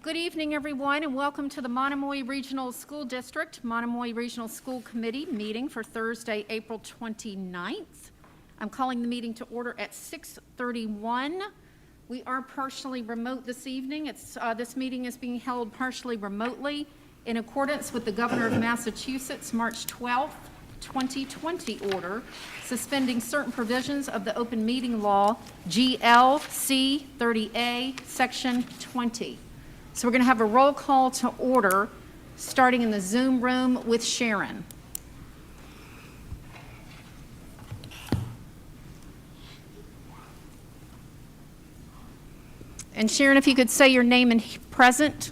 Good evening, everyone, and welcome to the Monomoy Regional School District, Monomoy Regional School Committee meeting for Thursday, April 29th. I'm calling the meeting to order at 6:31. We are partially remote this evening. This meeting is being held partially remotely in accordance with the Governor of Massachusetts March 12th, 2020 order, suspending certain provisions of the Open Meeting Law, GLC 30A, Section 20. So we're going to have a roll call to order, starting in the Zoom room with Sharon. And Sharon, if you could say your name and present.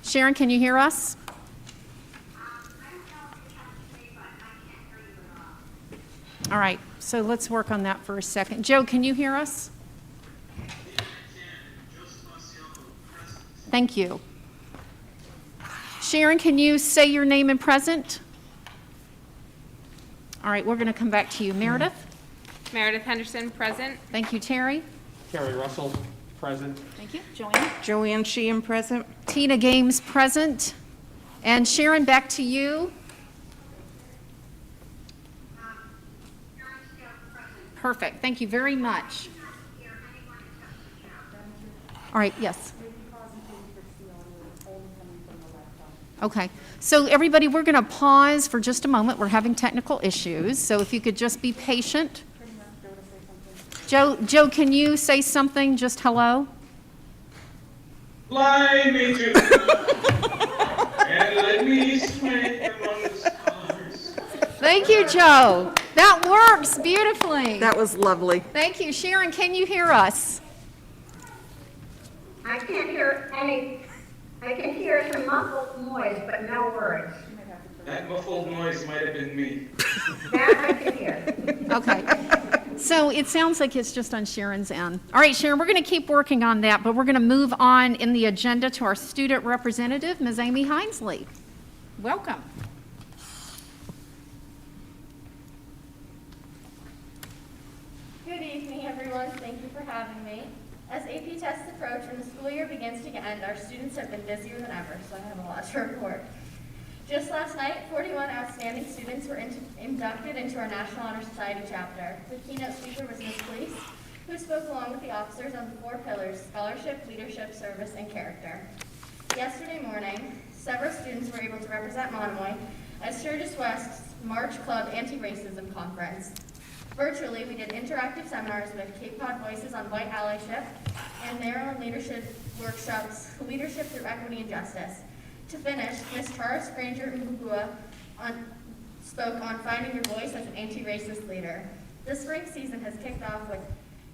Sharon, can you hear us? All right, so let's work on that for a second. Joe, can you hear us? Thank you. Sharon, can you say your name and present? All right, we're going to come back to you. Meredith? Meredith Henderson, present. Thank you. Terry? Terry Russell, present. Thank you. Joanne? Joanne Sheehan, present. Tina Games, present. And Sharon, back to you. Perfect. Thank you very much. All right, yes. Okay. So everybody, we're going to pause for just a moment. We're having technical issues, so if you could just be patient. Joe, can you say something? Just hello? Fly me to and let me swing among the stars. Thank you, Joe. That works beautifully. That was lovely. Thank you. Sharon, can you hear us? I can't hear any. I can hear some muffled noise, but no words. That muffled noise might have been me. That I can hear. Okay. So it sounds like it's just on Sharon's end. All right, Sharon, we're going to keep working on that, but we're going to move on in the agenda to our student representative, Ms. Amy Hinesley. Welcome. Good evening, everyone. Thank you for having me. As AP tests approach and the school year begins to end, our students have been busier than ever, so I have a lot to report. Just last night, 41 outstanding students were inducted into our National Honor Society chapter. The keynote speaker was Ms. Cleese, who spoke along with the officers on the 4 pillars: scholarship, leadership, service, and character. Yesterday morning, several students were able to represent Monomoy at Sturgis West's March Club Anti-Racism Conference. Virtually, we did interactive seminars with Cape Cod Voices on white allyship and Maryland leadership workshops, Leadership Through Equity and Justice. To finish, Ms. Tara Granger Mbugua spoke on finding your voice as an anti-racist leader. The spring season has kicked off with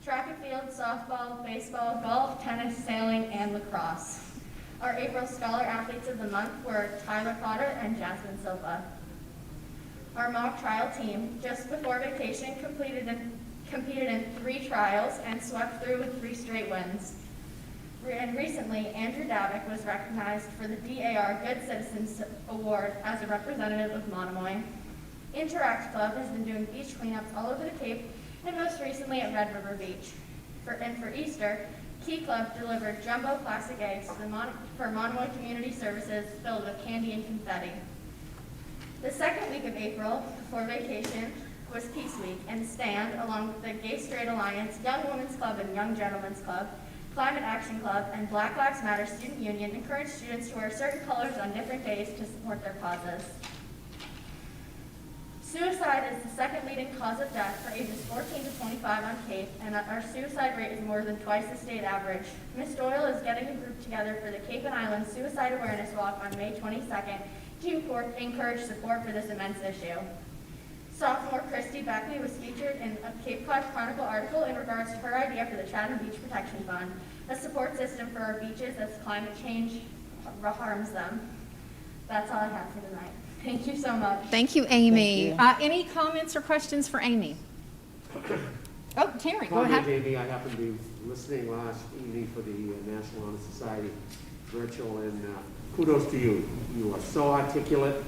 track and field, softball, baseball, golf, tennis, sailing, and lacrosse. Our April Scholar Athletes of the Month were Tyler Potter and Jasmine Silva. Our mock trial team, just before vacation, competed in 3 trials and swept through with 3 straight wins. And recently, Andrew Davick was recognized for the DAR Good Citizens Award as a representative of Monomoy. Interact Club has been doing beach cleanups all over the Cape, and most recently at Red River Beach. For Easter, Key Club delivered jumbo plastic eggs for Monomoy Community Services filled with candy and confetti. The second week of April, before vacation, was Peace Week, and STAND, along with the Gay Straight Alliance, Young Women's Club and Young Gentlemen's Club, Climate Action Club, and Black Lives Matter Student Union encouraged students to wear certain colors on different days to support their causes. Suicide is the second leading cause of death for ages 14 to 25 on Cape, and our suicide rate is more than twice the state average. Ms. Doyle is getting a group together for the Cape and Islands Suicide Awareness Walk on May 22nd to encourage support for this immense issue. Sophomore Christy Beckley was featured in a Cape Cod Chronicle article in regards to her idea for the Chatham Beach Protection Fund, a support system for our beaches as climate change harms them. That's all I have for tonight. Thank you so much. Thank you, Amy. Any comments or questions for Amy? Oh, Terry, go ahead. Amy, I happened to be listening last evening for the National Honor Society virtual, and kudos to you. You are so articulate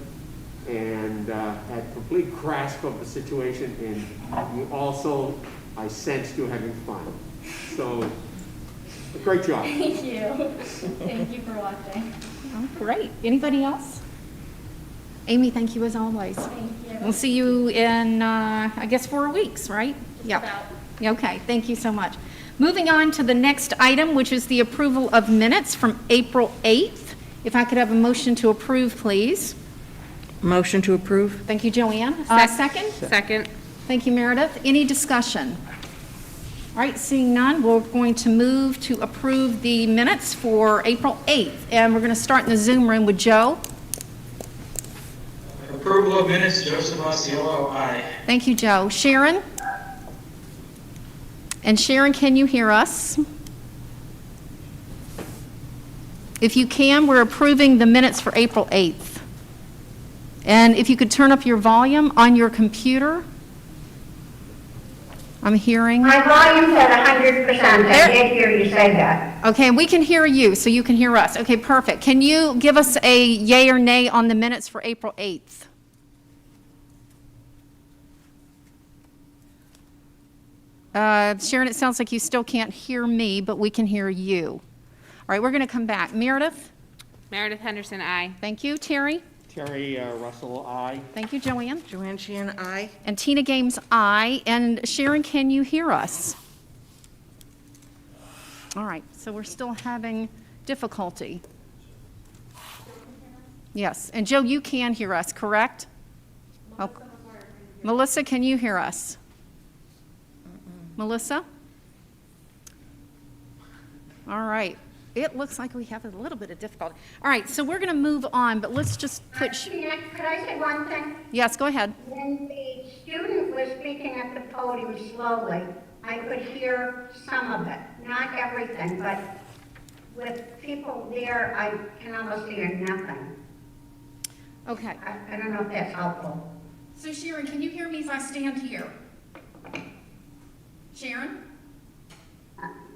and had complete grasp of the situation, and you also I sensed you having fun. So, great job. Thank you. Thank you for watching. Oh, great. Anybody else? Amy, thank you as always. Thank you. We'll see you in, I guess, 4 weeks, right? Yeah. About. Okay, thank you so much. Moving on to the next item, which is the approval of minutes from April 8th. If I could have a motion to approve, please. Motion to approve? Thank you, Joanne. Second? Second. Thank you, Meredith. Any discussion? All right, seeing none, we're going to move to approve the minutes for April 8th. And we're going to start in the Zoom room with Joe. Approval of minutes, Joseph Osceola, aye. Thank you, Joe. Sharon? And Sharon, can you hear us? If you can, we're approving the minutes for April 8th. And if you could turn up your volume on your computer. I'm hearing. My volume's at 100%. I did hear you say that. Okay, we can hear you, so you can hear us. Okay, perfect. Can you give us a yay or nay on the minutes for April 8th? Sharon, it sounds like you still can't hear me, but we can hear you. All right, we're going to come back. Meredith? Meredith Henderson, aye. Thank you. Terry? Terry Russell, aye. Thank you, Joanne. Joanne Sheehan, aye. And Tina Games, aye. And Sharon, can you hear us? All right, so we're still having difficulty. Yes, and Joe, you can hear us, correct? Oh. Melissa, can you hear us? Melissa? All right, it looks like we have a little bit of difficulty. All right, so we're going to move on, but let's just put... Tina, could I say one thing? Yes, go ahead. When the student was speaking at the podium slowly, I could hear some of it, not everything, but with people there, I can almost hear nothing. Okay. I don't know if that's helpful. So Sharon, can you hear me if I stand here? Sharon?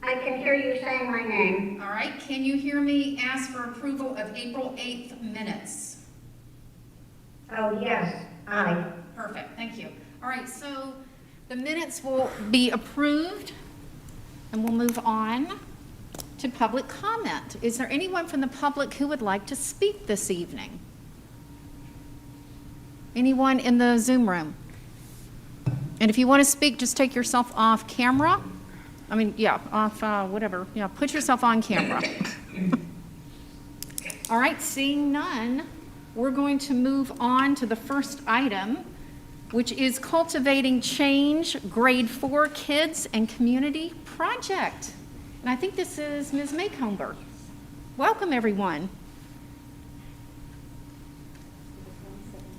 I can hear you saying my name. All right, can you hear me ask for approval of April 8th minutes? Oh, yes, aye. Perfect, thank you. All right, so the minutes will be approved, and we'll move on to public comment. Is there anyone from the public who would like to speak this evening? Anyone in the Zoom room? And if you want to speak, just take yourself off camera. I mean, yeah, off whatever. Yeah, put yourself on camera. All right, seeing none, we're going to move on to the first item, which is Cultivating Change, Grade 4 Kids and Community Project. And I think this is Ms. Maycomber. Welcome, everyone.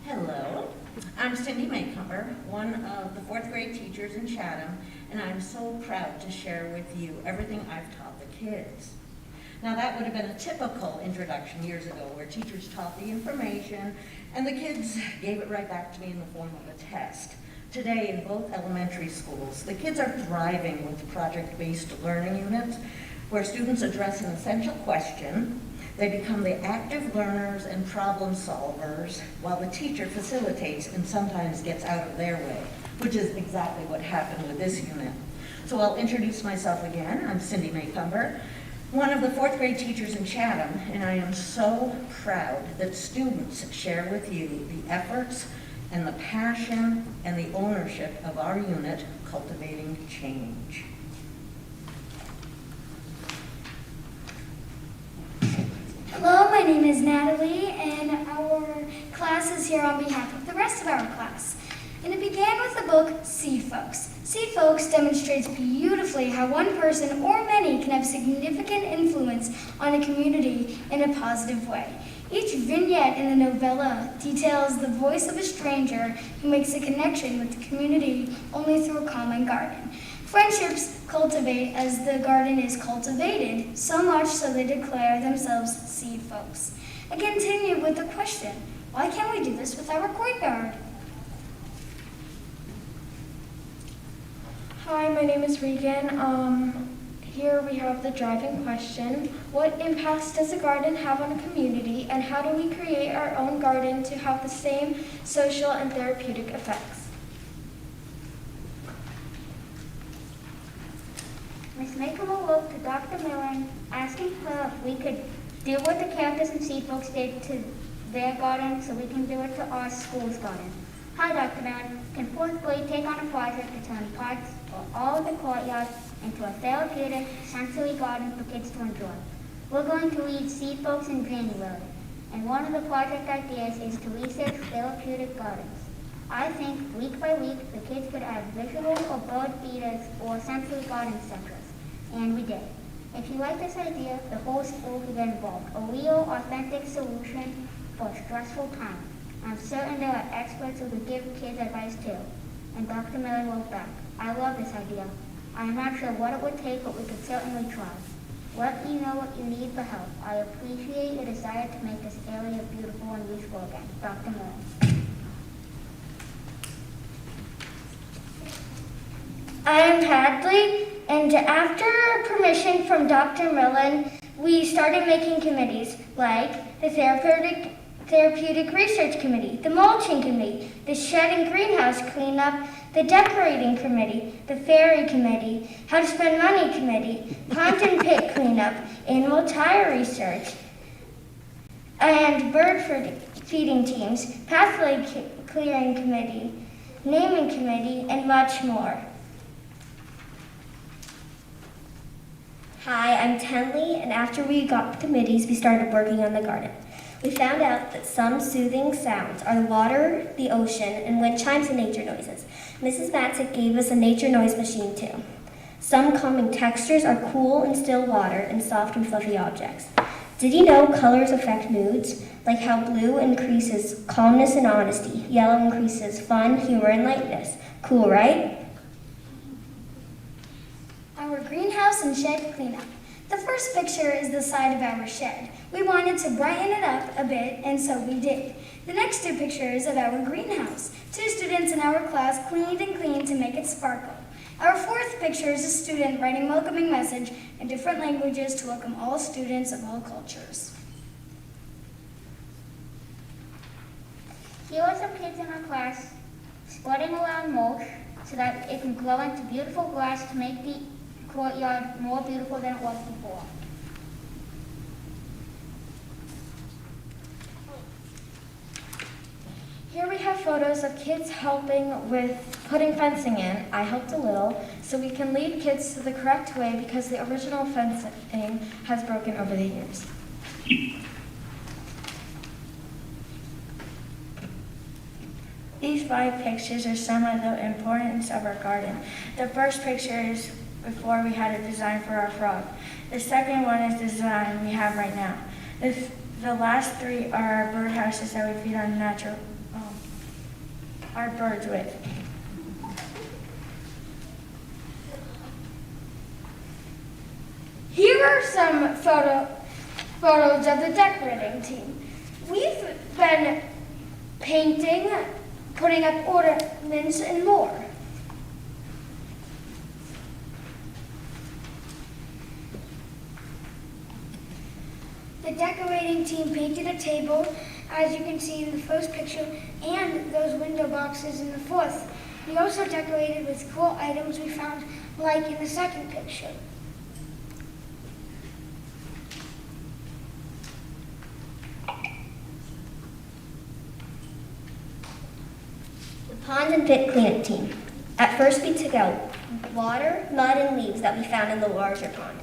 Hello, I'm Cindy Maycomber, one of the 4th grade teachers in Chatham, and I'm so proud to share with you everything I've taught the kids. Now that would have been a typical introduction years ago where teachers taught the information and the kids gave it right back to me in the form of a test. Today in both elementary schools, the kids are thriving with project-based learning units where students address an essential question. They become the active learners and problem solvers while the teacher facilitates and sometimes gets out of their way, which is exactly what happened with this unit. So I'll introduce myself again. I'm Cindy Maycomber, one of the 4th grade teachers in Chatham, and I am so proud that students share with you the efforts and the passion and the ownership of our unit, Cultivating Change. Hello, my name is Natalie, and our class is here on behalf of the rest of our class. And it began with the book, Seed Folks. Seed Folks demonstrates beautifully how one person or many can have significant influence on a community in a positive way. Each vignette in the novella details the voice of a stranger who makes a connection with the community only through a common garden. Friendships cultivate as the garden is cultivated, so much so they declare themselves seed folks. I continue with the question, why can't we do this with our courtyard? Hi, my name is Regan. Here we have the driving question. What impacts does a garden have on a community, and how do we create our own garden to have the same social and therapeutic effects? Miss Makeable wrote to Dr. Millen asking her if we could do what the characters in Sea Folks did to their garden so we can do it to our school's garden. Hi, Dr. Millen. Can fourth grade take on a project to turn parts or all of the courtyard into a therapeutic, sensory garden for kids to enjoy? We're going to read Sea Folks in January, and one of the project ideas is to research therapeutic gardens. I think week by week the kids could add visual or bird feeders or sensory garden centers, and we did. If you like this idea, the whole school could get involved. A real, authentic solution for a stressful time. I'm certain there are experts who could give kids advice too. And Dr. Miller wrote back, I love this idea. I'm not sure what it would take, but we could certainly try. Let me know what you need for help. I appreciate your desire to make this area beautiful and useful again. Dr. Miller. I am Hadley, and after permission from Dr. Millen, we started making committees like the Therapeutic Research Committee, the Mulching Committee, the Shed and Greenhouse Cleanup, the Decorating Committee, the Fairy Committee, How to Spend Money Committee, Pond and Pit Cleanup, Animal Tire Research, and Bird Feeding Teams, Pathway Clearing Committee, Naming Committee, and much more. Hi, I'm Tenley, and after we got committees, we started working on the garden. We found out that some soothing sounds are the water, the ocean, and wind chimes and nature noises. Mrs. Matzik gave us a nature noise machine too. Some calming textures are cool and still water and soft and fluffy objects. Did you know colors affect moods? Like how blue increases calmness and honesty, yellow increases fun, humor, and lightness. Cool, right? Our greenhouse and shed cleanup. The first picture is the side of our shed. We wanted to brighten it up a bit, and so we did. The next two pictures of our greenhouse. 2 students in our class cleaned and cleaned to make it sparkle. Our fourth picture is a student writing a welcoming message in different languages to welcome all students of all cultures. Here are some kids in our class spreading around mulch so that it can grow into beautiful grass to make the courtyard more beautiful than it was before. Here we have photos of kids helping with putting fencing in. I helped a little, so we can lead kids to the correct way because the original fencing has broken over the years. These 5 pictures are some of the importance of our garden. The first picture is before we had a design for our frog. The second one is the design we have right now. The last 3 are our birdhouses that we feed our birds with. Here are some photos of the decorating team. We've been painting, putting up ornaments, and more. The decorating team painted a table, as you can see in the first picture, and those window boxes in the fourth. We also decorated with cool items we found, like in the second picture. The Pond and Pit Cleanup Team. At first we took out water, mud, and leaves that we found in the larger pond.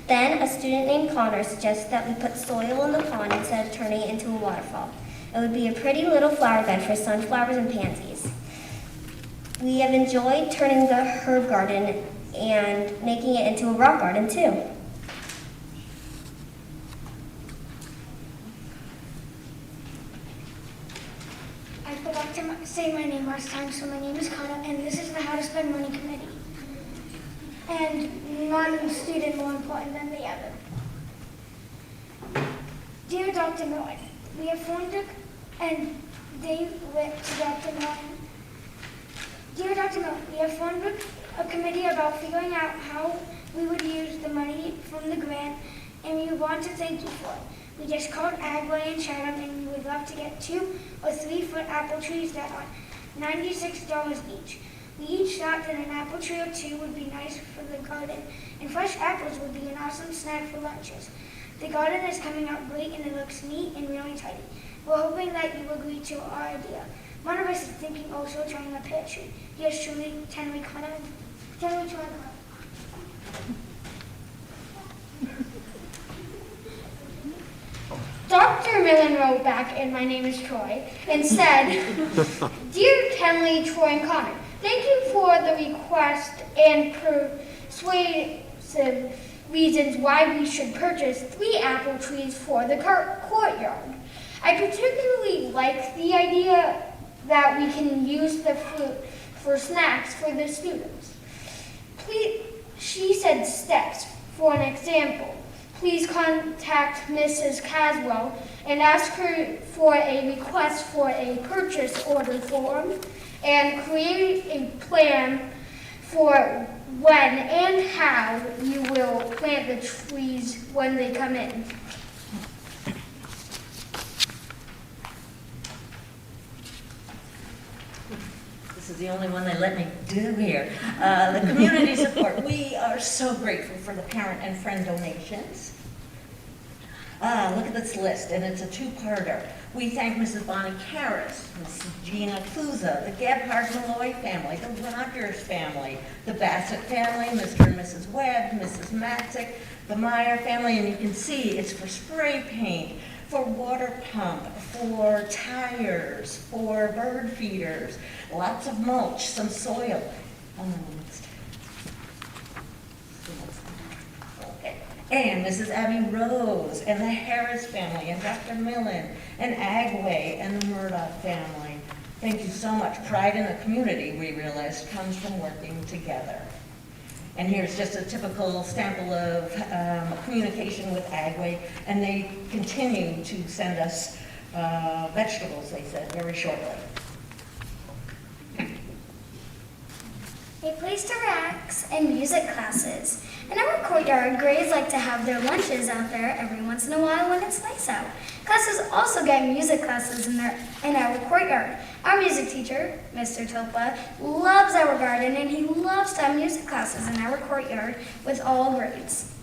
Then a student named Connor suggested that we put soil in the pond instead of turning it into a waterfall. It would be a pretty little flower bed for sunflowers and pansies. We have enjoyed turning the herb garden and making it into a rock garden too. I forgot to say my name last time, so my name is Connor, and this is the How to Spend Money Committee. And one student more important than the other. Dear Dr. Miller, we have formed and Dave went to Dr. Miller. Dear Dr. Miller, we have formed a committee about figuring out how we would use the money from the grant, and we want to thank you for it. We just called Agway and Chatham, and we would love to get 2 or 3 foot apple trees that are $96 each. We each thought that an apple tree or two would be nice for the garden, and fresh apples would be an awesome snack for lunches. The garden is coming out great and it looks neat and really tidy. We're hoping that you agree to our idea. One of us is thinking also of trying a pear tree. Yes, truly, 10 week on. Dr. Millen wrote back, and my name is Troy, and said, Dear Kenley, Troy, and Connor, thank you for the request and persuasive reasons why we should purchase 3 apple trees for the courtyard. I particularly like the idea that we can use the fruit for snacks for the students. Please, she said steps. For an example, please contact Mrs. Caswell and ask her for a request for a purchase order form and create a plan for when and how you will plant the trees when they come in. This is the only one they let me do here. The community support. We are so grateful for the parent and friend donations. Look at this list, and it's a 2-parter. We thank Mrs. Bonnie Karras, Mrs. Gina Cluza, the Gebhardt-Malloy family, the Rogers family, the Bassett family, Mr. and Mrs. Webb, Mrs. Matzik, the Meyer family, and you can see it's for spray paint, for water pump, for tires, for bird feeders, lots of mulch, some soil. Okay. And Mrs. Abby Rose, and the Harris family, and Dr. Millen, and Agway, and the Murdoch family. Thank you so much. Pride in the community, we realized, comes from working together. And here's just a typical sample of communication with Agway, and they continue to send us vegetables, they said, very shortly. A place to relax and music classes. In our courtyard, grades like to have their lunches out there every once in a while when it's nice out. Classes also get music classes in our courtyard. Our music teacher, Mr. Topa, loves our garden and he loves to have music classes in our courtyard with all grades.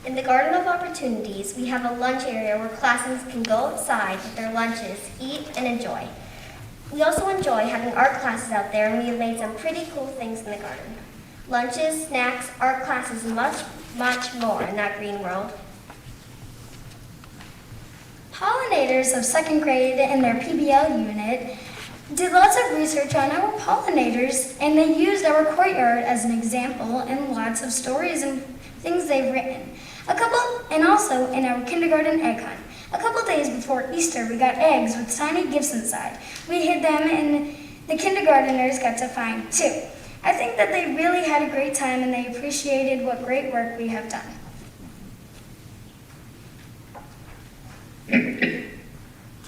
In the Garden of Opportunities, we have a lunch area where classmates can go outside with their lunches, eat, and enjoy. We also enjoy having art classes out there, and we have made some pretty cool things in the garden. Lunches, snacks, art classes, and much, much more in that green world. Pollinators of 2nd grade in their PBL unit did lots of research on our pollinators, and they used our courtyard as an example and lots of stories and things they've written. And also in our kindergarten egg hunt. A couple days before Easter, we got eggs with tiny gifts inside. We hid them and the kindergarteners got to find 2. I think that they really had a great time and they appreciated what great work we have done.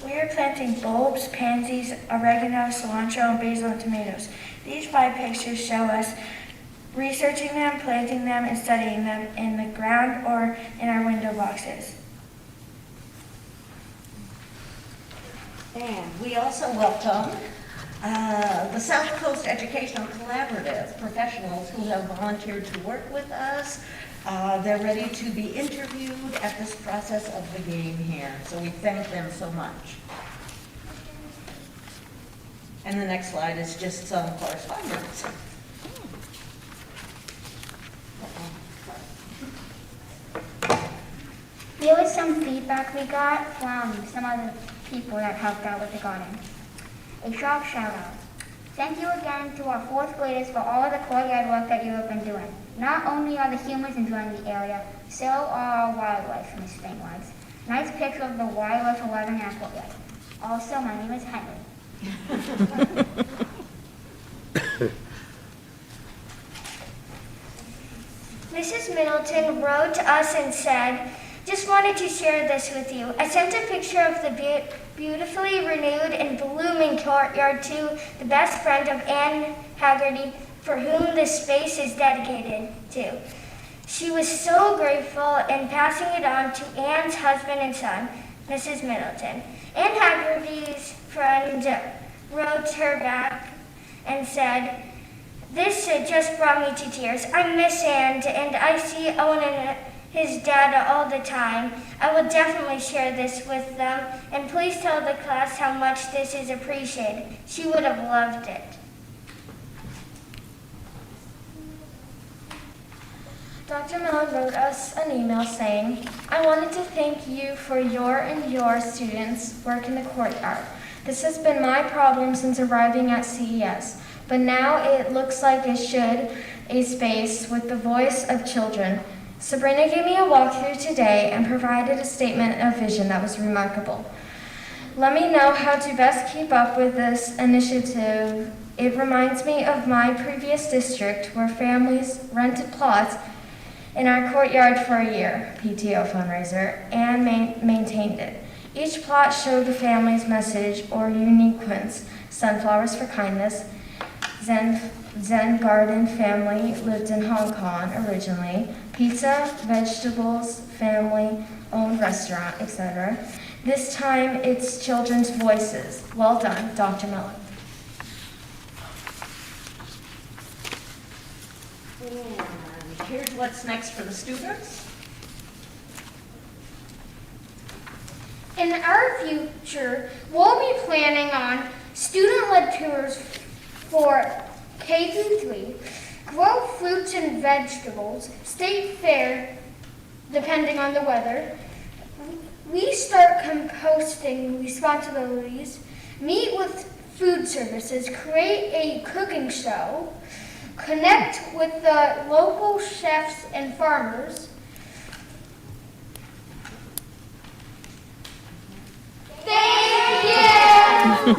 We are planting bulbs, pansies, oregano, cilantro, and basil and tomatoes. These 5 pictures show us researching them, planting them, and studying them in the ground or in our window boxes. And we also welcome the South Coast Educational Collaborative professionals who have volunteered to work with us. They're ready to be interviewed at this process of the game here, so we thank them so much. And the next slide is just some correspondence. Here was some feedback we got from some of the people that helped out with the garden. A sharp shout out. Thank you again to our 4th graders for all of the courtyard work that you have been doing. Not only are the humans enjoying the area, so are our wildlife, Miss Spainwise. Nice picture of the wildlife alive in our courtyard. Also, my name is Henry. Mrs. Middleton wrote to us and said, just wanted to share this with you. I sent a picture of the beautifully renewed and blooming courtyard to the best friend of Anne Haggerty, for whom this space is dedicated to. She was so grateful and passing it on to Anne's husband and son, Mrs. Middleton. Anne Haggerty's friend wrote her back and said, "This just brought me to tears. I miss and I see Owen and his dad all the time. I will definitely share this with them, and please tell the class how much this is appreciated." She would have loved it. Dr. Mellon wrote us an email saying, "I wanted to thank you for your and your students' work in the courtyard. This has been my problem since arriving at CES, but now it looks like it should a space with the voice of children. Sabrina gave me a walkthrough today and provided a statement of vision that was remarkable. Let me know how to best keep up with this initiative. It reminds me of my previous district where families rented plots in our courtyard for a year, PTO fundraiser, and maintained it. Each plot showed the family's message or uniqueness: sunflowers for kindness, Zen garden family lived in Hong Kong originally, pizza, vegetables, family-owned restaurant, etc. This time it's children's voices. Well done, Dr. Mellon." And here's what's next for the students. In our future, we'll be planning on student-led tours for K through 3, grow fruits and vegetables, state fair, depending on the weather. We start composting responsibilities, meet with food services, create a cooking show, connect with the local chefs and farmers. Thank you!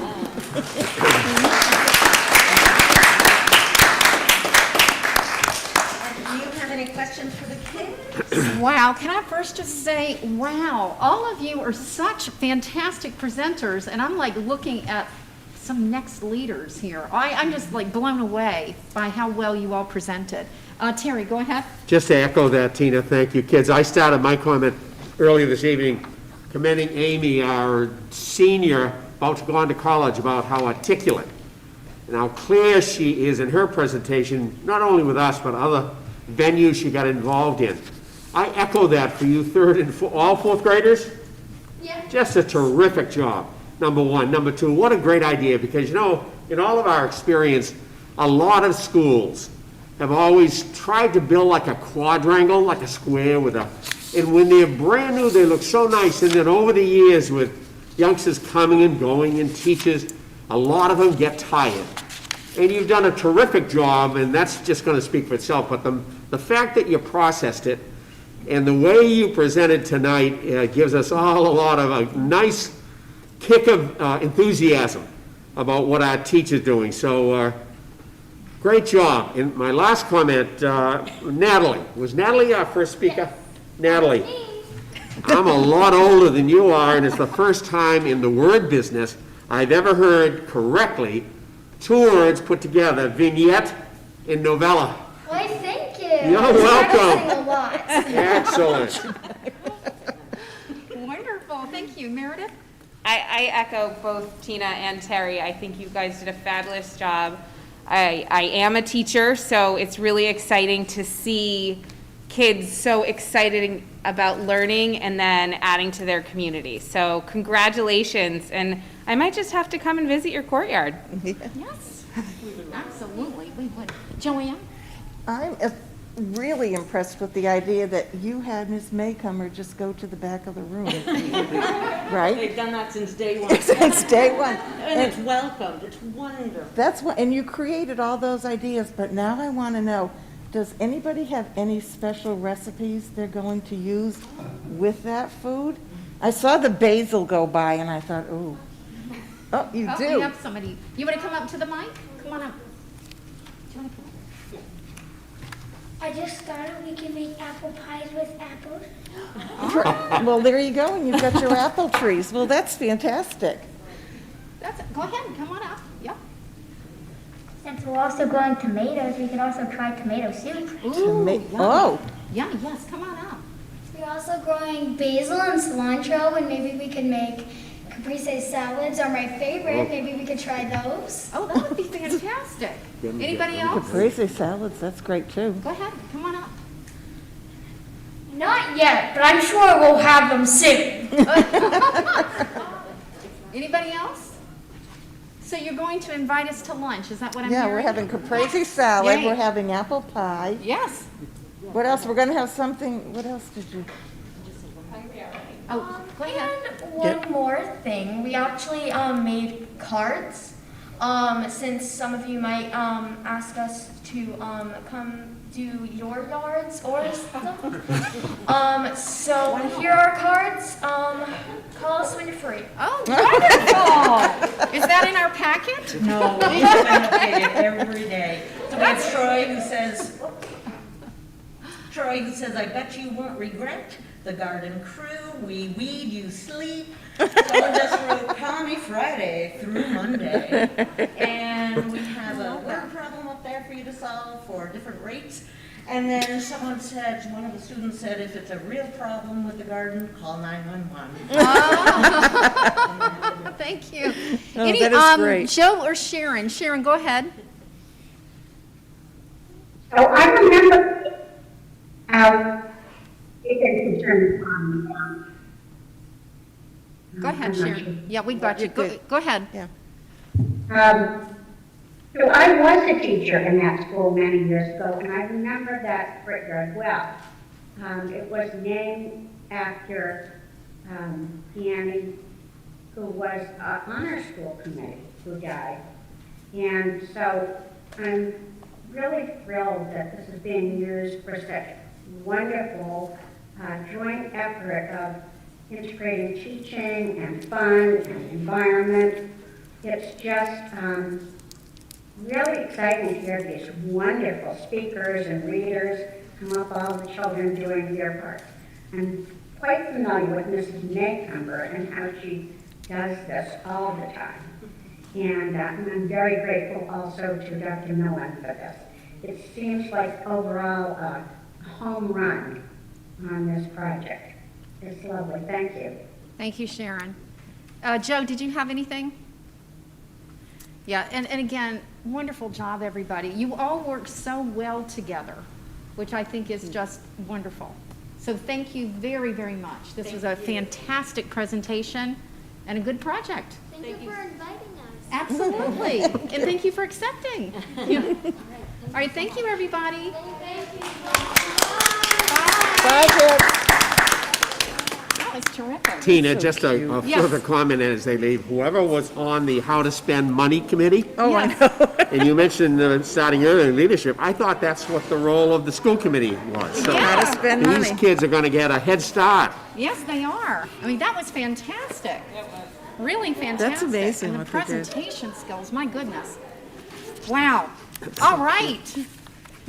Do you have any questions for the kids? Wow, can I first just say, wow, all of you are such fantastic presenters, and I'm like looking at some next leaders here. I'm just like blown away by how well you all presented. Terry, go ahead. Just to echo that, Tina, thank you, kids. I started my comment earlier this evening commending Amy, our senior, about to go on to college, about how articulate and how clear she is in her presentation, not only with us, but other venues she got involved in. I echo that for you third and all fourth graders. Yeah. Just a terrific job, number one. Number two, what a great idea, because, you know, in all of our experience, a lot of schools have always tried to build like a quadrangle, like a square with a, and when they're brand new, they look so nice, and then over the years with youngsters coming and going and teachers, a lot of them get tired. And you've done a terrific job, and that's just going to speak for itself, but the fact that you processed it and the way you presented tonight gives us all a lot of a nice kick of enthusiasm about what our teacher's doing. So great job. And my last comment, Natalie. Was Natalie our first speaker? Natalie. I'm a lot older than you are, and it's the first time in the word business I've ever heard correctly two words put together, vignette and novella. Why, thank you. You're welcome. A lot. Excellent. Wonderful, thank you. Meredith? I echo both Tina and Terry. I think you guys did a fabulous job. I am a teacher, so it's really exciting to see kids so excited about learning and then adding to their community. So congratulations, and I might just have to come and visit your courtyard. Yes, absolutely, we would. Joanne? I'm really impressed with the idea that you had Ms. Maycomer just go to the back of the room. Right? They've done that since day one. Since day one. And it's welcomed. It's wonderful. That's what, and you created all those ideas, but now I want to know, does anybody have any special recipes they're going to use with that food? I saw the basil go by and I thought, ooh. Oh, you We do? have somebody. You want to come up to the mic? Come on up. Do you want to come up? I just thought we could make apple pies with apples. Well, there you go, and you've got your apple trees. Well, that's fantastic. Go ahead, come on up. Yep. Since we're also growing tomatoes, we could also try tomato soup. Oh, Yummy, yes, come on up. We're also growing basil and cilantro, and maybe we could make caprese salads are my favorite. Maybe we could try those. Oh, that would be fantastic. Anybody else? Caprese salads, that's great too. Go ahead, come on up. Not yet, but I'm sure we'll have them soon. Anybody else? So you're going to invite us to lunch, is that what I'm Yeah, hearing? we're having caprese salad, Yay. we're having apple pie. Yes. What else? We're gonna have something, what else did you? Oh, go ahead. And one more thing, we actually made cards. Since some of you might ask us to come do your yards or something. So here are cards. Call us when you're free. Oh, wonderful. Is that in our packet? No, we update it every day. So we have Troy who says, I bet you won't regret. The garden crew, we weed, you sleep. Someone just wrote, call me Friday through Monday. And we have a word problem up there for you to solve for different rates. And then someone said, one of the students said, if it's a real problem with the garden, call 911. Oh. Thank you. Oh, that is great. Joe or Sharon? Sharon, go ahead. So I remember how it can turn on. Go ahead, Sharon. Yeah, we got you. Go ahead. Yeah. So I was a teacher in that school many years ago, and I remember that very well. It was named after Annie, who was on our school committee, who died. And so I'm really thrilled that this is being used for such wonderful joint effort of integrating teaching and fun and environment. It's just really exciting to hear these wonderful speakers and readers come up, all the children doing their part. I'm quite familiar with Mrs. Maycumber and how she does this all the time. And I'm very grateful also to Dr. Millen for this. It seems like overall a home run on this project. It's lovely. Thank you. Thank you, Sharon. Joe, did you have anything? Yeah, and again, wonderful job, everybody. You all work so well together, which I think is just wonderful. So thank you very, very much. This was a fantastic presentation and a good project. Thank you for inviting us. Absolutely. And thank you for accepting. Yeah. All right, thank you, everybody. Thank you. Bye, kids. That was terrific. Tina, So just a cute. Yes. further comment as they leave, whoever was on the How to Spend Money Committee, Oh, I Yes. know. and you mentioned starting early leadership, I thought that's what the role of the school committee was. So How to spend money. these kids are gonna get a head start. Yes, they are. I mean, that was fantastic. Really fantastic. amazing And what the they did. presentation skills, my goodness. Wow. All right.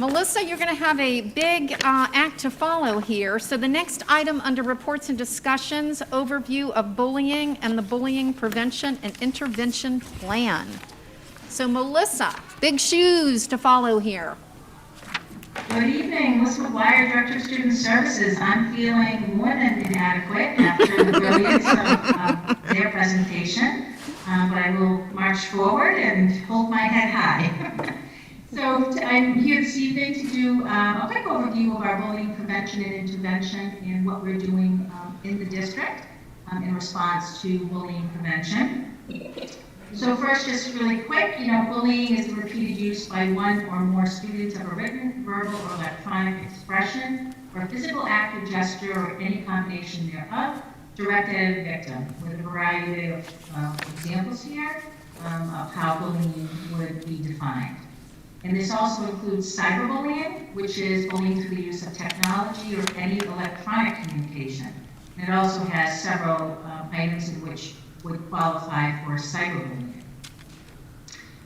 Melissa, you're going to have a big act to follow here. So the next item under reports and discussions, overview of bullying and the bullying prevention and intervention plan. So Melissa, big shoes to follow here. Good evening, Melissa McGuire, Director of Student Services. I'm feeling more than inadequate after the brilliance of their presentation, but I will march forward and hold my head high. So I'm here this evening to do a quick overview of our bullying prevention and intervention and what we're doing in the district in response to bullying prevention. So first, just really quick, bullying is the repeated use by one or more students of a written, verbal, or electronic expression or physical act or gesture or any combination thereof directed at a victim, with a variety of examples here of how bullying would be defined. And this also includes cyberbullying, which is bullying through the use of technology or any electronic communication. And it also has several items in which would qualify for cyberbullying.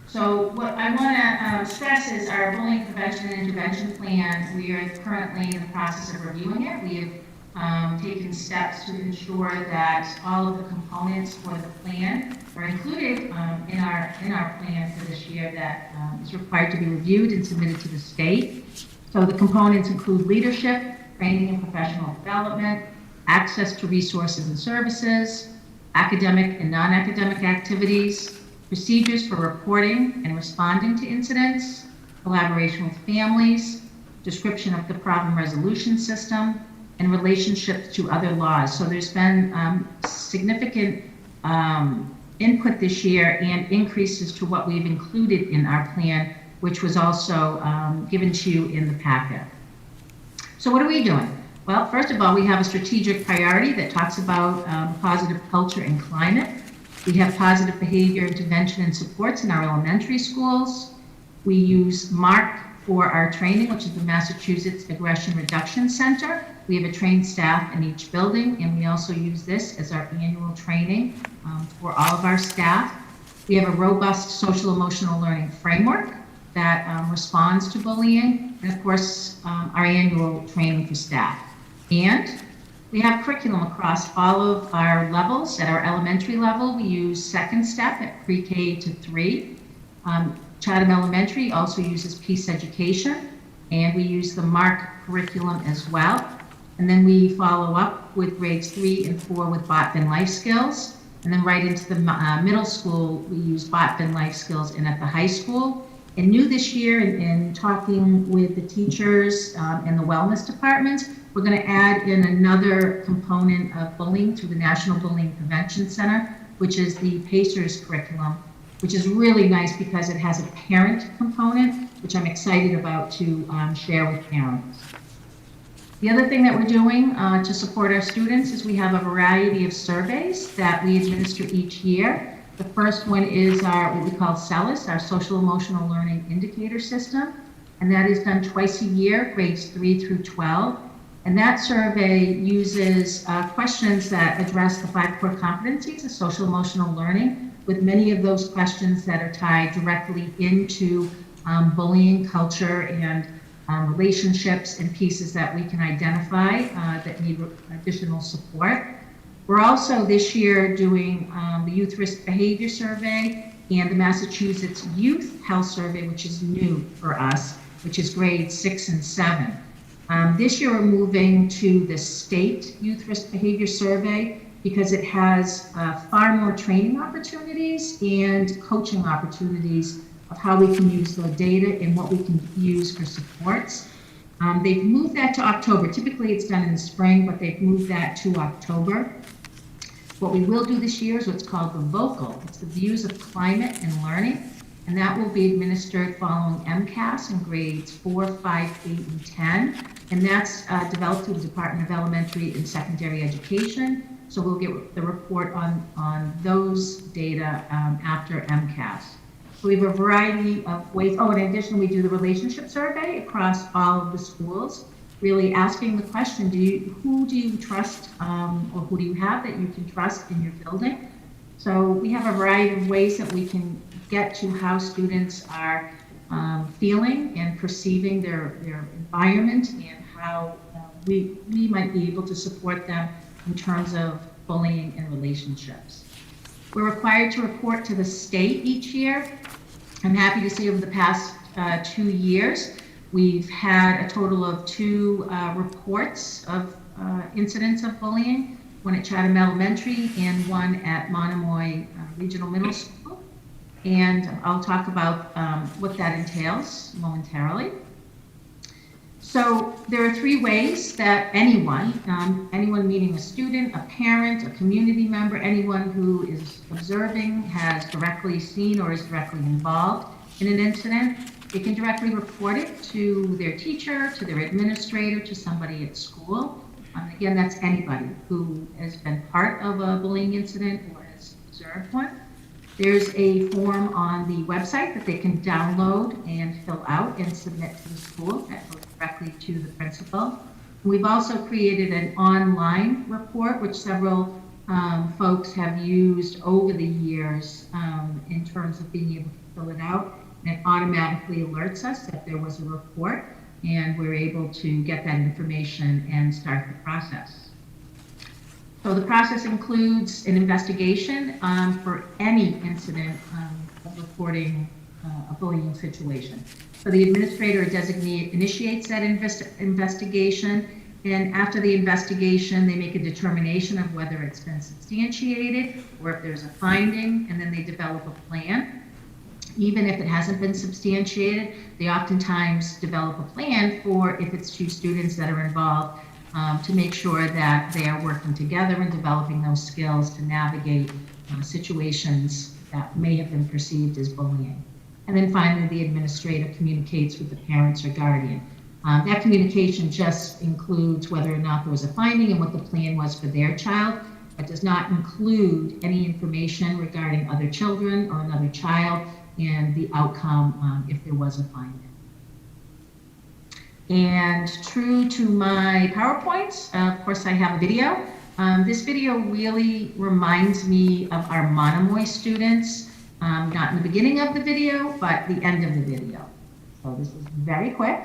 So what I want to stress is our bullying prevention and intervention plan. We are currently in the process of reviewing it. We have taken steps to ensure that all of the components for the plan are included in our plan for this year that is required to be reviewed and submitted to the state. So the components include leadership, training and professional development, access to resources and services, academic and non-academic activities, procedures for reporting and responding to incidents, collaboration with families, description of the problem resolution system, and relationships to other laws. So there's been significant input this year and increases to what we've included in our plan, which was also given to you in the packet. So what are we doing? Well, first of all, we have a strategic priority that talks about positive culture and climate. We have positive behavior intervention and supports in our elementary schools. We use MARC for our training, which is the Massachusetts Aggression Reduction Center. We have a trained staff in each building, and we also use this as our annual training for all of our staff. We have a robust social emotional learning framework that responds to bullying, and of course, our annual training for staff. And we have curriculum across all of our levels. At our elementary level, we use Second Step at pre-K to 3. Chatham Elementary also uses Peace Education, and we use the MARC curriculum as well. And then we follow up with grades 3 and 4 with BOTFIN life skills. And then right into the middle school, we use BOTFIN life skills, and at the high school. And new this year, in talking with the teachers and the wellness departments, we're going to add in another component of bullying through the National Bullying Prevention Center, which is the PACERS curriculum, which is really nice because it has a parent component, which I'm excited about to share with parents. The other thing that we're doing to support our students is we have a variety of surveys that we administer each year. The first one is our, what we call SELIS, our Social Emotional Learning Indicator System, and that is done twice a year, grades 3 through 12. And that survey uses questions that address the 5 core competencies of social emotional learning, with many of those questions that are tied directly into bullying, culture, and relationships and pieces that we can identify that need additional support. We're also this year doing the Youth Risk Behavior Survey and the Massachusetts Youth Health Survey, which is new for us, which is grades 6 and 7. This year we're moving to the state Youth Risk Behavior Survey because it has far more training opportunities and coaching opportunities of how we can use the data and what we can use for supports. They've moved that to October. Typically it's done in the spring, but they've moved that to October. What we will do this year is what's called the VOCAL. It's the Views of Climate and Learning, and that will be administered following MCAS in grades 4, 5, 8, and 10. And that's developed through the Department of Elementary and Secondary Education. So we'll get the report on those data after MCAS. So we have a variety of ways. Oh, in addition, we do the relationship survey across all of the schools, really asking the question, who do you trust or who do you have that you can trust in your building? So we have a variety of ways that we can get to how students are feeling and perceiving their environment and how we might be able to support them in terms of bullying and relationships. We're required to report to the state each year. I'm happy to say over the past 2 years, we've had a total of 2 reports of incidents of bullying, one at Chatham Elementary and one at Monomoy Regional Middle School. And I'll talk about what that entails momentarily. So there are 3 ways that anyone meaning a student, a parent, a community member, anyone who is observing, has directly seen or is directly involved in an incident, they can directly report it to their teacher, to their administrator, to somebody at school. Again, that's anybody who has been part of a bullying incident or has observed one. There's a form on the website that they can download and fill out and submit to the school that goes directly to the principal. We've also created an online report, which several folks have used over the years in terms of being able to fill it out. And it automatically alerts us that there was a report, and we're able to get that information and start the process. So the process includes an investigation for any incident of reporting a bullying situation. So the administrator or designee initiates that investigation. And after the investigation, they make a determination of whether it's been substantiated or if there's a finding, and then they develop a plan. Even if it hasn't been substantiated, they oftentimes develop a plan for if it's two students that are involved, to make sure that they are working together and developing those skills to navigate situations that may have been perceived as bullying. And then finally, the administrator communicates with the parents or guardian. That communication just includes whether or not there was a finding and what the plan was for their child. It does not include any information regarding other children or another child and the outcome if there was a finding. And true to my PowerPoints, of course, I have a video. This video really reminds me of our Monomoy students, not in the beginning of the video, but the end of the video. So this is very quick.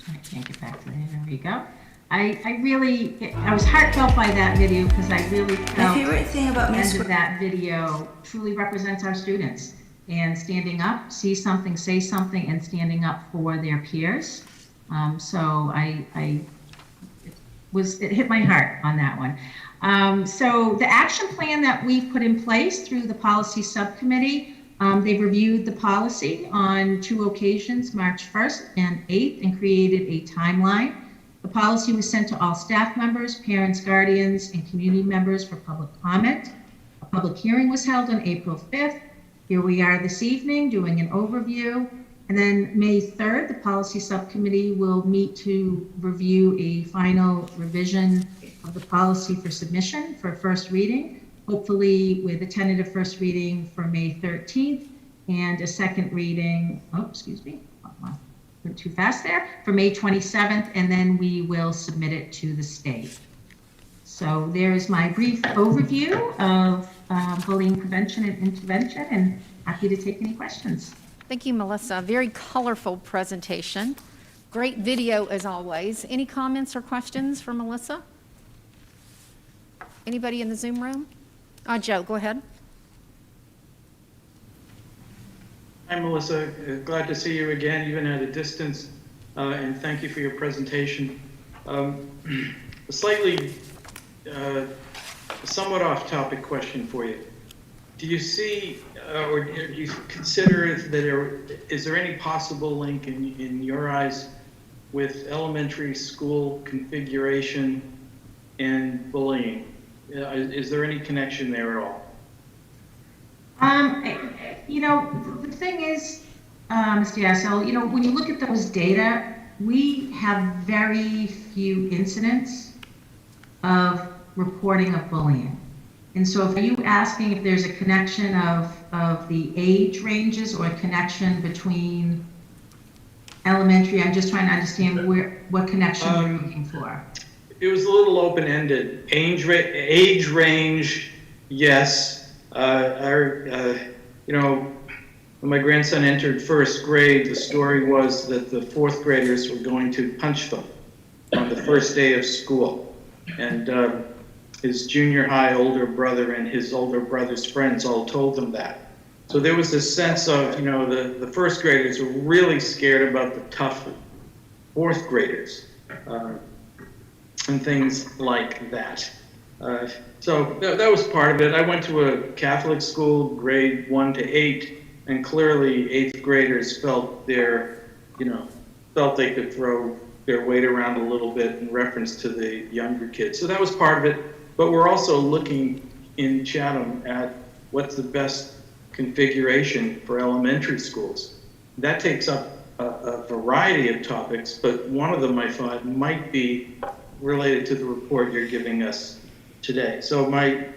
I can't get back to there. There we go. I was heartfelt by that video because I really felt My favorite thing about the Miss end of that video truly represents our students and standing up, see something, say something, and standing up for their peers. So it hit my heart on that one. So the action plan that we've put in place through the policy subcommittee, they've reviewed the policy on 2 occasions, March 1st and 8th, and created a timeline. The policy was sent to all staff members, parents, guardians, and community members for public comment. A public hearing was held on April 5th. Here we are this evening doing an overview. And then May 3rd, the policy subcommittee will meet to review a final revision of the policy for submission for first reading, hopefully with a tentative first reading for May 13th and a second reading, went too fast there, for May 27th, and then we will submit it to the state. So there's my brief overview of bullying prevention and intervention, and happy to take any questions. Thank you, Melissa. Very colorful presentation. Great video as always. Any comments or questions for Melissa? Anybody in the Zoom room? Joe, go ahead. Hi, Melissa. Glad to see you again, even at a distance. and thank you for your presentation. A slightly, somewhat off-topic question for you. Do you see, or do you consider that is there any possible link in your eyes with elementary school configuration and bullying? Is there any connection there at all? The thing is, Mr. Yassel, when you look at those data, we have very few incidents of reporting of bullying. And so if you asking if there's a connection of the age ranges or a connection between elementary, I'm just trying to understand what connection you're looking for. It was a little open-ended. Age range, yes. When my grandson entered first grade, the story was that the fourth graders were going to punch them on the first day of school. And his junior high older brother and his older brother's friends all told them that. So there was this sense of, the first graders were really scared about the tough fourth graders and things like that. So that was part of it. I went to a Catholic school, grade 1 to 8, and clearly 8th graders felt felt they could throw their weight around a little bit in reference to the younger kids. So that was part of it. But we're also looking in Chatham at what's the best configuration for elementary schools. That takes up a variety of topics, but one of them I thought might be related to the report you're giving us today. So my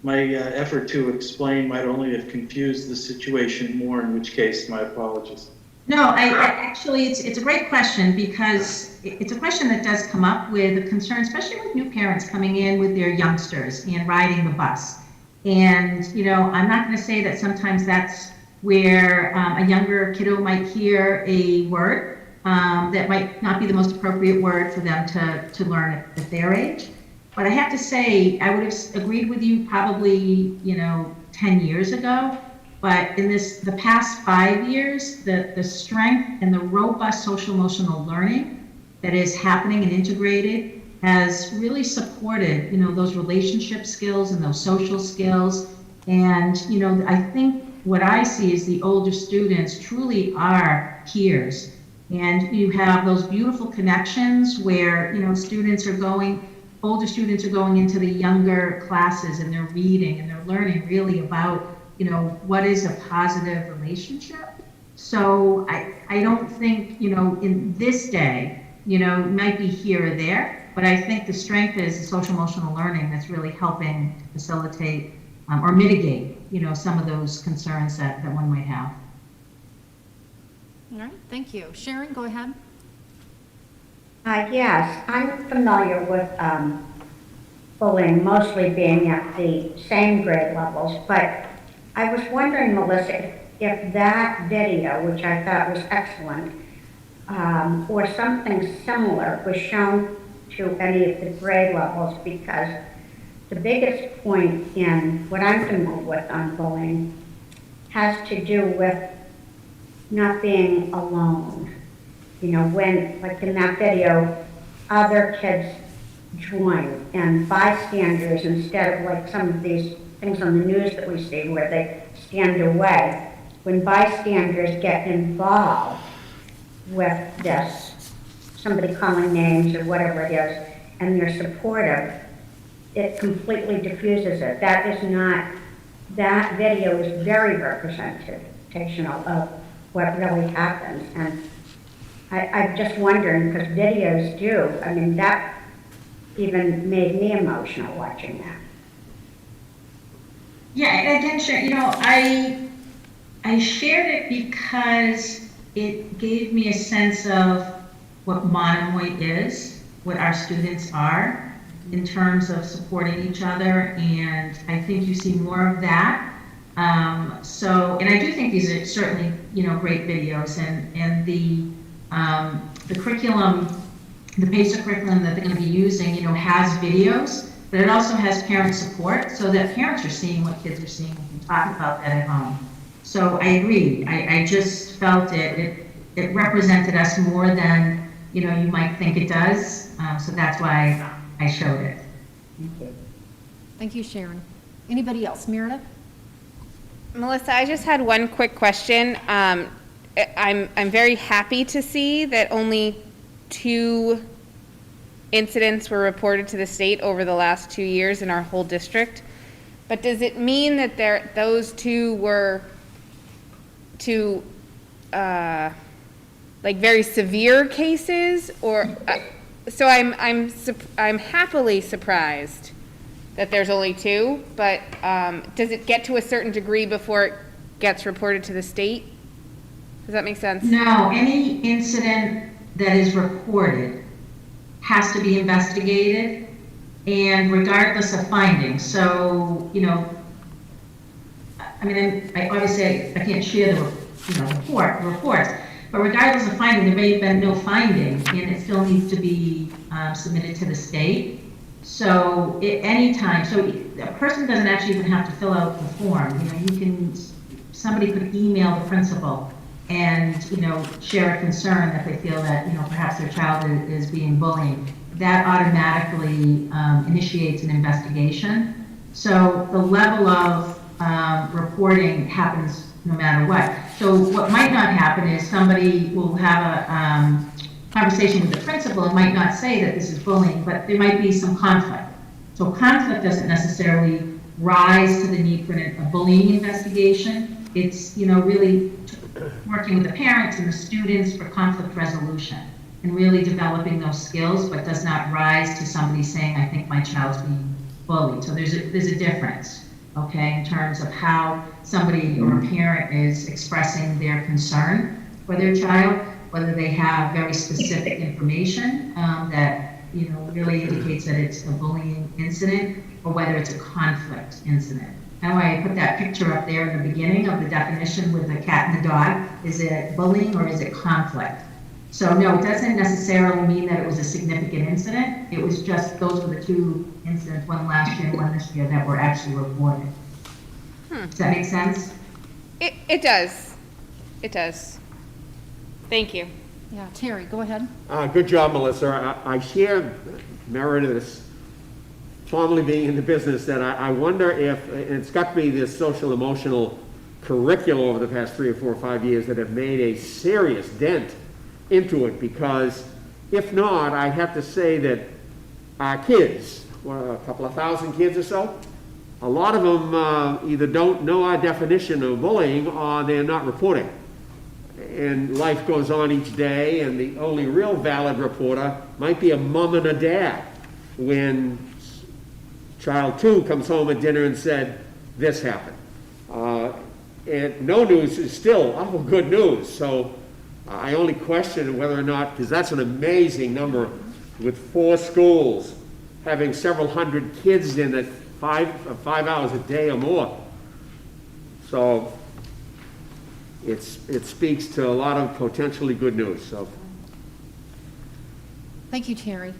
effort to explain might only have confused the situation more, in which case my apologies. No, actually, it's a great question, because it's a question that does come up with a concern, especially with new parents coming in with their youngsters and riding the bus. And, I'm not going to say that sometimes that's where a younger kiddo might hear a word that might not be the most appropriate word for them to learn at their age. But I have to say, I would have agreed with you probably, 10 years ago. But in the past 5 years, the strength and the robust social emotional learning that is happening and integrated has really supported, those relationship skills and those social skills. And, I think what I see is the older students truly are peers. And you have those beautiful connections where, older students are going into the younger classes and they're reading and they're learning really about what is a positive relationship. So I don't think, in this day, might be here or there, but I think the strength is the social emotional learning that's really helping to facilitate or mitigate, some of those concerns that one might have. All right, thank you. Sharon, go ahead. Yes, I'm familiar with bullying mostly being at the same grade levels, but I was wondering, Melissa, if that video, which I thought was excellent, or something similar was shown to any of the grade levels, because the biggest point in what I'm familiar with on bullying has to do with not being alone. When, like in that video, other kids join and bystanders, instead of like some of these things on the news that we see where they stand away, when bystanders get involved with this, somebody calling names or whatever it is, and they're supportive, it completely diffuses it. That video is very representational of what really happens. And I'm just wondering, because videos do, that even made me emotional watching that. Yeah, again, I shared it because it gave me a sense of what Monomoy is, what our students are in terms of supporting each other, and I think you see more of that. And I do think these are certainly, great videos, and the curriculum, the basic curriculum that they're going to be using, has videos, but it also has parent support so that parents are seeing what kids are seeing and can talk about that at home. So I agree. I just felt it it represented us more than, you know, you might think it does. So that's why I showed it. Thank you, Sharon. Anybody else? Meredith? Melissa, I just had one quick question. I'm very happy to see that only 2 incidents were reported to the state over the last 2 years in our whole district. But does it mean that those 2 were like very severe cases, or so I'm happily surprised that there's only 2, but does it get to a certain degree before it gets reported to the state? Does that make sense? No, any incident that is reported has to be investigated, and regardless of findings. So, you know, I mean, I obviously I can't share the, you know, reports, but regardless of finding, there may have been no finding, and it still needs to be submitted to the state. So anytime, so a person doesn't actually even have to fill out the form. You know, somebody could email the principal and, you know, share a concern that they feel that, you know, perhaps their child is being bullied. That automatically initiates an investigation. So the level of reporting happens no matter what. So what might not happen is somebody will have a conversation with the principal. It might not say that this is bullying, but there might be some conflict. So conflict doesn't necessarily rise to the need for a bullying investigation. It's, you know, really working with the parents and the students for conflict resolution and really developing those skills, but does not rise to somebody saying, I think my child's being bullied. So there's a difference, okay, in terms of how somebody or a parent is expressing their concern for their child, whether they have very specific information that, you know, really indicates that it's a bullying incident, or whether it's a conflict incident. That's why I put that picture up there in the beginning of the definition with the cat and the dog. Is it bullying or is it conflict? So no, it doesn't necessarily mean that it was a significant incident. It was just, those were the 2 incidents, one last year, one this year, that were actually reported. Does that make sense? It does. It does. Thank you. Yeah, Terry, go ahead. Good job, Melissa. I share Meredith's formerly being in the business, that I wonder if, and it's got to be this social emotional curriculum over the past 3 or 4 or 5 years that have made a serious dent into it, because if not, I have to say that our kids, a couple of thousand kids or so, a lot of them either don't know our definition of bullying or they're not reporting. And life goes on each day, and the only real valid reporter might be a mom and a dad when child 2 comes home at dinner and said, this happened. And no news is still awful good news. So I only question whether or not, because that's an amazing number with 4 schools having several hundred kids in it 5 hours a day or more. So it speaks to a lot of potentially good news. So Thank you, Terry.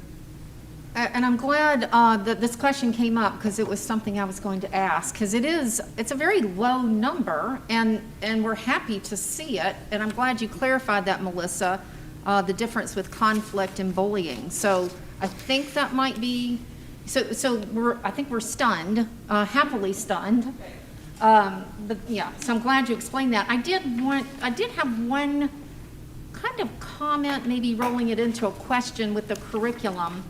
And I'm glad that this question came up, because it was something I was going to ask, because it's a very low number, and we're happy to see it. And I'm glad you clarified that, Melissa, the difference with conflict and bullying. So I think that might be, I think we're stunned, happily stunned. But yeah, so I'm glad you explained that. I did have one kind of comment, maybe rolling it into a question with the curriculum.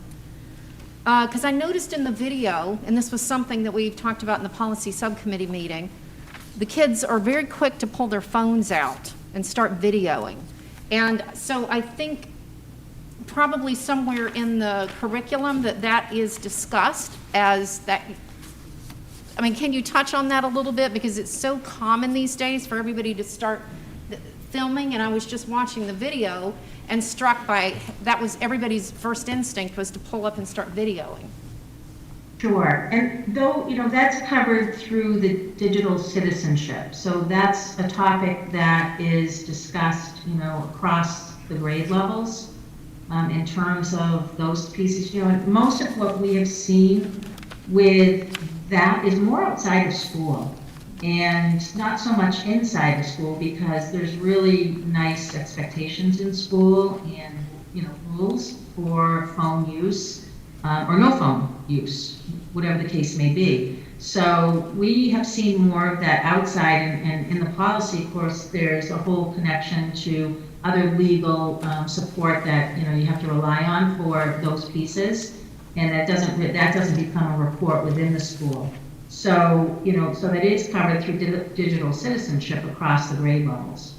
Because I noticed in the video, and this was something that we've talked about in the policy subcommittee meeting, the kids are very quick to pull their phones out and start videoing. And so I think probably somewhere in the curriculum that is discussed as that. I mean, can you touch on that a little bit? Because it's so common these days for everybody to start filming, and I was just watching the video and struck by, that was everybody's first instinct, was to pull up and start videoing. Sure, and though, you know, that's covered through the digital citizenship. So that's a topic that is discussed, you know, across the grade levels in terms of those pieces. You know, most of what we have seen with that is more outside of school. and not so much inside the school, because there's really nice expectations in school and, you know, rules for phone use, or no phone use, whatever the case may be. So we have seen more of that outside, and in the policy, of course, there's a whole connection to other legal support that, you know, you have to rely on for those pieces, and that doesn't become a report within the school. So, you know, so that is covered through digital citizenship across the grade levels.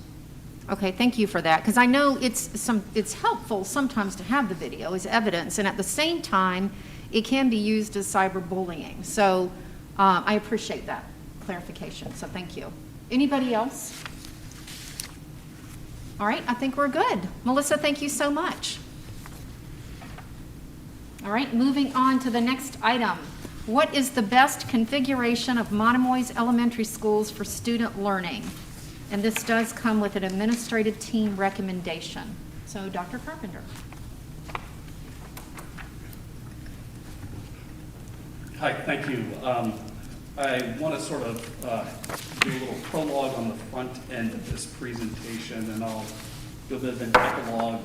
Okay, thank you for that, because I know it's helpful sometimes to have the video as evidence, and at the same time, it can be used as cyberbullying. So I appreciate that clarification, so thank you. Anybody else? All right, I think we're good. Melissa, thank you so much. All right, moving on to the next item. What is the best configuration of Monomoy's elementary schools for student learning? And this does come with an administrative team recommendation. So, Dr. Carpenter. Hi, thank you. I want to sort of do a little prologue on the front end of this presentation, and I'll do a bit of an epilogue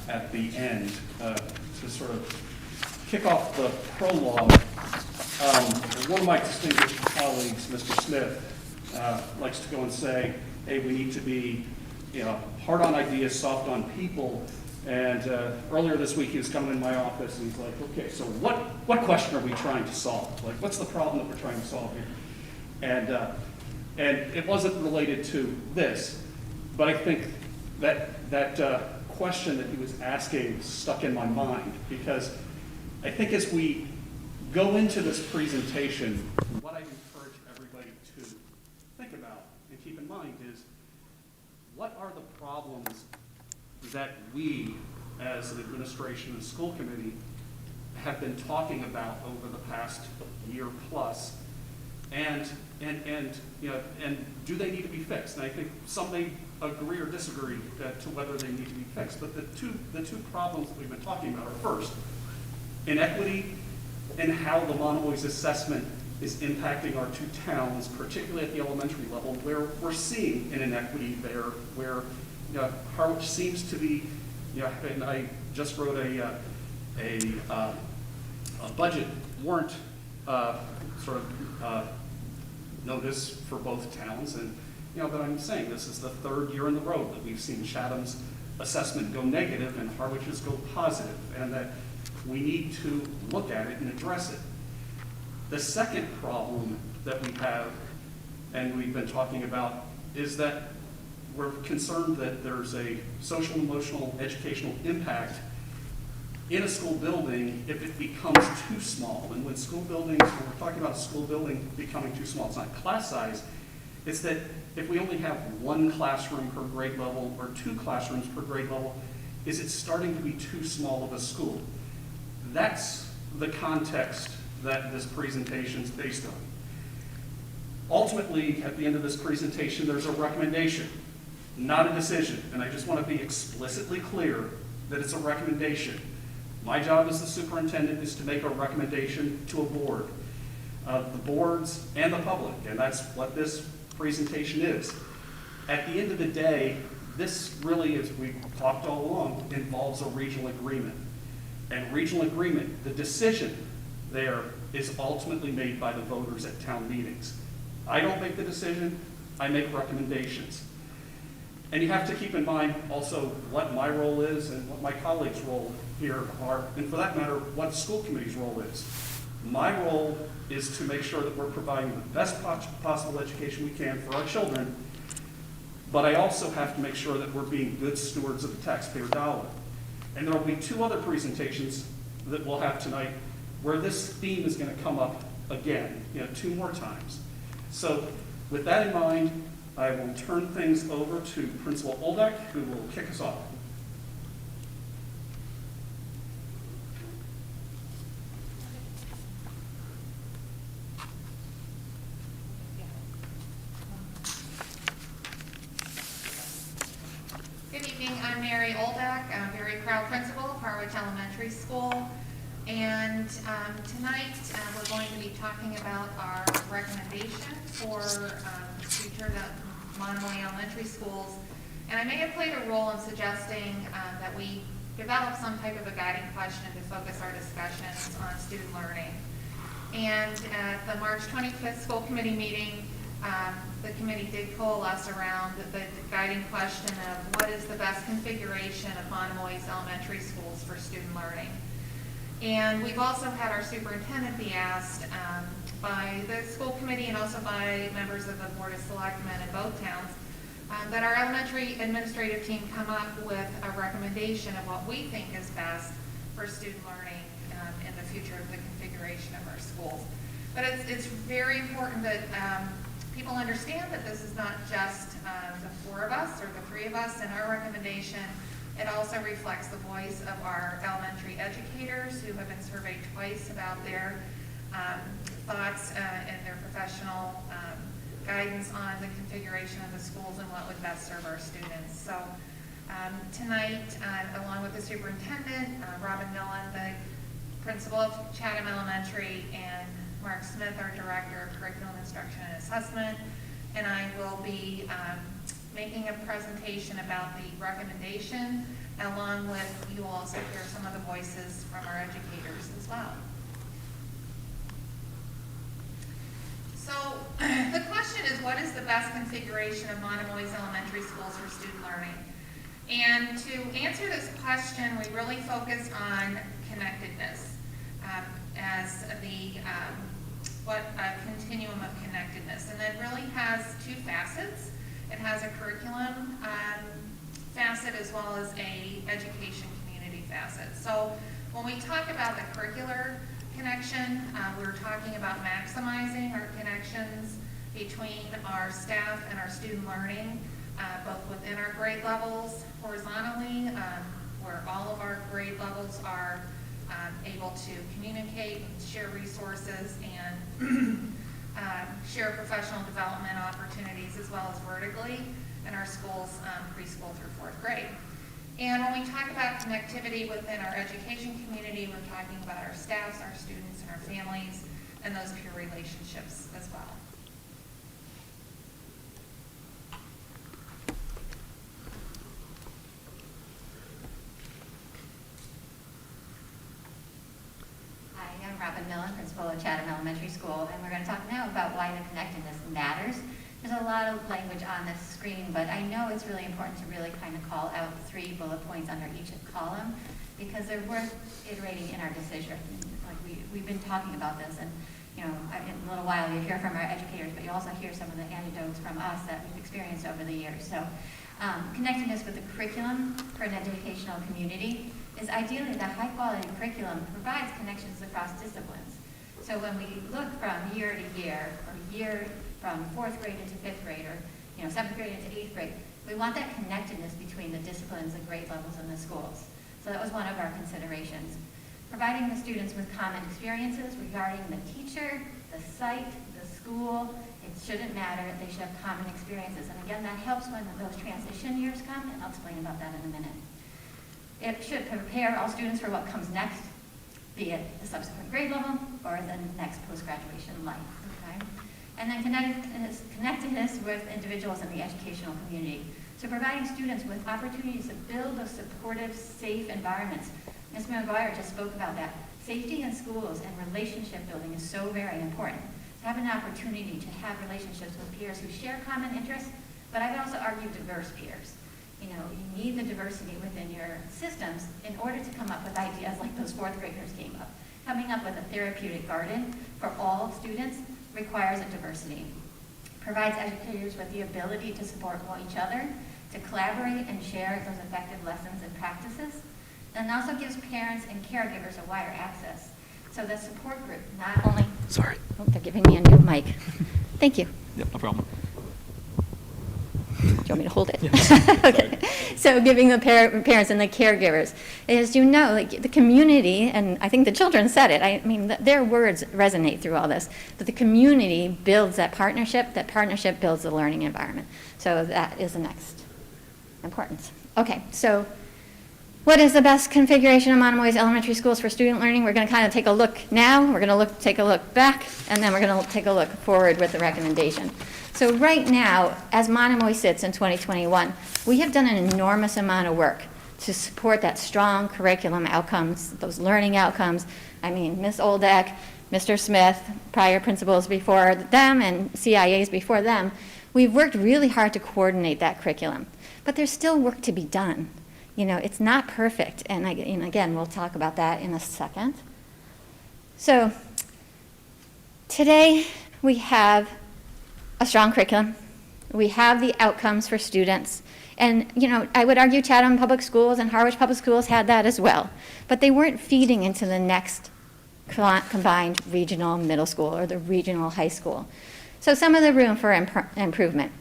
at the end to sort of kick off the prologue. One of my distinguished colleagues, Mr. Smith, likes to go and say, hey, we need to be, you know, hard on ideas, soft on people. And earlier this week, he was coming in my office, and he's like, okay, so what question are we trying to solve? Like, what's the problem that we're trying to solve here? And it wasn't related to this, but I think that question that he was asking stuck in my mind, because I think as we go into this presentation, what I encourage everybody to think about and keep in mind is, what are the problems that we, as an administration and school committee, have been talking about over the past year plus, and you know, and do they need to be fixed? And I think some may agree or disagree to whether they need to be fixed. But the two problems that we've been talking about are, first, inequity and how the Monomoy's assessment is impacting our two towns, particularly at the elementary level, where we're seeing an inequity there, where, you know, Harwich seems to be, you know, and I just wrote a budget warrant sort of notice for both towns, and, you know, but I'm saying this is the third year in the row that we've seen Chatham's assessment go negative and Harwich's go positive, and that we need to look at it and address it. The second problem that we have, and we've been talking about, is that we're concerned that there's a social, emotional, educational impact in a school building if it becomes too small. And when we're talking about a school building becoming too small, it's not class size, it's that if we only have one classroom per grade level or two classrooms per grade level, is it starting to be too small of a school? That's the context that this presentation is based on. Ultimately, at the end of this presentation, there's a recommendation, not a decision. And I just want to be explicitly clear that it's a recommendation. My job as the superintendent is to make a recommendation to a board, the boards and the public, and that's what this presentation is. At the end of the day, this really, as we've talked all along, involves a regional agreement. And regional agreement, the decision there is ultimately made by the voters at town meetings. I don't make the decision, I make recommendations. And you have to keep in mind also what my role is and what my colleagues' role here are, and for that matter, what the school committee's role is. My role is to make sure that we're providing the best possible education we can for our children, but I also have to make sure that we're being good stewards of the taxpayer dollar. And there will be two other presentations that we'll have tonight where this theme is going to come up again, you know, two more times. So with that in mind, I will turn things over to Principal Oldak, who will kick us off. Good evening, I'm Mary Oldak. I'm a very proud principal of Harwich Elementary School. And tonight, we're going to be talking about our recommendation for future Monomoy elementary schools. And I may have played a role in suggesting that we develop some type of a guiding question to focus our discussions on student learning. And at the March 25th school committee meeting, the committee did coalesce around the guiding question of what is the best configuration of Monomoy's elementary schools for student learning. And we've also had our superintendent be asked by the school committee and also by members of the Board of Selectmen in both towns that our elementary administrative team come up with a recommendation of what we think is best for student learning in the future of the configuration of our schools. But it's very important that people understand that this is not just the four of us or the three of us in our recommendation. It also reflects the voice of our elementary educators who have been surveyed twice about their thoughts and their professional guidance on the configuration of the schools and what would best serve our students. So tonight, along with the superintendent, Robin Millen, the principal of Chatham Elementary, and Mark Smith, our director of curriculum instruction and assessment, and I will be making a presentation about the recommendation, along with, you will also hear some of the voices from our educators as well. So the question is, what is the best configuration of Monomoy's elementary schools for student learning? And to answer this question, we really focus on connectedness as the what a continuum of connectedness, and it really has two facets. It has a curriculum facet as well as a education community facet. So when we talk about the curricular connection, we're talking about maximizing our connections between our staff and our student learning, both within our grade levels horizontally, where all of our grade levels are able to communicate, share resources, and share professional development opportunities, as well as vertically in our schools, preschool through fourth grade. And when we talk about connectivity within our education community, we're talking about our staffs, our students, and our families, and those peer relationships as well. Hi, I'm Robin Millen, principal of Chatham Elementary School, and we're going to talk now about why the connectedness matters. There's a lot of language on this screen, but I know it's really important to really kind of call out 3 bullet points under each column, because they're worth iterating in our decision. Like we've been talking about this, and in a little while you'll hear from our educators, but you also hear some of the anecdotes from us that we've experienced over the years. So connectedness with the curriculum for an educational community is ideally that high-quality curriculum provides connections across disciplines. So when we look from year to year, or year from 4th grade into 5th grade, or 7th grade into 8th grade, we want that connectedness between the disciplines and grade levels in the schools. So that was one of our considerations. Providing the students with common experiences regarding the teacher, the site, the school, it shouldn't matter, they should have common experiences. And again, that helps when those transition years come, and I'll explain about that in a minute. It should prepare all students for what comes next, be it the subsequent grade level or the next post-graduation life, okay? And then connectedness with individuals in the educational community. So providing students with opportunities to build those supportive, safe environments. Ms. McGuire just spoke about that. Safety in schools and relationship building is so very important. To have an opportunity to have relationships with peers who share common interests, but I would also argue diverse peers. You need the diversity within your systems in order to come up with ideas like those 4th graders came up. Coming up with a therapeutic garden for all students requires a diversity. Provides educators with the ability to support each other, to collaborate and share those effective lessons and practices, and also gives parents and caregivers a wider access. So the support group not only... Sorry. Oh, they're giving me a new mic. Thank you. Yep, no problem. Do you want me to hold it? Okay. So giving the parents and the caregivers, as you know, like the community, and I think the children said it, I mean, their words resonate through all this, but the community builds that partnership builds the learning environment. So that is the next importance. Okay, so What is the best configuration of Monomoy's elementary schools for student learning? We're going to kind of take a look now, we're going to take a look back, and then we're going to take a look forward with the recommendation. So right now, as Monomoy sits in 2021, we have done an enormous amount of work to support that strong curriculum outcomes, those learning outcomes. I mean, Ms. Oldeck, Mr. Smith, prior principals before them, and CIAs before them, we've worked really hard to coordinate that curriculum. But there's still work to be done. You know, it's not perfect, and again, we'll talk about that in a second. So today we have a strong curriculum. We have the outcomes for students. And, you know, I would argue Chatham Public Schools and Harwich Public Schools had that as well. But they weren't feeding into the next combined regional middle school or the regional high school. So some of the room for improvement.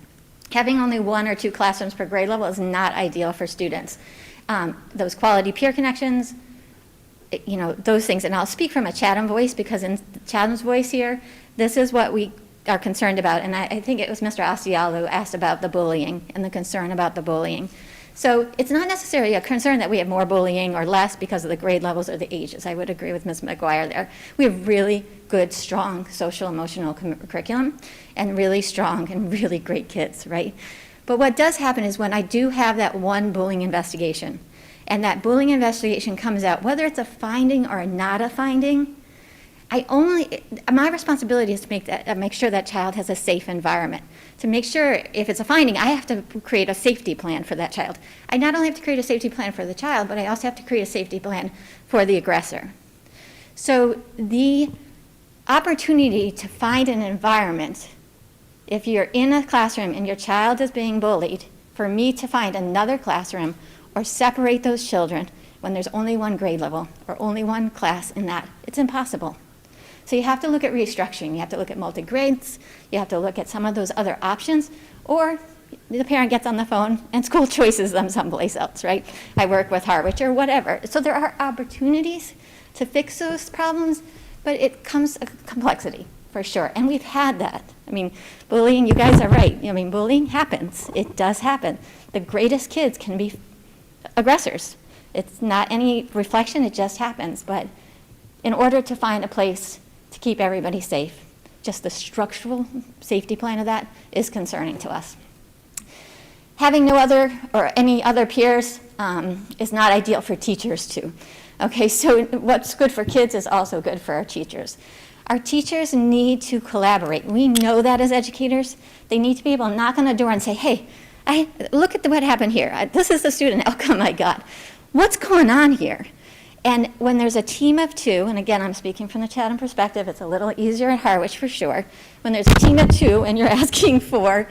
Having only 1 or 2 classrooms per grade level is not ideal for students. Those quality peer connections, you know, those things. And I'll speak from a Chatham voice, because in Chatham's voice here, this is what we are concerned about. And I think it was Mr. Ostialo who asked about the bullying and the concern about the bullying. So it's not necessarily a concern that we have more bullying or less because of the grade levels or the ages. I would agree with Ms. McGuire there. We have really good, strong social emotional curriculum and really strong and really great kids, right? But what does happen is when I do have that one bullying investigation, and that bullying investigation comes out, whether it's a finding or not a finding, my responsibility is to make sure that child has a safe environment. To make sure, if it's a finding, I have to create a safety plan for that child. I not only have to create a safety plan for the child, but I also have to create a safety plan for the aggressor. So the opportunity to find an environment, if you're in a classroom and your child is being bullied, for me to find another classroom or separate those children when there's only one grade level or only one class in that, it's impossible. So you have to look at restructuring. You have to look at multi-grades. You have to look at some of those other options. Or the parent gets on the phone and school choices them someplace else, right? I work with Harwich or whatever. So there are opportunities to fix those problems, but it comes a complexity for sure. And we've had that. I mean, bullying, you guys are right. I mean, bullying happens. It does happen. The greatest kids can be aggressors. It's not any reflection, it just happens. But in order to find a place to keep everybody safe, just the structural safety plan of that is concerning to us. Having no other or any other peers is not ideal for teachers too. Okay, so what's good for kids is also good for our teachers. Our teachers need to collaborate. We know that as educators. They need to be able to knock on the door and say, hey, look at what happened here. This is the student outcome I got. What's going on here? And when there's a team of 2, and again, I'm speaking from the Chatham perspective, it's a little easier at Harwich for sure. When there's a team of 2 and you're asking for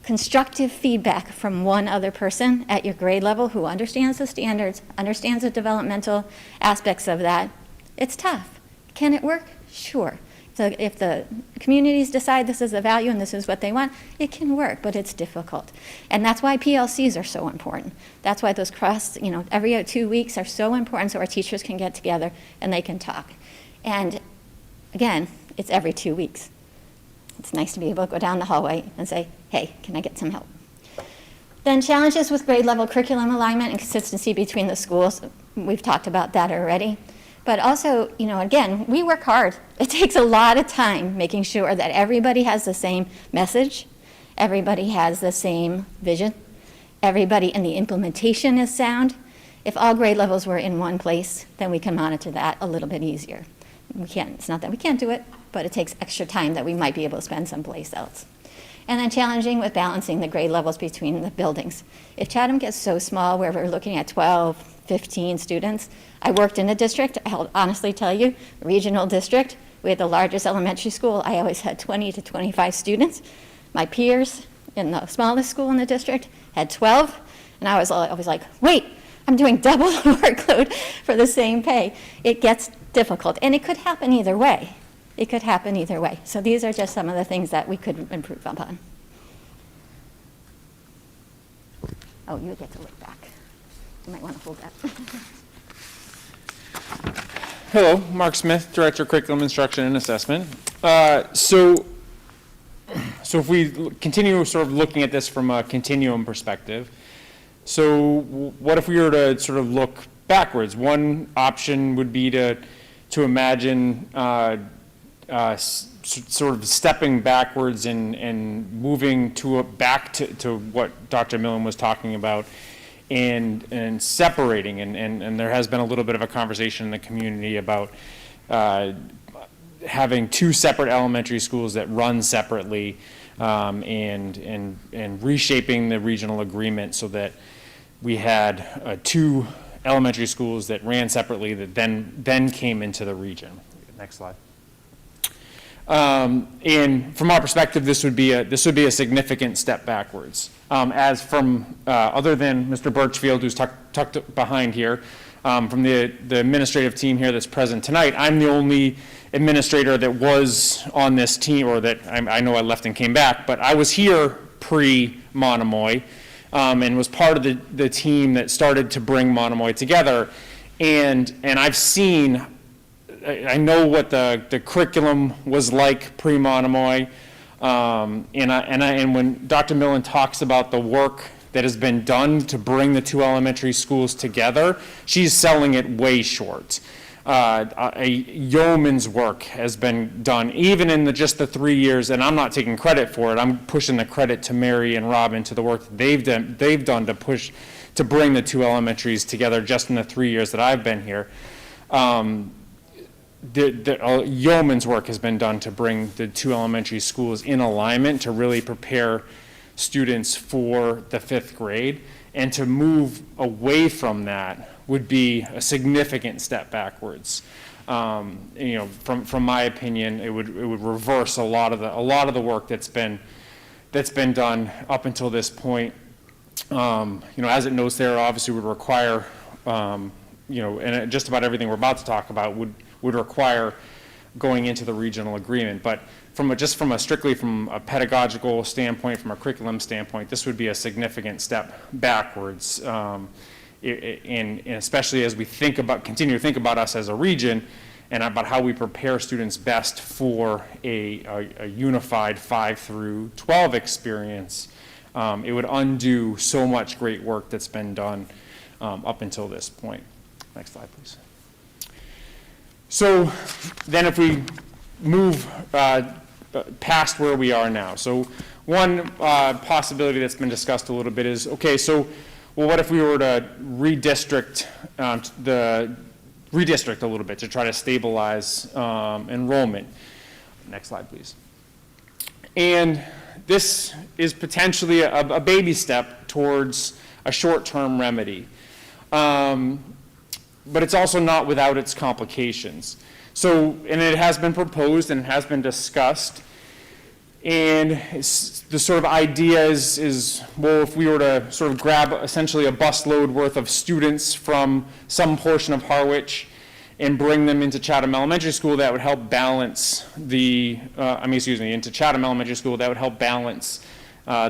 constructive feedback from one other person at your grade level who understands the standards, understands the developmental aspects of that, it's tough. Can it work? Sure. So if the communities decide this is a value and this is what they want, it can work, but it's difficult. And that's why PLCs are so important. That's why those every 2 weeks are so important, so our teachers can get together and they can talk. And again, it's every 2 weeks. It's nice to be able to go down the hallway and say, hey, can I get some help? Then challenges with grade level curriculum alignment and consistency between the schools. We've talked about that already. But also, again, we work hard. It takes a lot of time making sure that everybody has the same message, everybody has the same vision, everybody in the implementation is sound. If all grade levels were in one place, then we can monitor that a little bit easier. It's not that we can't do it, but it takes extra time that we might be able to spend someplace else. And then challenging with balancing the grade levels between the buildings. If Chatham gets so small where we're looking at 12, 15 students, I worked in a district, I'll honestly tell you, regional district, we had the largest elementary school. I always had 20 to 25 students. My peers in the smallest school in the district had 12, and I was like, wait, I'm doing double the workload for the same pay. It gets difficult, and it could happen either way. It could happen either way. So these are just some of the things that we could improve upon. Oh, you get to look back. You might want to hold that. Hello, Mark Smith, Director of Curriculum Instruction and Assessment. So if we continue sort of looking at this from a continuum perspective, So what if we were to sort of look backwards? One option would be to imagine sort of stepping backwards and moving back to what Dr. Millen was talking about, and separating, and there has been a little bit of a conversation in the community about having two separate elementary schools that run separately, and reshaping the regional agreement so that we had two elementary schools that ran separately that then came into the region. Next slide. And from our perspective, this would be a significant step backwards. As from other than Mr. Birchfield, who's tucked behind here, from the administrative team here that's present tonight, I'm the only administrator that was on this team, or that I know I left and came back, but I was here pre-Monomoy, and was part of the team that started to bring Monomoy together. And I've seen, I know what the curriculum was like pre-Monomoy, and when Dr. Millen talks about the work that has been done to bring the two elementary schools together, she's selling it way short. A yeoman's work has been done, even in just the 3 years, and I'm not taking credit for it. I'm pushing the credit to Mary and Robin, to the work that they've done to bring the two elementaries together just in the 3 years that I've been here. The yeoman's work has been done to bring the two elementary schools in alignment, to really prepare students for the 5th grade, and to move away from that would be a significant step backwards. From my opinion, it would reverse a lot of the work that's been done up until this point. As it notes there, obviously would require, and just about everything we're about to talk about would require going into the regional agreement. But strictly from a pedagogical standpoint, from a curriculum standpoint, this would be a significant step backwards. And especially as we continue to think about us as a region, and about how we prepare students best for a unified 5 through 12 experience, it would undo so much great work that's been done up until this point. Next slide, please. So then if we move past where we are now. So one possibility that's been discussed a little bit is, okay, so what if we were to redistrict a little bit to try to stabilize enrollment? Next slide, please. And this is potentially a baby step towards a short-term remedy. But it's also not without its complications. So, and it has been proposed and it has been discussed. And the sort of idea is, well, if we were to sort of grab essentially a busload worth of students from some portion of Harwich and bring them into Chatham Elementary School, that would help balance into Chatham Elementary School, that would help balance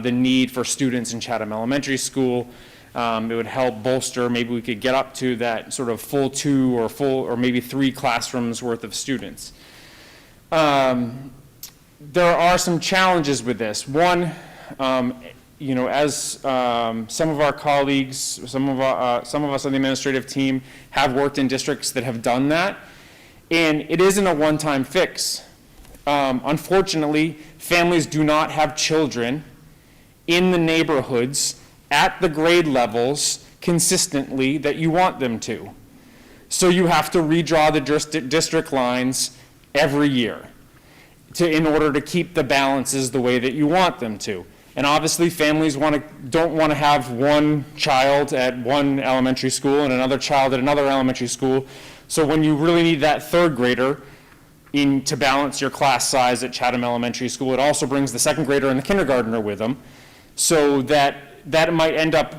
the need for students in Chatham Elementary School. It would help bolster, maybe we could get up to that sort of full 2 or maybe 3 classrooms worth of students. There are some challenges with this. One, as some of our colleagues, some of us on the administrative team have worked in districts that have done that, and it isn't a one-time fix. Unfortunately, families do not have children in the neighborhoods at the grade levels consistently that you want them to. So you have to redraw the district lines every year in order to keep the balances the way that you want them to. And obviously families don't want to have one child at one elementary school and another child at another elementary school. So when you really need that 3rd grader to balance your class size at Chatham Elementary School, it also brings the 2nd grader and the kindergartner with them, so that might end up,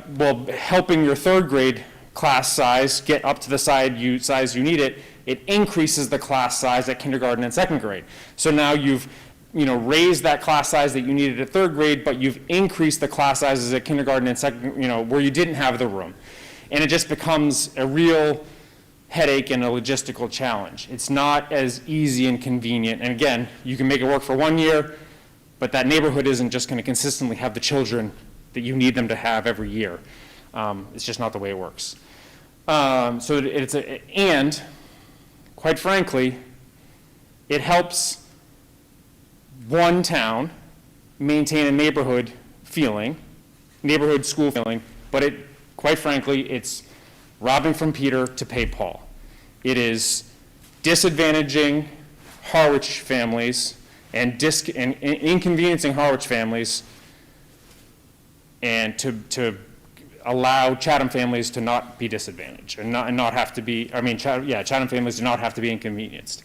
helping your 3rd grade class size get up to the size you need it. It increases the class size at kindergarten and 2nd grade. So now you've raised that class size that you needed at 3rd grade, but you've increased the class sizes at kindergarten and 2nd, where you didn't have the room. And it just becomes a real headache and a logistical challenge. It's not as easy and convenient. And again, you can make it work for 1 year, but that neighborhood isn't just going to consistently have the children that you need them to have every year. It's just not the way it works. And quite frankly, it helps one town maintain a neighborhood school feeling, but quite frankly, it's robbing from Peter to pay Paul. It is disadvantaging Harwich families and inconveniencing Harwich families, and to allow Chatham families to not be disadvantaged and not have to be, Chatham families do not have to be inconvenienced,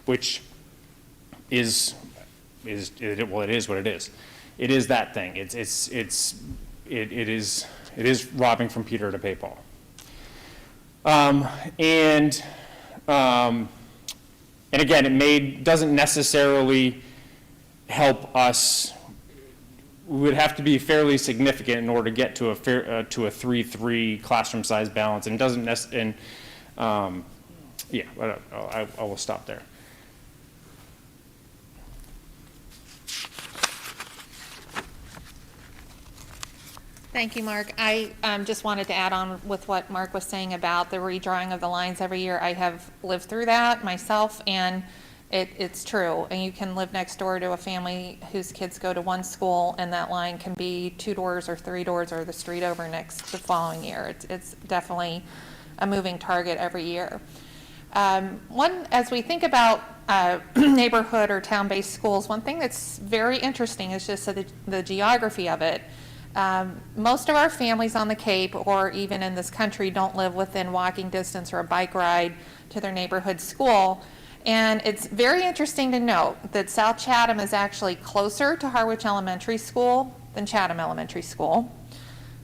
which is it is what it is. It is that thing. It is robbing from Peter to pay Paul. And again, doesn't necessarily help us. We would have to be fairly significant in order to get to a 3-3 classroom size balance, and it doesn't I will stop there. Thank you, Mark. I just wanted to add on with what Mark was saying about the redrawing of the lines every year. I have lived through that myself, and it's true. And you can live next door to a family whose kids go to one school, and that line can be 2 doors or 3 doors or the street over next the following year. It's definitely a moving target every year. As we think about neighborhood or town-based schools, one thing that's very interesting is just the geography of it. Most of our families on the Cape or even in this country don't live within walking distance or a bike ride to their neighborhood school. And it's very interesting to note that South Chatham is actually closer to Harwich Elementary School than Chatham Elementary School,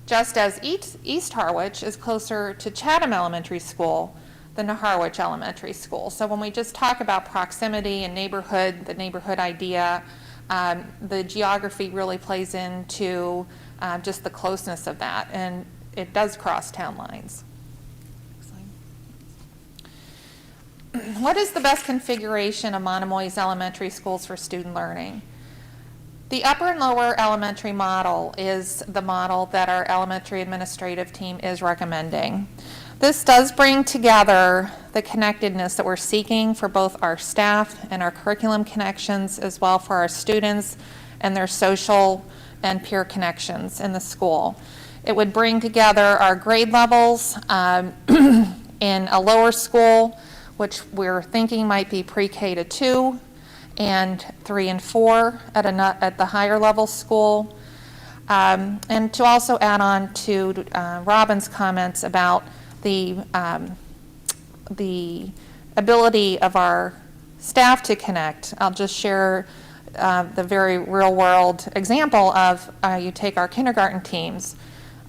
just as East Harwich is closer to Chatham Elementary School than to Harwich Elementary School. So when we just talk about proximity and neighborhood, the neighborhood idea, the geography really plays into just the closeness of that, and it does cross town lines. What is the best configuration of Monomoy's elementary schools for student learning? The upper and lower elementary model is the model that our elementary administrative team is recommending. This does bring together the connectedness that we're seeking for both our staff and our curriculum connections, as well for our students and their social and peer connections in the school. It would bring together our grade levels in a lower school, which we're thinking might be pre-K to 2, and 3 and 4 at the higher level school. And to also add on to Robin's comments about the ability of our staff to connect. I'll just share the very real world example of you take our kindergarten teams.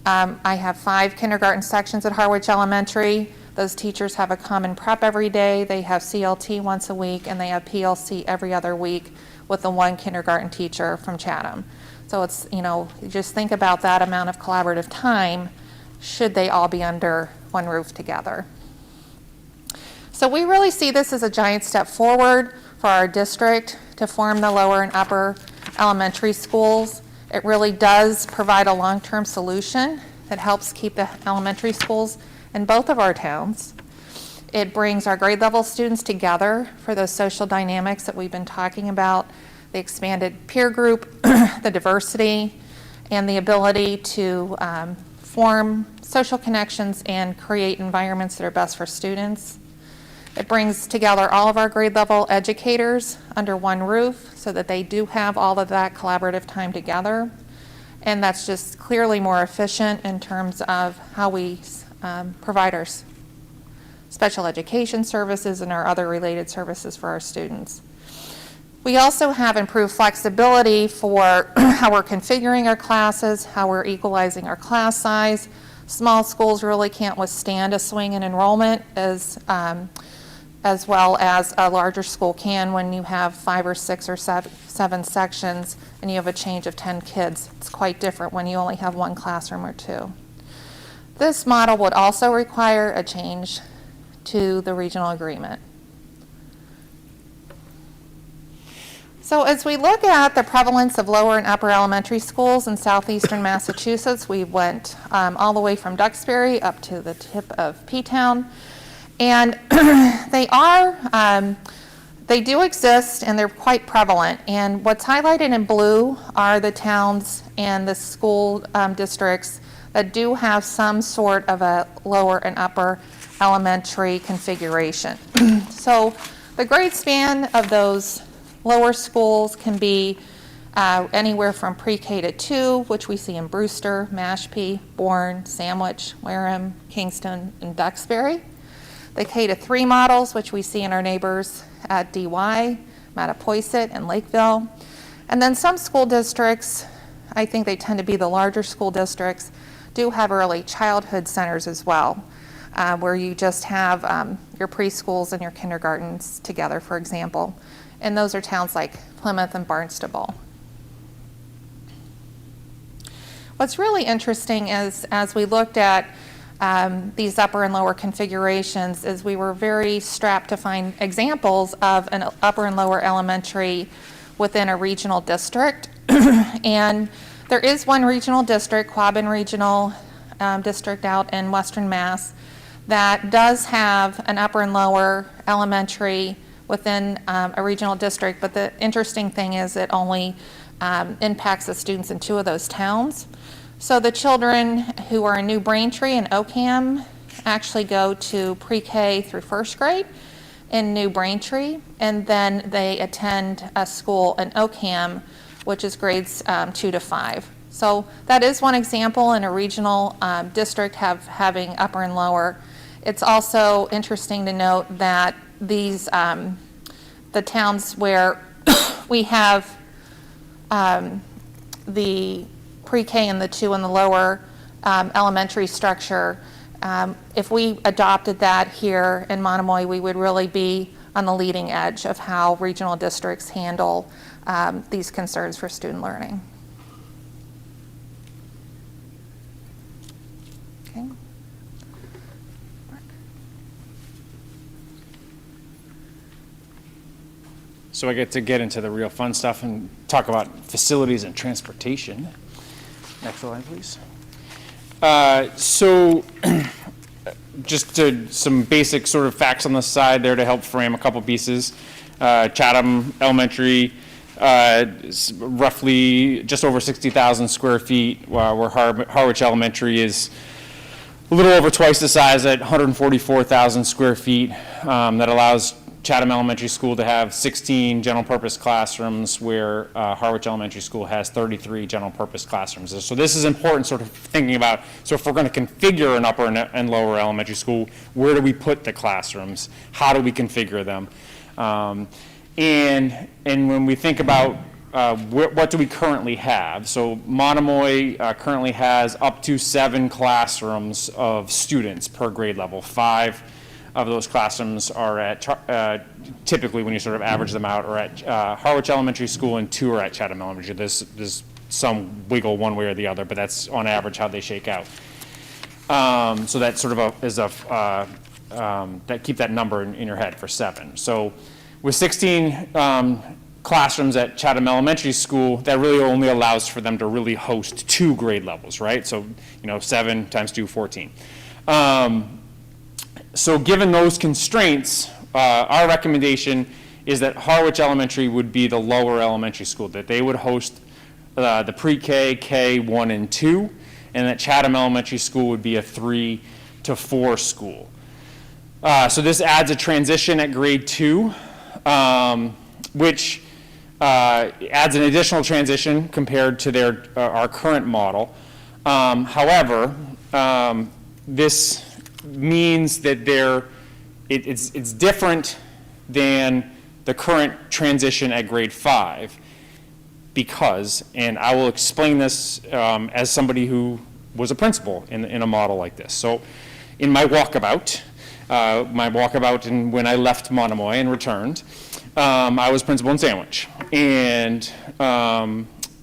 I have 5 kindergarten sections at Harwich Elementary. Those teachers have a common prep every day. They have CLT once a week, and they have PLC every other week with the 1 kindergarten teacher from Chatham. So it's, just think about that amount of collaborative time should they all be under one roof together. So we really see this as a giant step forward for our district to form the lower and upper elementary schools. It really does provide a long-term solution that helps keep the elementary schools in both of our towns. It brings our grade level students together for those social dynamics that we've been talking about, the expanded peer group, the diversity, and the ability to form social connections and create environments that are best for students. It brings together all of our grade level educators under one roof so that they do have all of that collaborative time together. And that's just clearly more efficient in terms of how we provide our special education services and our other related services for our students. We also have improved flexibility for how we're configuring our classes, how we're equalizing our class size. Small schools really can't withstand a swing in enrollment as well as a larger school can when you have 5 or 6 or 7 sections and you have a change of 10 kids. It's quite different when you only have 1 classroom or 2. This model would also require a change to the regional agreement. So as we look at the prevalence of lower and upper elementary schools in southeastern Massachusetts, we went all the way from Duxbury up to the tip of P-Town. And they do exist and they're quite prevalent. And what's highlighted in blue are the towns and the school districts that do have some sort of a lower and upper elementary configuration. So the grade span of those lower schools can be anywhere from pre-K to 2, which we see in Brewster, Mashpee, Bourne, Sandwich, Wareham, Kingston, and Duxbury. The K to 3 models, which we see in our neighbors at DY, Mattapoisett, and Lakeville. And then some school districts, I think they tend to be the larger school districts, do have early childhood centers as well, where you just have your preschools and your kindergartens together, for example. And those are towns like Plymouth and Barnstable. What's really interesting is, as we looked at these upper and lower configurations, is we were very strapped to find examples of an upper and lower elementary within a regional district. And there is one regional district, Quabbin Regional District out in Western Mass, that does have an upper and lower elementary within a regional district, but the interesting thing is it only impacts the students in 2 of those towns. So the children who are in New Braintree and Oakham actually go to pre-K through 1st grade in New Braintree, and then they attend a school in Oakham, which is grades 2 to 5. So that is one example in a regional district having upper and lower. It's also interesting to note that these, the towns where we have the pre-K and the 2 and the lower elementary structure, if we adopted that here in Monomoy, we would really be on the leading edge of how regional districts handle these concerns for student learning. Okay. So I get to get into the real fun stuff and talk about facilities and transportation. Next slide, please. So just some basic sort of facts on the side there to help frame a couple pieces. Chatham Elementary, roughly just over 60,000 square feet, where Harwich Elementary is a little over twice the size at 144,000 square feet. That allows Chatham Elementary School to have 16 general purpose classrooms, where Harwich Elementary School has 33 general purpose classrooms. So this is important, sort of thinking about, so if we're going to configure an upper and lower elementary school, where do we put the classrooms? How do we configure them? And when we think about what do we currently have? So Monomoy currently has up to 7 classrooms of students per grade level. 5 of those classrooms are at, typically when you sort of average them out, are at Harwich Elementary School, and 2 are at Chatham Elementary. There's some wiggle one way or the other, but that's on average how they shake out. So that sort of is that keep that number in your head for 7. So with 16 classrooms at Chatham Elementary School, that really only allows for them to really host 2 grade levels, right? So, 7 times 2, 14. So given those constraints, our recommendation is that Harwich Elementary would be the lower elementary school, that they would host the pre-K, K, 1, and 2, and that Chatham Elementary School would be a 3 to 4 school. So this adds a transition at grade 2, which adds an additional transition compared to our current model. However, this means that it's different than the current transition at grade 5, because, and I will explain this as somebody who was a principal in a model like this. So in my walkabout and when I left Monomoy and returned, I was principal in Sandwich. And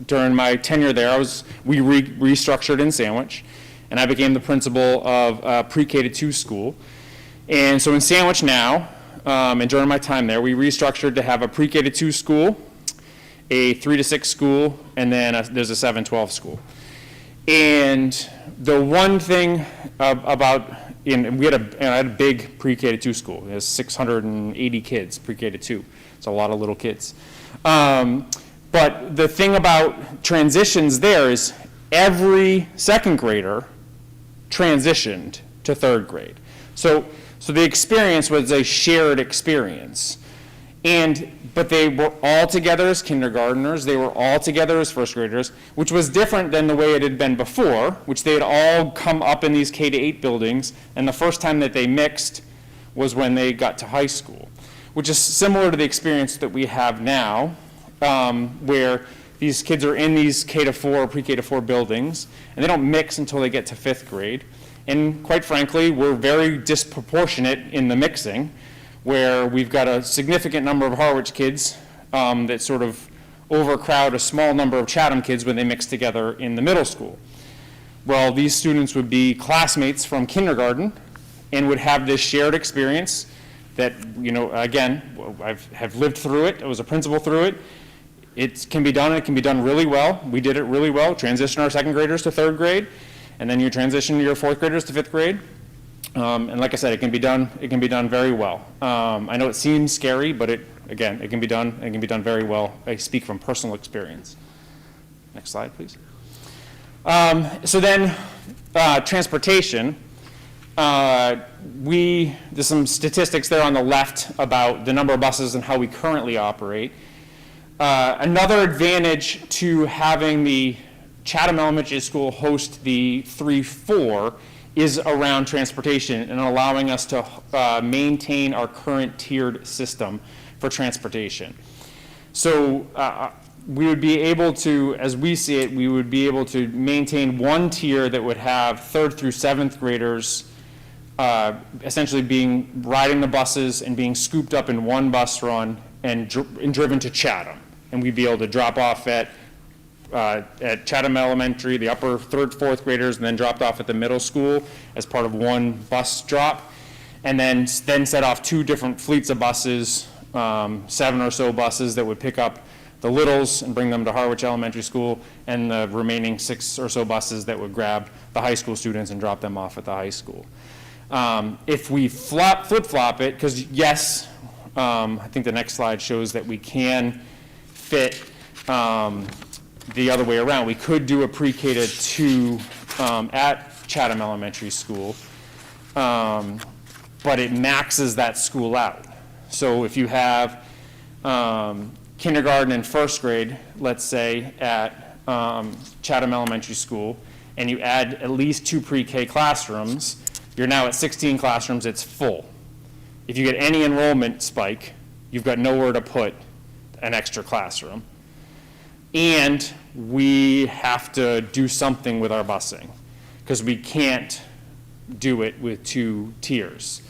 during my tenure there, we restructured in Sandwich, and I became the principal of a pre-K to 2 school. And so in Sandwich now, and during my time there, we restructured to have a pre-K to 2 school, a 3 to 6 school, and then there's a 7-12 school. And the one thing about, and I had a big pre-K to 2 school. There's 680 kids pre-K to 2. It's a lot of little kids. But the thing about transitions there is every second grader transitioned to third grade. So the experience was a shared experience. But they were all together as kindergartners, they were all together as first graders, which was different than the way it had been before, which they had all come up in these K-8 buildings, and the first time that they mixed was when they got to high school, which is similar to the experience that we have now, where these kids are in these K-4, pre-K to 4 buildings, and they don't mix until they get to 5th grade. And quite frankly, we're very disproportionate in the mixing, where we've got a significant number of Harwich kids that sort of overcrowd a small number of Chatham kids when they mix together in the middle school. Well, these students would be classmates from kindergarten and would have this shared experience that, again, have lived through it. I was a principal through it. It can be done, and it can be done really well. We did it really well. Transition our second graders to third grade, and then you transition your fourth graders to 5th grade. And like I said, it can be done very well. I know it seems scary, but it can be done, and it can be done very well. I speak from personal experience. Next slide, please. So then, transportation. There's some statistics there on the left about the number of buses and how we currently operate. Another advantage to having the Chatham Elementary School host the 3-4 is around transportation and allowing us to maintain our current tiered system for transportation. So we would be able to, as we see it, we would be able to maintain one tier that would have 3rd through 7th graders essentially riding the buses and being scooped up in one bus run and driven to Chatham. And we'd be able to drop off at Chatham Elementary, the upper 3rd, 4th graders, and then dropped off at the middle school as part of one bus drop, and then set off 2 different fleets of buses, 7 or so buses that would pick up the littles and bring them to Harwich Elementary School, and the remaining 6 or so buses that would grab the high school students and drop them off at the high school. If we flip-flop it, because yes, I think the next slide shows that we can fit the other way around. We could do a pre-K to 2 at Chatham Elementary School, but it maxes that school out. So if you have kindergarten and 1st grade, let's say, at Chatham Elementary School, and you add at least 2 pre-K classrooms, you're now at 16 classrooms, it's full. If you get any enrollment spike, you've got nowhere to put an extra classroom. And we have to do something with our busing, because we can't do it with 2 tiers.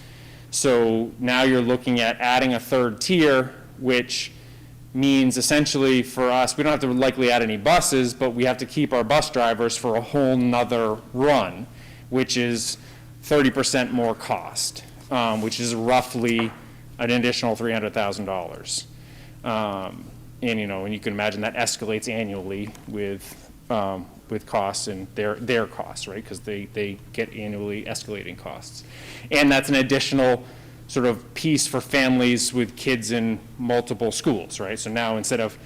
So now you're looking at adding a 3rd tier, which means essentially for us, we don't have to likely add any buses, but we have to keep our bus drivers for a whole nother run, which is 30% more cost, which is roughly an additional $300,000. And you can imagine that escalates annually with costs and their costs, right? Because they get annually escalating costs. And that's an additional sort of piece for families with kids in multiple schools, right? So now instead of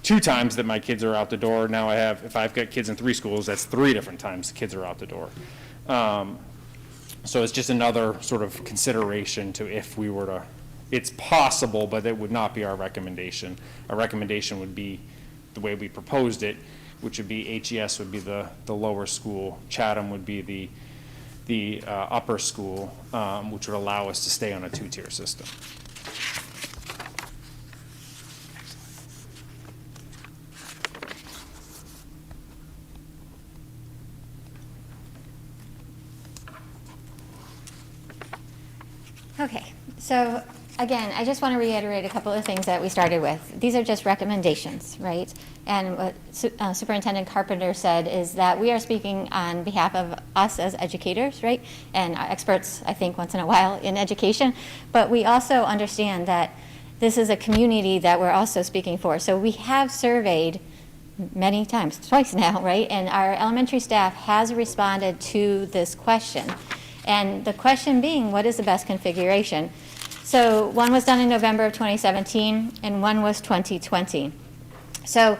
2 times that my kids are out the door, now if I've got kids in 3 schools, that's 3 different times the kids are out the door. So it's just another sort of consideration to if we were to, it's possible, but that would not be our recommendation. Our recommendation would be the way we proposed it, which would be HES would be the lower school, Chatham would be the upper school, which would allow us to stay on a 2-tier system. Okay, so again, I just want to reiterate a couple of things that we started with. These are just recommendations, right? And what Superintendent Carpenter said is that we are speaking on behalf of us as educators, right? And experts, I think, once in a while in education. But we also understand that this is a community that we're also speaking for. So we have surveyed many times, twice now, right? And our elementary staff has responded to this question. And the question being, what is the best configuration? So one was done in November of 2017 and one was 2020. So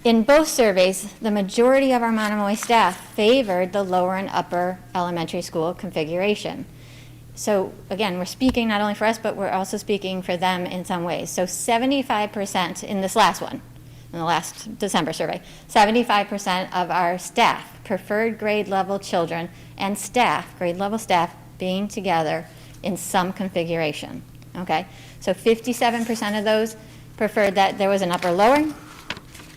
in both surveys, the majority of our Monomoy staff favored the lower and upper elementary school configuration. So again, we're speaking not only for us, but we're also speaking for them in some ways. So 75% in this last one, in the last December survey, 75% of our staff preferred grade level children and staff, grade level staff, being together in some configuration, okay? So 57% of those preferred that there was an upper lower,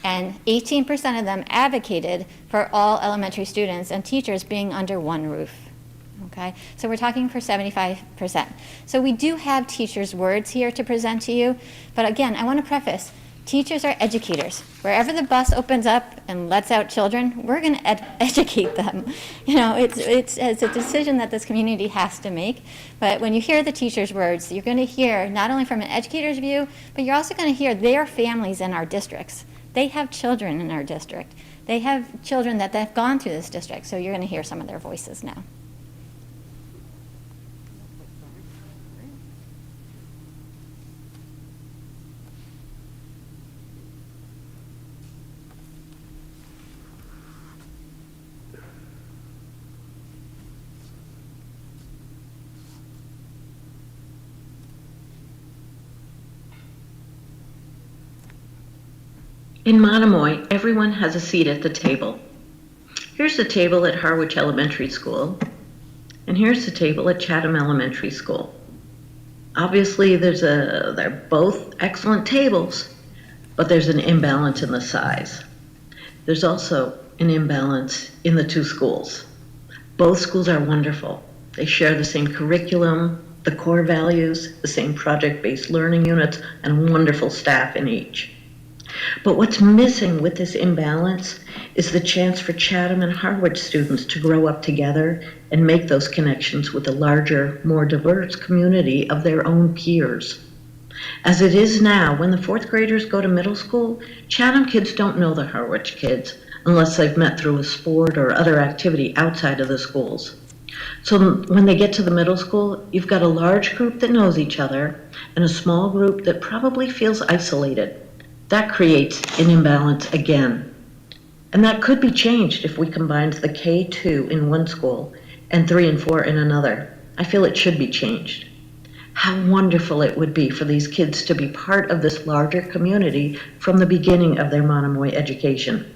and 18% of them advocated for all elementary students and teachers being under one roof. Okay, so we're talking for 75%. So we do have teachers' words here to present to you, but again, I want to preface, teachers are educators. Wherever the bus opens up and lets out children, we're going to educate them. You know, it's a decision that this community has to make, but when you hear the teachers' words, you're going to hear not only from an educator's view, but you're also going to hear their families in our districts. They have children in our district. They have children that have gone through this district, so you're going to hear some of their voices now. In Monomoy, everyone has a seat at the table. Here's the table at Harwich Elementary School, and here's the table at Chatham Elementary School. Obviously, they're both excellent tables, but there's an imbalance in the size. There's also an imbalance in the two schools. Both schools are wonderful. They share the same curriculum, the core values, the same project-based learning units, and wonderful staff in each. But what's missing with this imbalance is the chance for Chatham and Harwich students to grow up together and make those connections with a larger, more diverse community of their own peers. As it is now, when the fourth graders go to middle school, Chatham kids don't know the Harwich kids unless they've met through a sport or other activity outside of the schools. So when they get to the middle school, you've got a large group that knows each other and a small group that probably feels isolated. That creates an imbalance again. And that could be changed if we combined the K2 in one school and 3 and 4 in another. I feel it should be changed. How wonderful it would be for these kids to be part of this larger community from the beginning of their Monomoy education.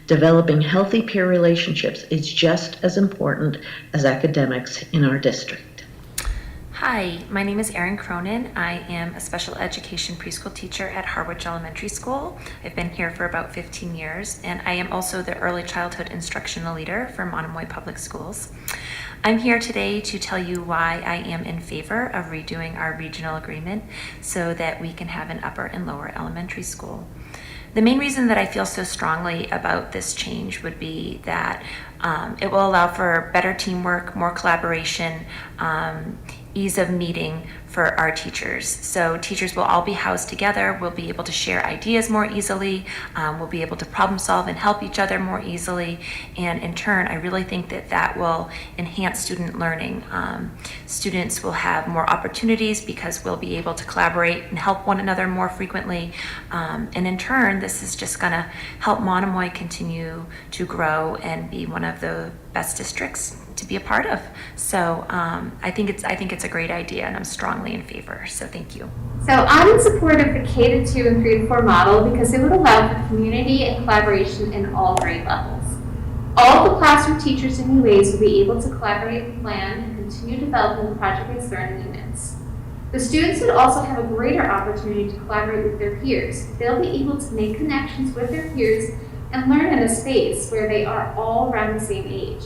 Developing healthy peer relationships is just as important as academics in our district. Hi, my name is Erin Cronin. I am a special education preschool teacher at Harwich Elementary School. I've been here for about 15 years, and I am also the early childhood instructional leader for Monomoy Public Schools. I'm here today to tell you why I am in favor of redoing our regional agreement so that we can have an upper and lower elementary school. The main reason that I feel so strongly about this change would be that it will allow for better teamwork, more collaboration, ease of meeting for our teachers. So teachers will all be housed together, we'll be able to share ideas more easily, we'll be able to problem solve and help each other more easily, and in turn, I really think that that will enhance student learning. Students will have more opportunities because we'll be able to collaborate and help one another more frequently, and in turn, this is just gonna help Monomoy continue to grow and be one of the best districts to be a part of. So I think it's a great idea, and I'm strongly in favor. So thank you. So I'm in support of the K-2 and 3-4 model because it would allow for community and collaboration in all grade levels. All of the classroom teachers in UAs will be able to collaborate and plan and continue developing project-based learning units. The students would also have a greater opportunity to collaborate with their peers. They'll be able to make connections with their peers and learn in a space where they are all around the same age.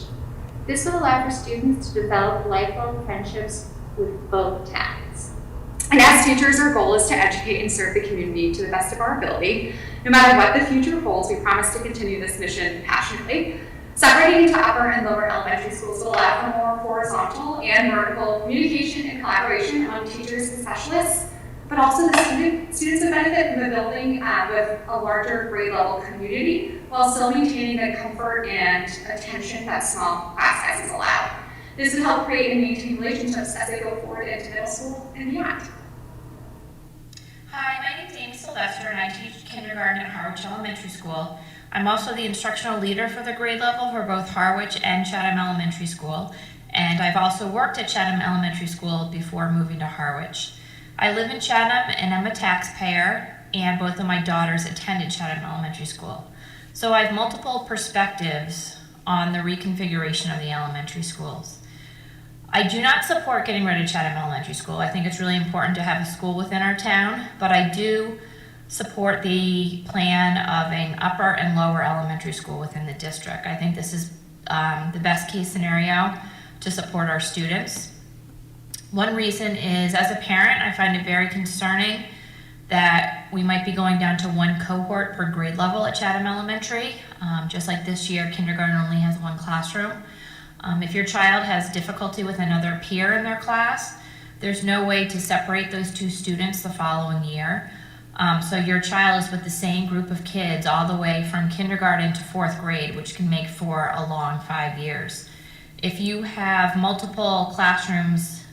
This will allow for students to develop lifelong friendships with both towns. And as teachers, our goal is to educate and serve the community to the best of our ability. No matter what the future holds, we promise to continue this mission passionately. Separating into upper and lower elementary schools will allow for more horizontal and vertical communication and collaboration among teachers and specialists. but also the students would benefit from the building with a larger grade level community while still maintaining the comfort and attention that small class sizes allow. This would help create and maintain relationships as they go forward into middle school and beyond. Hi, my name is Amy Sylvester and I teach kindergarten at Harwich Elementary School. I'm also the instructional leader for the grade level for both Harwich and Chatham Elementary School, and I've also worked at Chatham Elementary School before moving to Harwich. I live in Chatham and I'm a taxpayer, and both of my daughters attended Chatham Elementary School. So I have multiple perspectives on the reconfiguration of the elementary schools. I do not support getting rid of Chatham Elementary School. I think it's really important to have a school within our town, but I do support the plan of an upper and lower elementary school within the district. I think this is the best case scenario to support our students. One reason is, as a parent, I find it very concerning that we might be going down to one cohort per grade level at Chatham Elementary. Just like this year, kindergarten only has one classroom. If your child has difficulty with another peer in their class, there's no way to separate those two students the following year. So your child is with the same group of kids all the way from kindergarten to 4th grade, which can make for a long 5 years. If you have multiple classrooms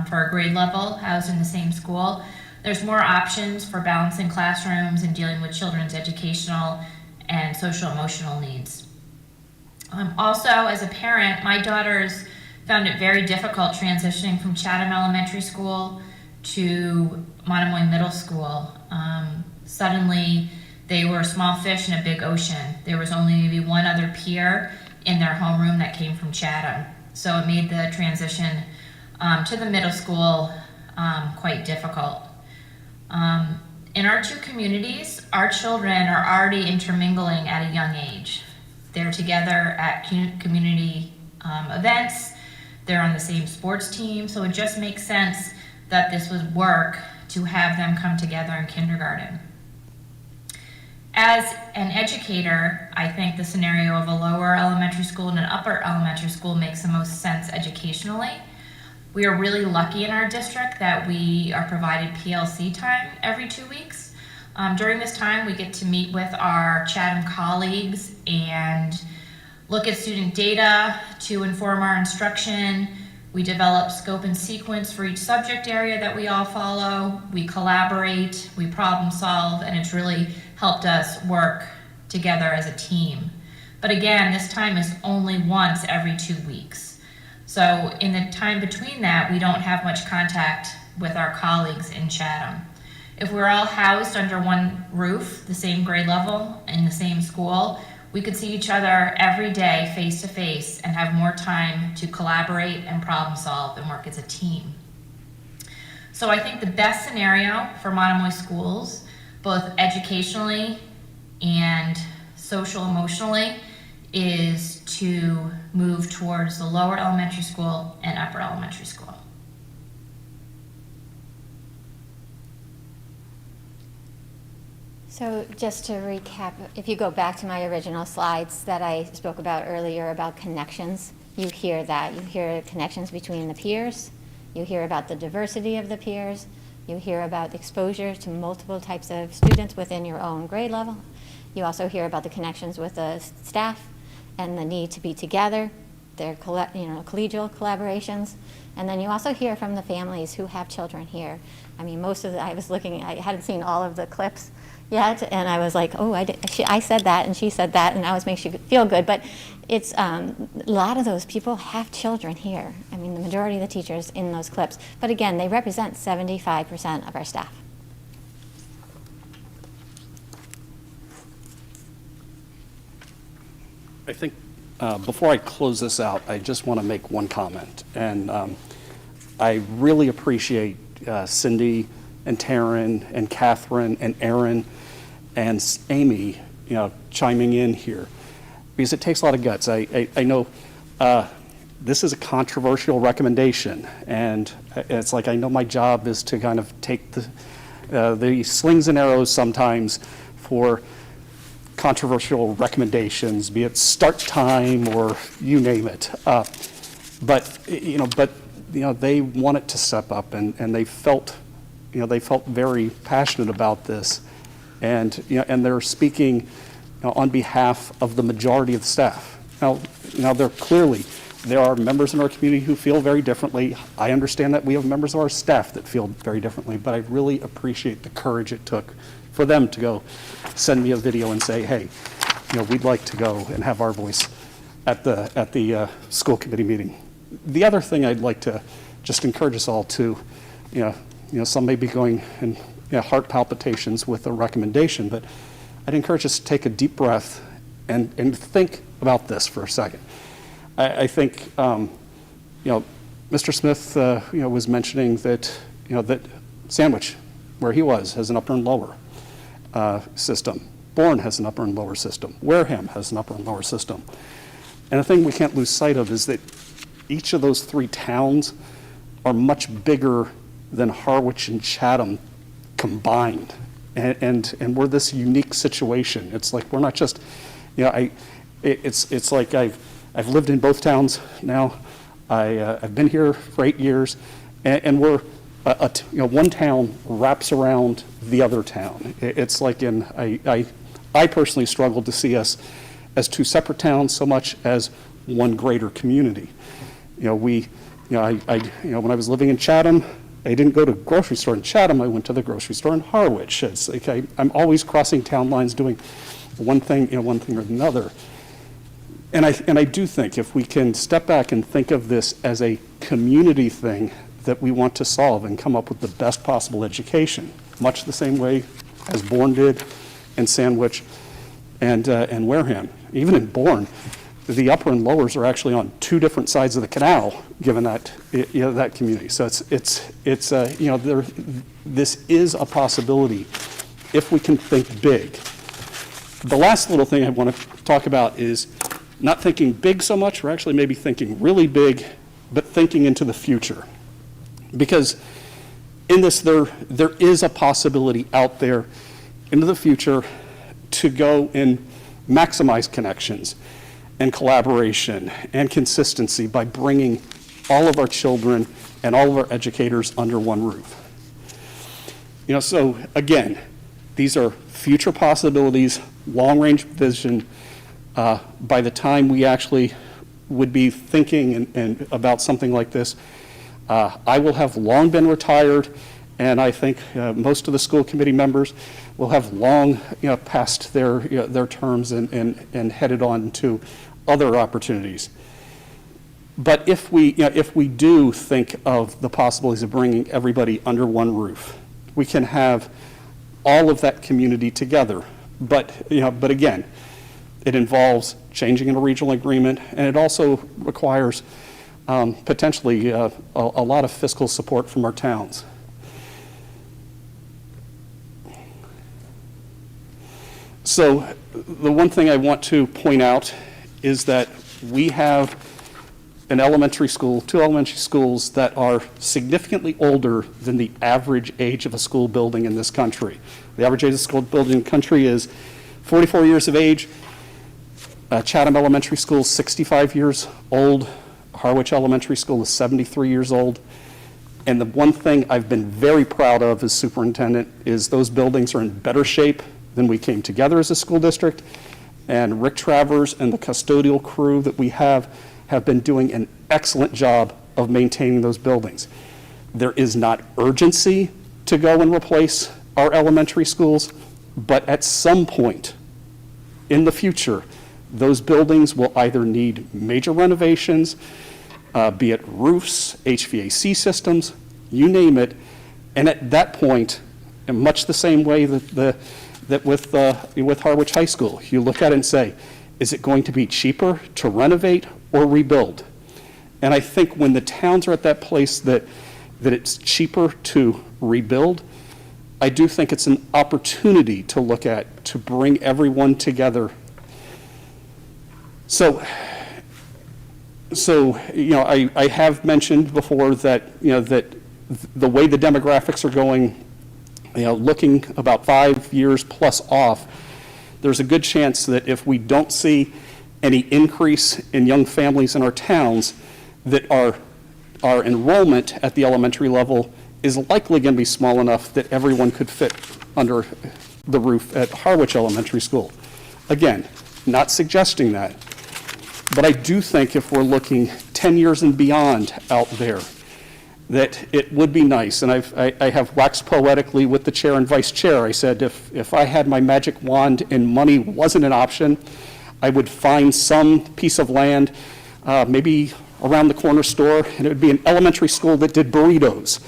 for a grade level housed in the same school, there's more options for balancing classrooms and dealing with children's educational and social emotional needs. Also, as a parent, my daughters found it very difficult transitioning from Chatham Elementary School to Monomoy Middle School. Suddenly, they were a small fish in a big ocean. There was only maybe one other peer in their homeroom that came from Chatham. So it made the transition to the middle school quite difficult. In our two communities, our children are already intermingling at a young age. They're together at community events, they're on the same sports team, so it just makes sense that this would work to have them come together in kindergarten. As an educator, I think the scenario of a lower elementary school and an upper elementary school makes the most sense educationally. We are really lucky in our district that we are provided PLC time every 2 weeks. During this time, we get to meet with our Chatham colleagues and look at student data to inform our instruction. We develop scope and sequence for each subject area that we all follow. We collaborate, we problem solve, and it's really helped us work together as a team. But again, this time is only once every 2 weeks. So in the time between that, we don't have much contact with our colleagues in Chatham. If we're all housed under one roof, the same grade level, in the same school, we could see each other every day face to face and have more time to collaborate and problem solve and work as a team. So I think the best scenario for Monomoy schools, both educationally and social emotionally, is to move towards the lower elementary school and upper elementary school. So just to recap, if you go back to my original slides that I spoke about earlier about connections, you hear that. You hear connections between the peers. You hear about the diversity of the peers. You hear about exposure to multiple types of students within your own grade level. You also hear about the connections with the staff and the need to be together, their collegial collaborations. And then you also hear from the families who have children here. I mean, I hadn't seen all of the clips yet, and I was like, oh, I said that, and she said that, and that always makes you feel good. But it's a lot of those people have children here. I mean, the majority of the teachers in those clips. But again, they represent 75% of our staff. I think before I close this out, I just want to make one comment. And I really appreciate Cindy and Taryn and Catherine and Aaron and Amy, chiming in here, because it takes a lot of guts. I know this is a controversial recommendation, and it's like I know my job is to kind of take the slings and arrows sometimes for controversial recommendations, be it start time or you name it. But they want it to step up, and they felt they felt very passionate about this. And, and they're speaking on behalf of the majority of the staff. Now, there are members in our community who feel very differently. I understand that we have members of our staff that feel very differently, but I really appreciate the courage it took for them to go send me a video and say, hey, we'd like to go and have our voice at the school committee meeting. The other thing I'd like to just encourage us all to, some may be going in heart palpitations with a recommendation, but I'd encourage us to take a deep breath and think about this for a second. I think, Mr. Smith, was mentioning that, that Sandwich, where he was, has an upper and lower system. Bourne has an upper and lower system. Wareham has an upper and lower system. And the thing we can't lose sight of is that each of those three towns are much bigger than Harwich and Chatham combined. And we're this unique situation. It's like we're not just, it's like I've lived in both towns now. I've been here for 8 years, and we're one town wraps around the other town. It's like I personally struggle to see us as two separate towns so much as one greater community. When I was living in Chatham, I didn't go to the grocery store in Chatham, I went to the grocery store in Harwich. It's like I'm always crossing town lines doing one thing or another. And I do think if we can step back and think of this as a community thing that we want to solve and come up with the best possible education, much the same way as Bourne did and Sandwich and Wareham. Even in Bourne, the upper and lowers are actually on two different sides of the canal, given that that community. So this is a possibility if we can think big. The last little thing I want to talk about is not thinking big so much, or actually maybe thinking really big, but thinking into the future. Because in this, there is a possibility out there into the future to go and maximize connections and collaboration and consistency by bringing all of our children and all of our educators under one roof. So again, these are future possibilities, long-range vision. By the time we actually would be thinking and about something like this, I will have long been retired, and I think most of the school committee members will have long passed their terms and headed on to other opportunities. But if we do think of the possibilities of bringing everybody under one roof, we can have all of that community together. But again, it involves changing in a regional agreement, and it also requires potentially a lot of fiscal support from our towns. So the one thing I want to point out is that we have an elementary school, two elementary schools that are significantly older than the average age of a school building in this country. The average age of a school building in the country is 44 years of age. Chatham Elementary School is 65 years old. Harwich Elementary School is 73 years old. And the one thing I've been very proud of as superintendent is those buildings are in better shape than we came together as a school district. And Rick Travers and the custodial crew that we have been doing an excellent job of maintaining those buildings. There is not urgency to go and replace our elementary schools, but at some point in the future, those buildings will either need major renovations, be it roofs, HVAC systems, you name it. And at that point, in much the same way that with Harwich High School, you look at it and say, is it going to be cheaper to renovate or rebuild? And I think when the towns are at that place that it's cheaper to rebuild, I do think it's an opportunity to look at to bring everyone together. So I have mentioned before that that the way the demographics are going, looking about 5 years plus off, there's a good chance that if we don't see any increase in young families in our towns, that our enrollment at the elementary level is likely going to be small enough that everyone could fit under the roof at Harwich Elementary School. Again, not suggesting that, but I do think if we're looking 10 years and beyond out there, that it would be nice, and I have waxed poetically with the chair and vice chair. I said if I had my magic wand and money wasn't an option, I would find some piece of land, maybe around the corner store, and it would be an elementary school that did burritos.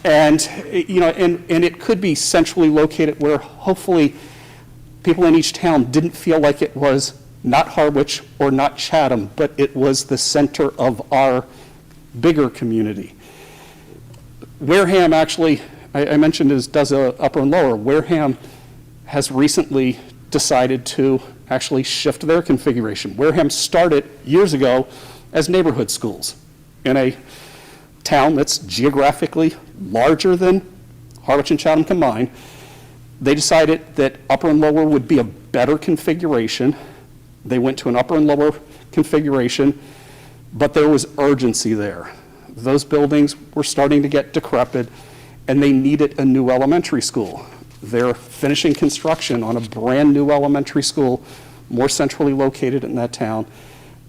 And, and it could be centrally located where hopefully people in each town didn't feel like it was not Harwich or not Chatham, but it was the center of our bigger community. Wareham actually, I mentioned, does a upper and lower. Wareham has recently decided to actually shift their configuration. Wareham started years ago as neighborhood schools in a town that's geographically larger than Harwich and Chatham combined. They decided that upper and lower would be a better configuration. They went to an upper and lower configuration, but there was urgency there. Those buildings were starting to get decrepit, and they needed a new elementary school. They're finishing construction on a brand new elementary school, more centrally located in that town,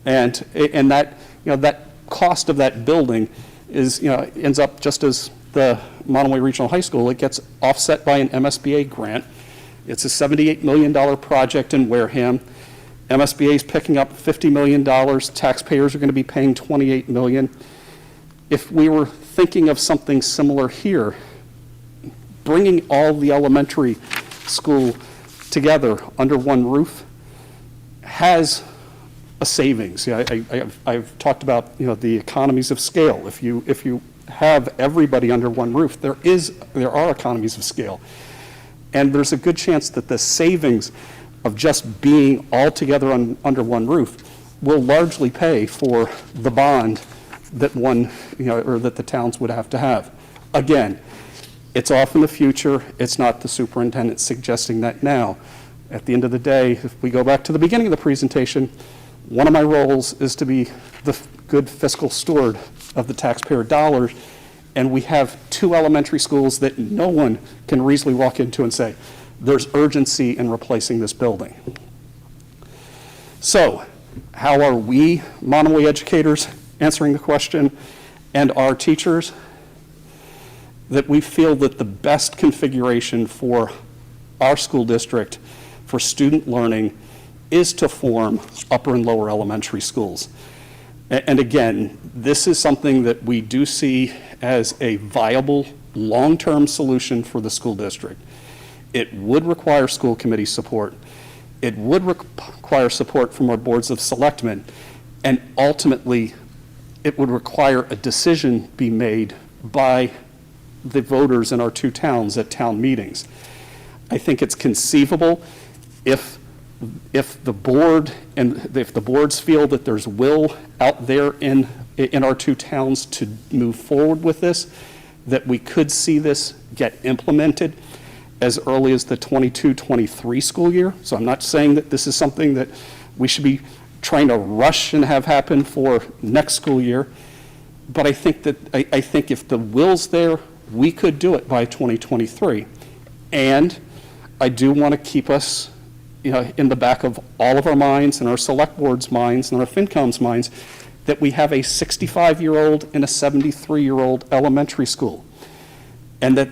and that that cost of that building is ends up just as the Monomoy Regional High School. It gets offset by an MSBA grant. It's a $78 million project in Wareham. MSBA is picking up $50 million. Taxpayers are going to be paying $28 million. If we were thinking of something similar here, bringing all the elementary school together under one roof has a savings. I've talked about the economies of scale. If you have everybody under one roof, there are economies of scale, and there's a good chance that the savings of just being all together under one roof will largely pay for the bond that or that the towns would have to have. Again, it's off in the future. It's not the superintendent suggesting that now. At the end of the day, if we go back to the beginning of the presentation, one of my roles is to be the good fiscal steward of the taxpayer dollars, and we have two elementary schools that no one can reasonably walk into and say, there's urgency in replacing this building. So, how are we, Monomoy educators, answering the question, and our teachers? That we feel that the best configuration for our school district for student learning is to form upper and lower elementary schools. And again, this is something that we do see as a viable long-term solution for the school district. It would require school committee support. It would require support from our boards of selectmen, and ultimately it would require a decision be made by the voters in our two towns at town meetings. I think it's conceivable if the board and if the boards feel that there's will out there in our two towns to move forward with this, that we could see this get implemented as early as the 22-23 school year. So I'm not saying that this is something that we should be trying to rush and have happen for next school year, but I think if the will's there, we could do it by 2023. And I do want to keep us in the back of all of our minds and our select board's minds and our FinCom's minds that we have a 65-year-old and a 73-year-old elementary school. And that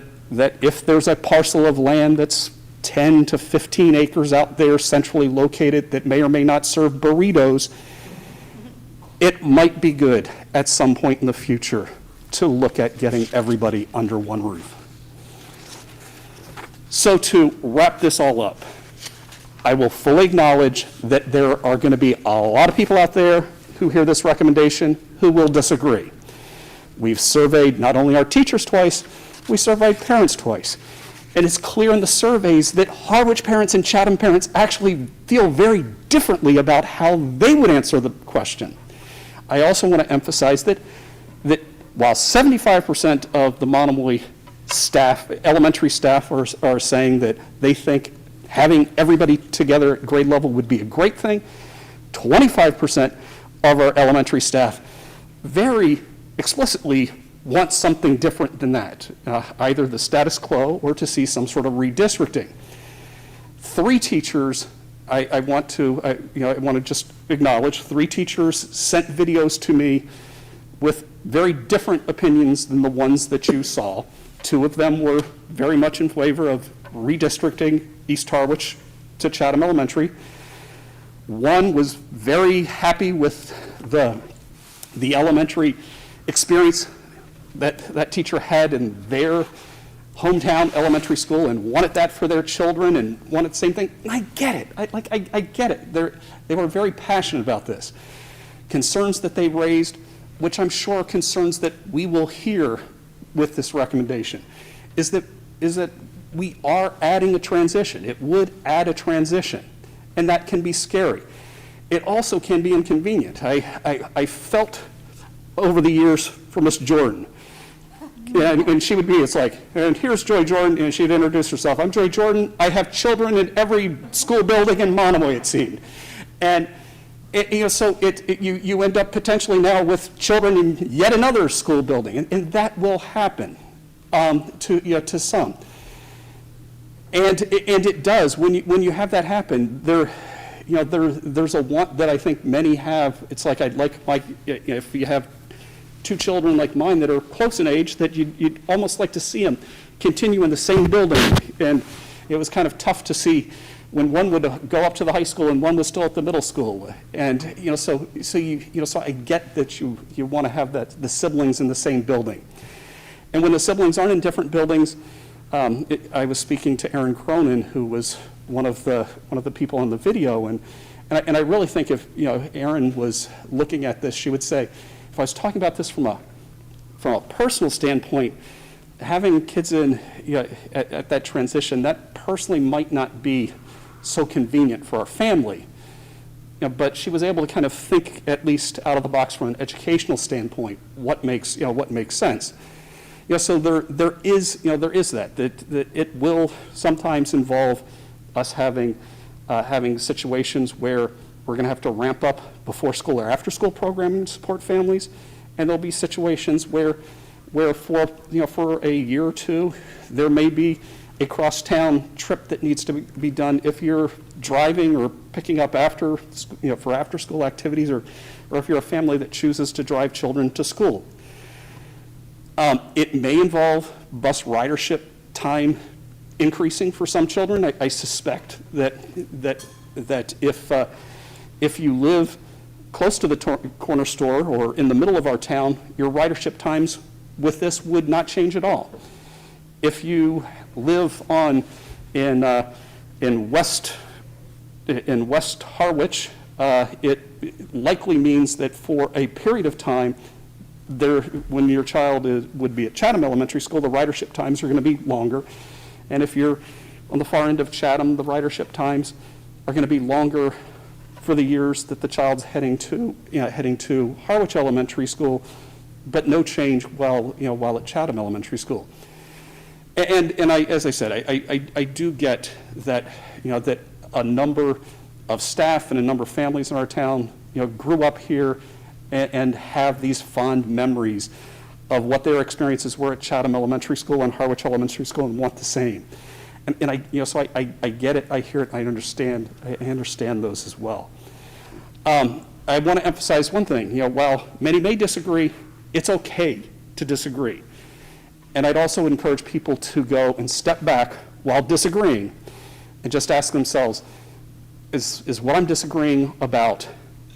if there's a parcel of land that's 10 to 15 acres out there centrally located that may or may not serve burritos, it might be good at some point in the future to look at getting everybody under one roof. So to wrap this all up, I will fully acknowledge that there are going to be a lot of people out there who hear this recommendation who will disagree. We've surveyed not only our teachers twice, we surveyed parents twice. And it's clear in the surveys that Harwich parents and Chatham parents actually feel very differently about how they would answer the question. I also want to emphasize that while 75% of the Monomoy staff, elementary staff, are saying that they think having everybody together at grade level would be a great thing, 25% of our elementary staff very explicitly want something different than that, either the status quo or to see some sort of redistricting. 3 teachers, I want to just acknowledge, 3 teachers sent videos to me with very different opinions than the ones that you saw. 2 of them were very much in favor of redistricting East Harwich to Chatham Elementary. 1 was very happy with the elementary experience that teacher had in their hometown elementary school and wanted that for their children and wanted the same thing. And I get it. I get it. They were very passionate about this. Concerns that they raised, which I'm sure are concerns that we will hear with this recommendation, is that we are adding a transition. It would add a transition, and that can be scary. It also can be inconvenient. I felt over the years for Miss Jordan. And she would be, it's like, and here's Joy Jordan, and she'd introduce herself. I'm Joy Jordan. I have children in every school building in Monomoy, it seemed. And you end up potentially now with children in yet another school building, and that will happen to some. And it does when you have that happen. There's a want that I think many have. It's like if you have 2 children like mine that are close in age, that you'd almost like to see them continue in the same building. And it was kind of tough to see when one would go up to the high school and one was still at the middle school. And so I get that you want to have the siblings in the same building. And when the siblings aren't in different buildings, I was speaking to Erin Cronin, who was one of the people in the video, and I really think if Erin was looking at this, she would say, if I was talking about this from a personal standpoint, having kids in at that transition, that personally might not be so convenient for our family. But she was able to kind of think at least out of the box from an educational standpoint what makes sense. So there is that it will sometimes involve us having situations where we're going to have to ramp up before school or after school programming to support families, and there'll be situations where for a year or 2 there may be a cross-town trip that needs to be done if you're driving or picking up for after school activities, or if you're a family that chooses to drive children to school. It may involve bus ridership time increasing for some children. I suspect that if you live close to the corner store or in the middle of our town, your ridership times with this would not change at all. If you live in West Harwich, it likely means that for a period of time, when your child would be at Chatham Elementary School, the ridership times are going to be longer. And if you're on the far end of Chatham, the ridership times are going to be longer for the years that the child's heading to Harwich Elementary School, but no change while at Chatham Elementary School. And as I said, I do get that that a number of staff and a number of families in our town grew up here and have these fond memories of what their experiences were at Chatham Elementary School and Harwich Elementary School and want the same. And I get it, I hear it, I understand those as well. I want to emphasize one thing, while many may disagree, it's okay to disagree. And I'd also encourage people to go and step back while disagreeing and just ask themselves, is what I'm disagreeing about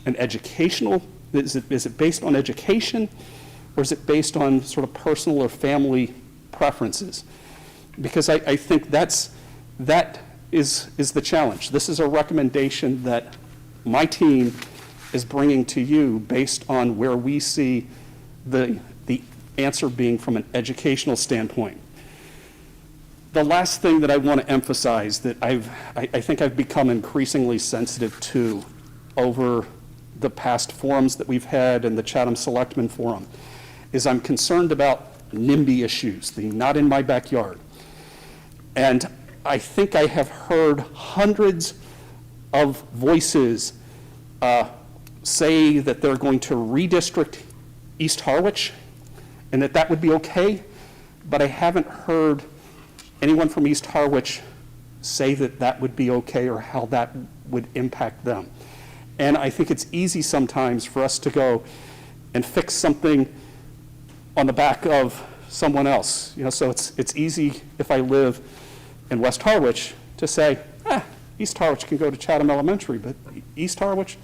an educational, is it based on education, or is it based on sort of personal or family preferences? Because I think that is the challenge. This is a recommendation that my team is bringing to you based on where we see the answer being from an educational standpoint. The last thing that I want to emphasize that I think I've become increasingly sensitive to over the past forums that we've had and the Chatham Selectmen Forum is I'm concerned about Nimby issues, the not in my backyard. And I think I have heard hundreds of voices say that they're going to redistrict East Harwich and that would be okay, but I haven't heard anyone from East Harwich say that that would be okay or how that would impact them. And I think it's easy sometimes for us to go and fix something on the back of someone else. So it's easy if I live in West Harwich to say, East Harwich can go to Chatham Elementary, but East Harwich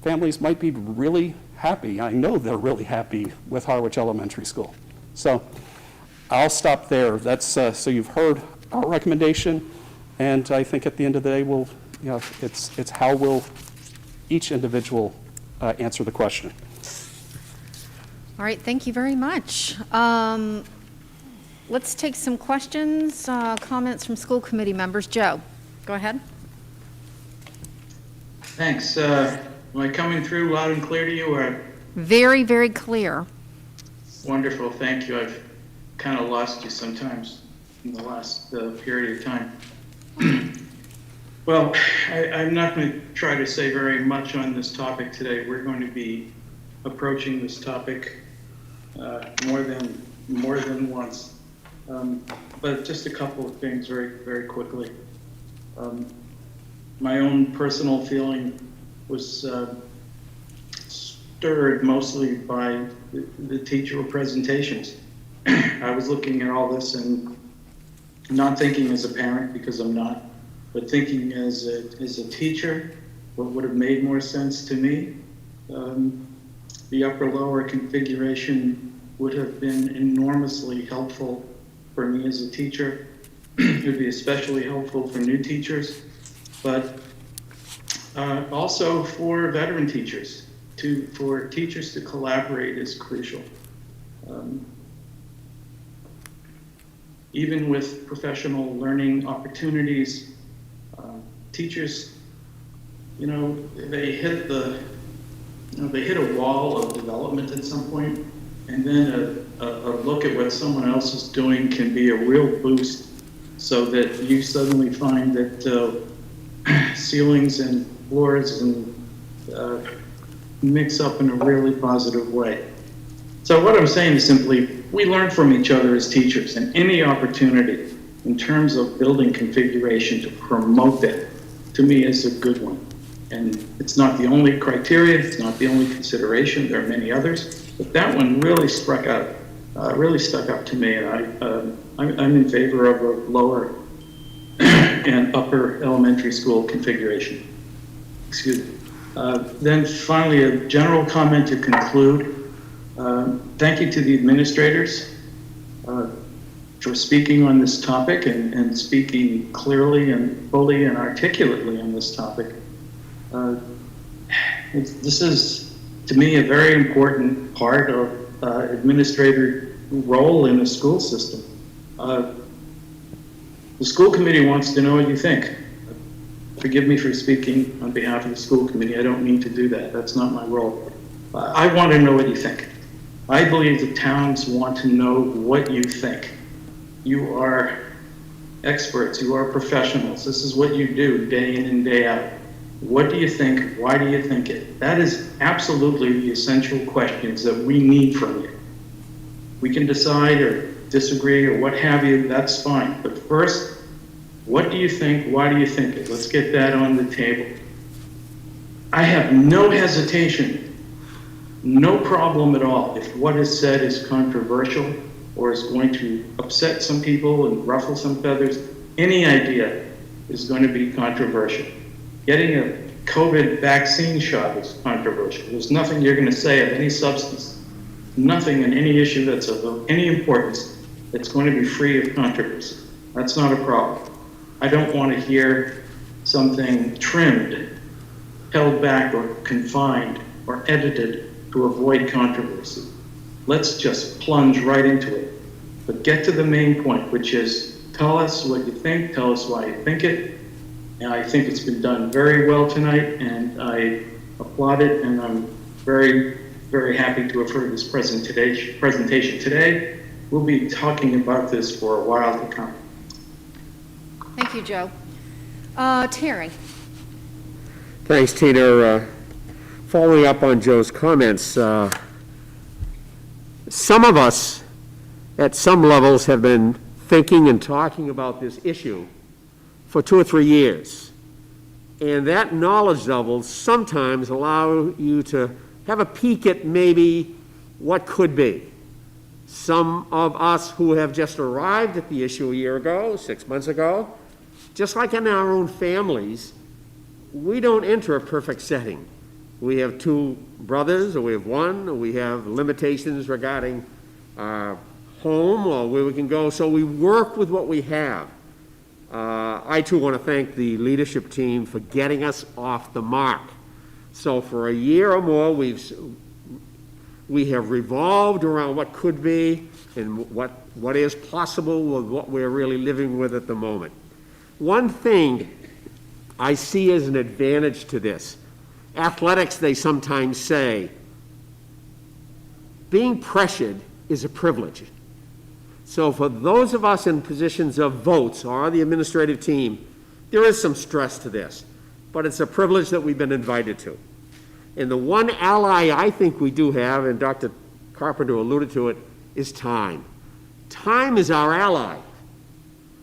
families might be really happy. I know they're really happy with Harwich Elementary School. So I'll stop there. That's so you've heard our recommendation, and I think at the end of the day, it's how will each individual answer the question. All right, thank you very much. Let's take some questions, comments from school committee members. Joe, go ahead. Thanks. Am I coming through loud and clear to you? Or? Very, very clear. Wonderful, thank you. I've kind of lost you sometimes in the last period of time. Well, I'm not going to try to say very much on this topic today. We're going to be approaching this topic more than once. But just a couple of things very, very quickly. My own personal feeling was stirred mostly by the teacher presentations. I was looking at all this and not thinking as a parent, because I'm not, but thinking as a teacher, what would have made more sense to me. The upper-lower configuration would have been enormously helpful for me as a teacher. It would be especially helpful for new teachers, but also for veteran teachers. For teachers to collaborate is crucial. Even with professional learning opportunities, teachers, they hit a wall of development at some point, and then a look at what someone else is doing can be a real boost, so that you suddenly find that ceilings and floors and mix up in a really positive way. So what I'm saying is simply, we learn from each other as teachers, and any opportunity in terms of building configuration to promote that, to me, is a good one. And it's not the only criteria, it's not the only consideration, there are many others, but that one really stuck out to me, and I'm in favor of a lower and upper elementary school configuration. Excuse me. Then finally, a general comment to conclude. Thank you to the administrators for speaking on this topic and speaking clearly and fully and articulately on this topic. This is, to me, a very important part of administrator role in a school system. The school committee wants to know what you think. Forgive me for speaking on behalf of the school committee. I don't mean to do that. That's not my role. I want to know what you think. I believe the towns want to know what you think. You are experts. You are professionals. This is what you do day in and day out. What do you think? Why do you think it? That is absolutely the essential questions that we need from you. We can decide or disagree or what have you. That's fine. But first, what do you think? Why do you think it? Let's get that on the table. I have no hesitation, no problem at all if what is said is controversial or is going to upset some people and ruffle some feathers. Any idea is going to be controversial. Getting a COVID vaccine shot is controversial. There's nothing you're going to say of any substance, nothing in any issue that's of any importance that's going to be free of controversy. That's not a problem. I don't want to hear something trimmed, held back, or confined, or edited to avoid controversy. Let's just plunge right into it. But get to the main point, which is tell us what you think, tell us why you think it. And I think it's been done very well tonight, and I applaud it, and I'm very, very happy to have heard this presentation today. We'll be talking about this for a while to come. Thank you, Joe. Terry. Thanks, Tina. Following up on Joe's comments, some of us, at some levels, have been thinking and talking about this issue for 2 or 3 years. And that knowledge level sometimes allow you to have a peek at maybe what could be. Some of us who have just arrived at the issue a year ago, 6 months ago, just like in our own families, we don't enter a perfect setting. We have 2 brothers, or we have 1, or we have limitations regarding our home or where we can go, so we work with what we have. I too want to thank the leadership team for getting us off the mark. So for a year or more, we have revolved around what could be and what is possible with what we're really living with at the moment. One thing I see as an advantage to this, athletics, they sometimes say, being pressured is a privilege. So for those of us in positions of votes or the administrative team, there is some stress to this, but it's a privilege that we've been invited to. And the one ally I think we do have, and Dr. Carpenter alluded to it, is time. Time is our ally.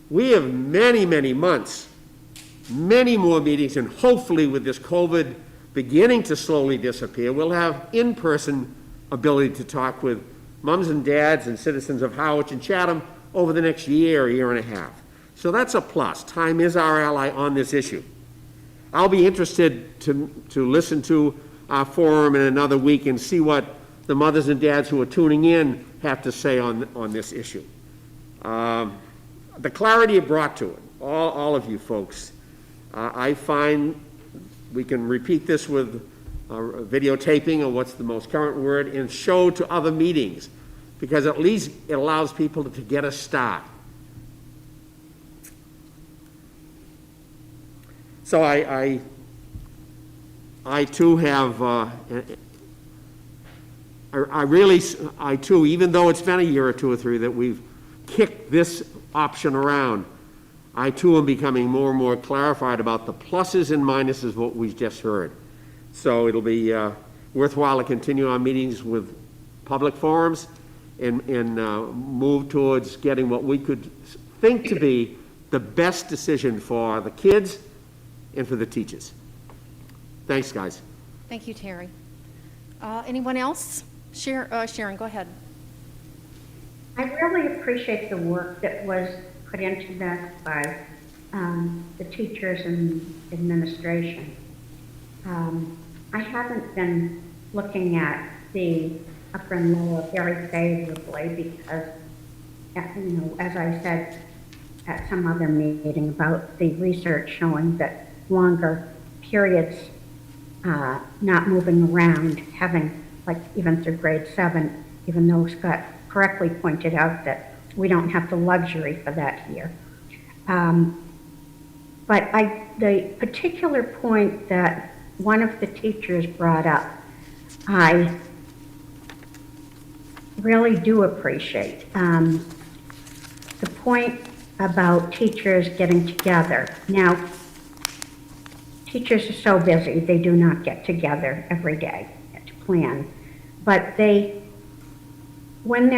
We have many, many months, many more meetings, and hopefully with this COVID beginning to slowly disappear, we'll have in-person ability to talk with moms and dads and citizens of Harwich and Chatham over the next year and a half. So that's a plus. Time is our ally on this issue. I'll be interested to listen to our forum in another week and see what the mothers and dads who are tuning in have to say on this issue. The clarity it brought to it, all of you folks, I find we can repeat this with videotaping, or what's the most current word, and show to other meetings, because at least it allows people to get a start. So I too have, I too, even though it's been a year or 2 or 3 that we've kicked this option around, I too am becoming more and more clarified about the pluses and minuses of what we just heard. So it'll be worthwhile to continue our meetings with public forums and move towards getting what we could think to be the best decision for the kids and for the teachers. Thanks, guys. Thank you, Terry. Anyone else? Sharon, go ahead. I really appreciate the work that was put into that by the teachers and administration. I haven't been looking at the upper and lower very favorably because, you know, as I said at some other meeting about the research showing that longer periods not moving around, having like even through grade 7, even though Scott correctly pointed out that we don't have the luxury for that here. But the particular point that one of the teachers brought up, I really do appreciate. The point about teachers getting together. Now, teachers are so busy, they do not get together every day to plan. But when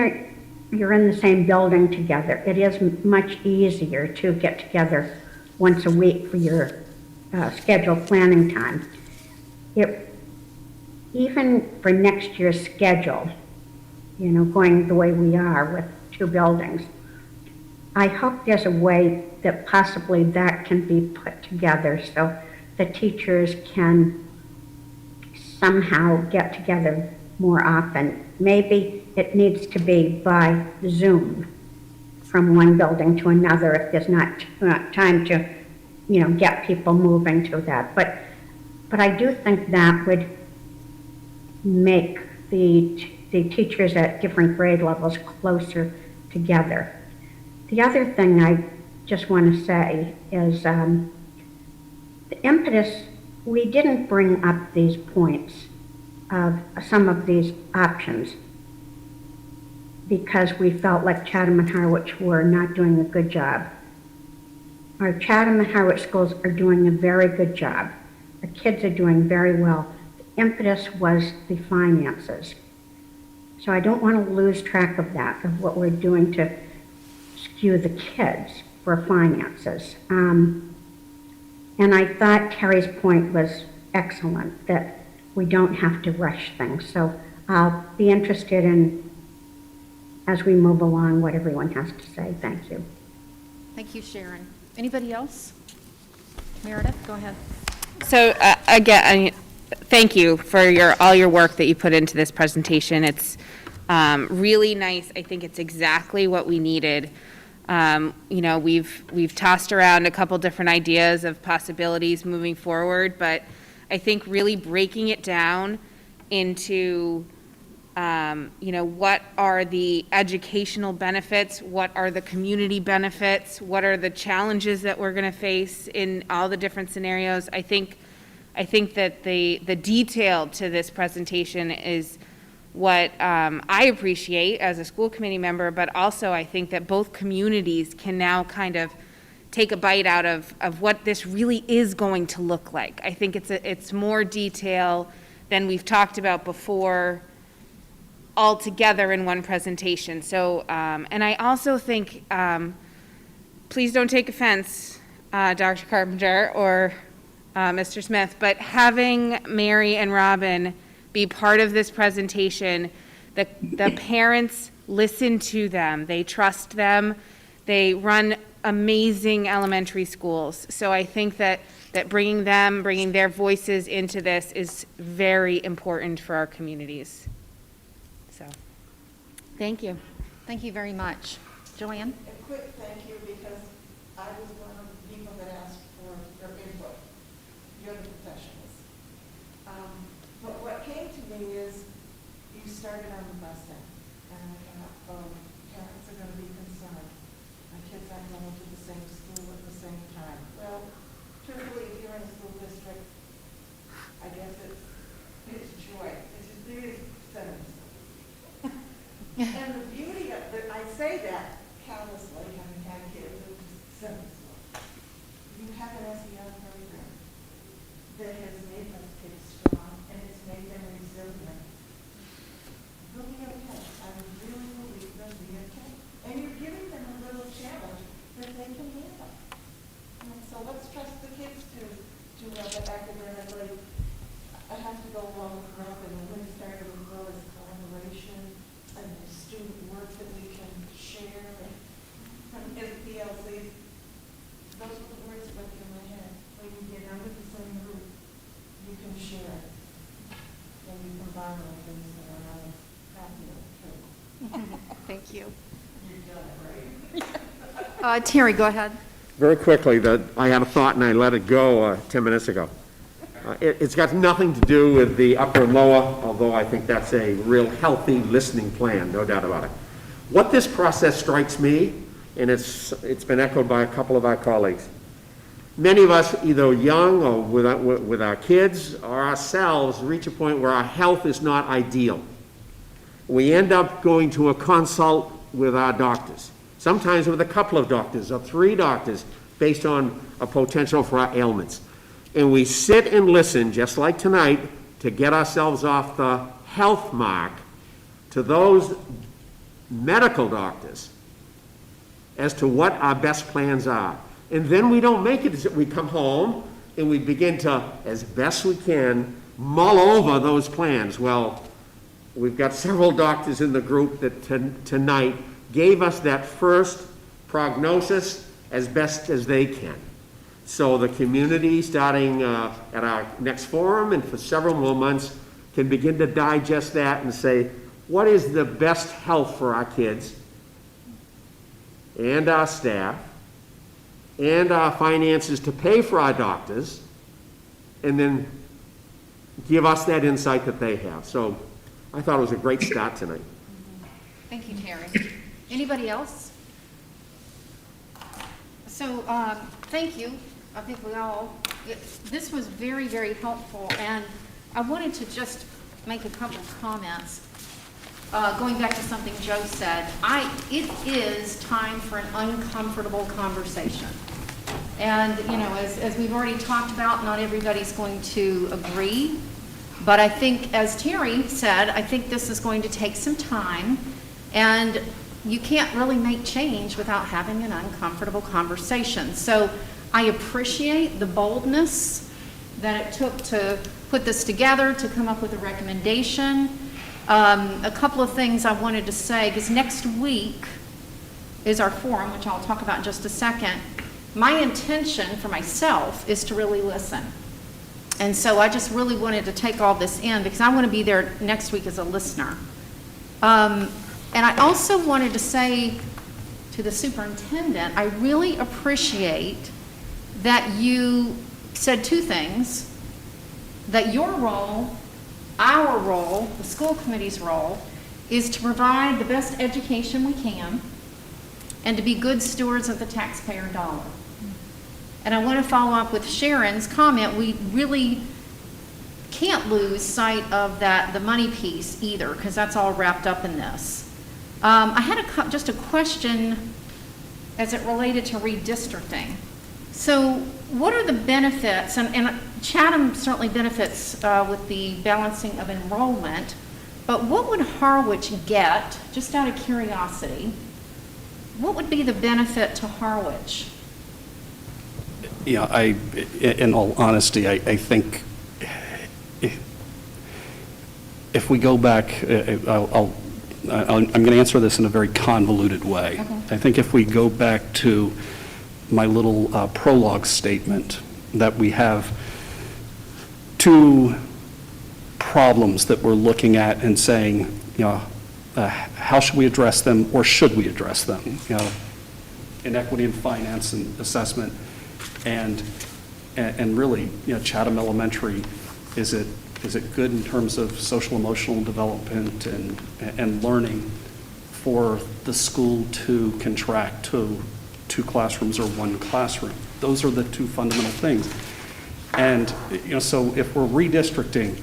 you're in the same building together, it is much easier to get together once a week for your scheduled planning time. Even for next year's schedule, you know, going the way we are with 2 buildings, I hope there's a way that possibly that can be put together so the teachers can somehow get together more often. Maybe it needs to be by Zoom from one building to another if there's not time to, you know, get people moving to that. But I do think that would make the teachers at different grade levels closer together. The other thing I just want to say is the impetus, we didn't bring up these points of some of these options because we felt like Chatham and Harwich were not doing a good job. Our Chatham and Harwich schools are doing a very good job. The kids are doing very well. The impetus was the finances. So I don't want to lose track of that, of what we're doing to skew the kids for finances. And I thought Terry's point was excellent, that we don't have to rush things. So I'll be interested in, as we move along, what everyone has to say. Thank you. Thank you, Sharon. Anybody else? Meredith, go ahead. So again, thank you for all your work that you put into this presentation. It's really nice. I think it's exactly what we needed. We've tossed around a couple different ideas of possibilities moving forward, but I think really breaking it down into what are the educational benefits, what are the community benefits, what are the challenges that we're going to face in all the different scenarios. I think that the detail to this presentation is what I appreciate as a school committee member, but also I think that both communities can now kind of take a bite out of what this really is going to look like. I think it's more detail than we've talked about before all together in one presentation. So, and I also think, please don't take offense, Dr. Carpenter or Mr. Smith, but having Mary and Robin be part of this presentation, the parents listen to them, they trust them, they run amazing elementary schools. So I think that bringing their voices into this is very important for our communities. So, thank you. Thank you very much. Joanne? A quick thank you, because I was one of the people that asked for your input. You're the professionals. But what came to me is you started on the busing, and I thought, parents are going to be concerned. My kids aren't going to the same school at the same time. Well, truthfully, if you're in a school district, I guess it's joy. It's just very sentence. And the beauty of it, I say that callously, having had kids, it's just sentence. You have an SEL program that has made us kids strong, and it's made them resilient. They'll be okay. I really believe they'll be okay. And you're giving them a little challenge that they can handle. And so let's trust the kids to do well academically. I have to go along with Robin, and when we started as well as collaboration and the student work that we can share and PLCs. Those are the words that went through my head. When you get under the same roof, you can share it. And you can borrow things that are not happier too. Thank you. You've done it right. Terry, go ahead. Very quickly, I had a thought and I let it go 10 minutes ago. It's got nothing to do with the upper and lower, although I think that's a real healthy listening plan, no doubt about it. What this process strikes me, and it's been echoed by a couple of our colleagues, many of us, either young or with our kids or ourselves, reach a point where our health is not ideal. We end up going to a consult with our doctors, sometimes with a couple of doctors or 3 doctors, based on a potential for our ailments. And we sit and listen, just like tonight, to get ourselves off the health mark to those medical doctors as to what our best plans are. And then we don't make it. We come home and we begin to, as best we can, mull over those plans. Well, we've got several doctors in the group that tonight gave us that first prognosis as best as they can. So the community, starting at our next forum and for several more months, can begin to digest that and say, what is the best health for our kids and our staff and our finances to pay for our doctors, and then give us that insight that they have. So I thought it was a great start tonight. Thank you, Terry. Anybody else? So, thank you. I think this was very, very helpful, and I wanted to just make a couple of comments. Going back to something Joe said, it is time for an uncomfortable conversation. And, as we've already talked about, not everybody's going to agree But I think, as Terry said, I think this is going to take some time, and you can't really make change without having an uncomfortable conversation. So I appreciate the boldness that it took to put this together, to come up with a recommendation. A couple of things I wanted to say, because next week is our forum, which I'll talk about in just a second. My intention for myself is to really listen. And so I just really wanted to take all this in because I want to be there next week as a listener. And I also wanted to say to the superintendent, I really appreciate that you said two things, that your role, our role, the school committee's role, is to provide the best education we can and to be good stewards of the taxpayer dollar. And I want to follow up with Sharon's comment. We really can't lose sight of the money piece either, because that's all wrapped up in this. I had just a question as it related to redistricting. So what are the benefits, and Chatham certainly benefits with the balancing of enrollment, but what would Harwich get, just out of curiosity, what would be the benefit to Harwich? Yeah, in all honesty, I think if we go back, I'm going to answer this in a very convoluted way. Okay. I think if we go back to my little prologue statement, that we have two problems that we're looking at and saying, you know, how should we address them, or should we address them? You know, inequity in finance and assessment. And really, you know, Chatham Elementary, is it good in terms of social emotional development and learning for the school to contract to 2 classrooms or 1 classroom? Those are the two fundamental things. And, you know, so if we're redistricting,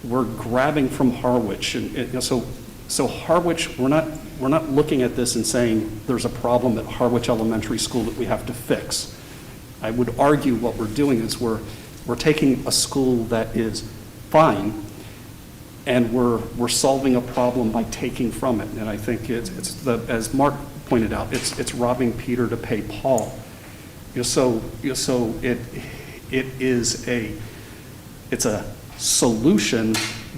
we're grabbing from Harwich, and you know, so Harwich, we're not looking at this and saying there's a problem at Harwich Elementary School that we have to fix. I would argue what we're doing is we're taking a school that is fine, and we're solving a problem by taking from it. And I think it's as Mark pointed out, it's robbing Peter to pay Paul. So it's a solution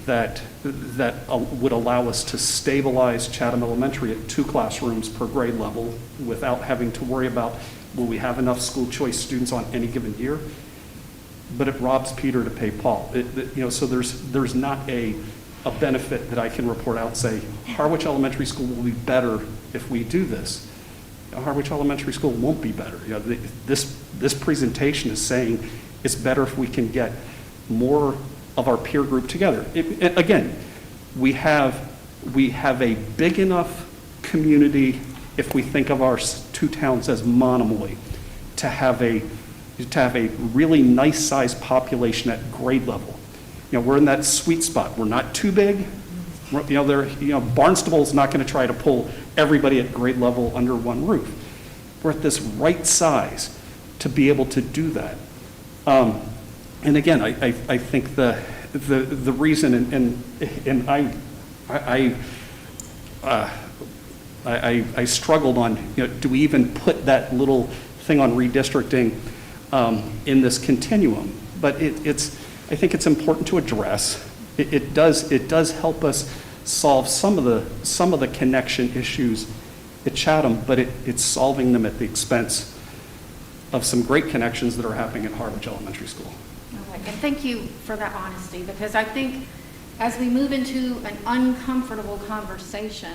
that would allow us to stabilize Chatham Elementary at 2 classrooms per grade level without having to worry about, will we have enough school choice students on any given year? But it robs Peter to pay Paul. So there's not a benefit that I can report out and say, Harwich Elementary School will be better if we do this. Harwich Elementary School won't be better. You know, this presentation is saying it's better if we can get more of our peer group together. Again, we have a big enough community, if we think of our 2 towns as Monomoy, to have a really nice sized population at grade level. You know, we're in that sweet spot. We're not too big. Barnstable is not going to try to pull everybody at grade level under one roof. We're at this right size to be able to do that. And again, I think the reason, and I struggled on, you know, do we even put that little thing on redistricting in this continuum? But I think it's important to address. It does help us solve some of the connection issues at Chatham, but it's solving them at the expense of some great connections that are happening at Harwich Elementary School. And thank you for that honesty, because I think as we move into an uncomfortable conversation,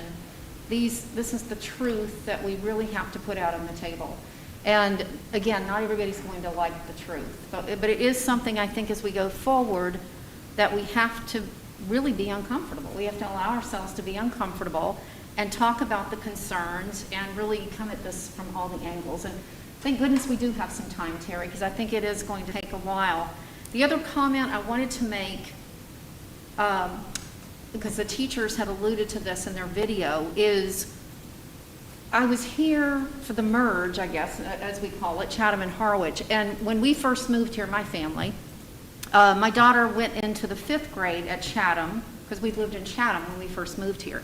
this is the truth that we really have to put out on the table. And again, not everybody's going to like the truth, but it is something I think as we go forward that we have to really be uncomfortable. We have to allow ourselves to be uncomfortable and talk about the concerns and really come at this from all the angles. And thank goodness we do have some time, Terry, because I think it is going to take a while. The other comment I wanted to make, because the teachers had alluded to this in their video, is I was here for the merge, I guess, as we call it, Chatham and Harwich. And when we first moved here, my family, My daughter went into the 5th grade at Chatham, because we lived in Chatham when we first moved here.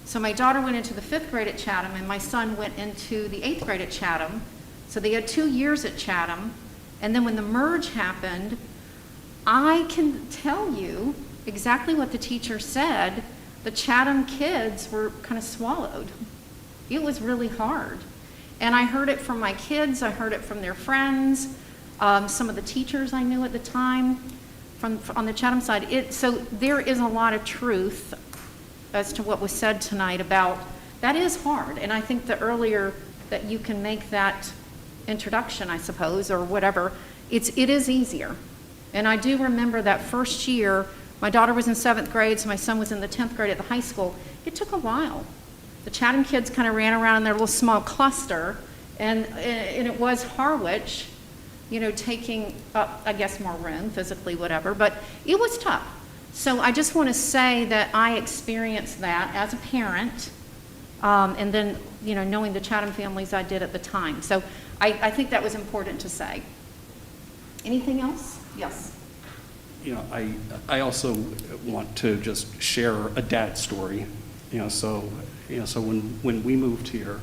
So my daughter went into the 5th grade at Chatham, and my son went into the 8th grade at Chatham. So they had 2 years at Chatham. And then when the merge happened, I can tell you exactly what the teacher said. The Chatham kids were kind of swallowed. It was really hard. And I heard it from my kids, I heard it from their friends, some of the teachers I knew at the time on the Chatham side. So there is a lot of truth as to what was said tonight about that is hard. And I think the earlier that you can make that introduction, I suppose, or whatever, it is easier. And I do remember that first year, my daughter was in 7th grade, so my son was in the 10th grade at the high school. It took a while. The Chatham kids kind of ran around in their little small cluster, and it was Harwich, you know, taking up, I guess, more room, physically, whatever, but it was tough. So I just want to say that I experienced that as a parent, and then, you know, knowing the Chatham families I did at the time. So I think that was important to say. Anything else? Yes. You know, I also want to just share a dad story. So when we moved here,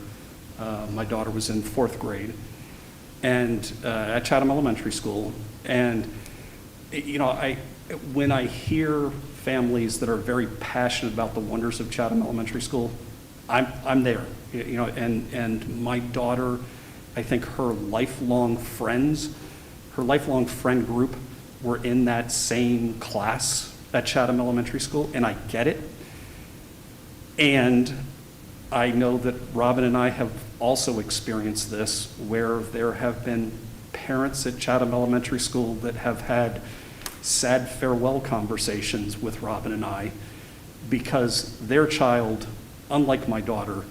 my daughter was in 4th grade, and at Chatham Elementary School, and when I hear families that are very passionate about the wonders of Chatham Elementary School, I'm there. And my daughter, I think her lifelong friend group were in that same class at Chatham Elementary School, and I get it. And I know that Robin and I have also experienced this, where there have been parents at Chatham Elementary School that have had sad farewell conversations with Robin and I because their child, unlike my daughter,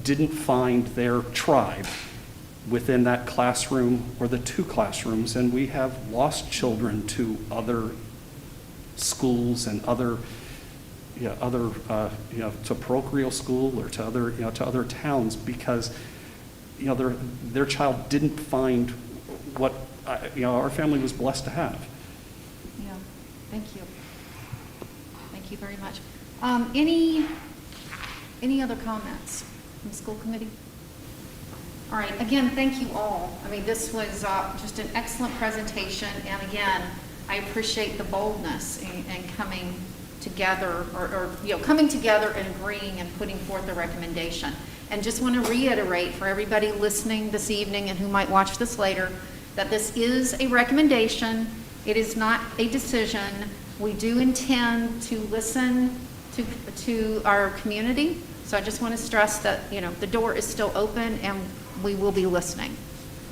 didn't find their tribe within that classroom or the 2 classrooms, and we have lost children to other schools and to parochial school or to other towns because their child didn't find what our family was blessed to have. Yeah, thank you. Thank you very much. Any other comments from the school committee? All right, again, thank you all. I mean, this was just an excellent presentation, and again, I appreciate the boldness in coming together, or coming together and agreeing and putting forth a recommendation. And just want to reiterate for everybody listening this evening and who might watch this later, that this is a recommendation. It is not a decision. We do intend to listen to our community. So I just want to stress that, the door is still open and we will be listening.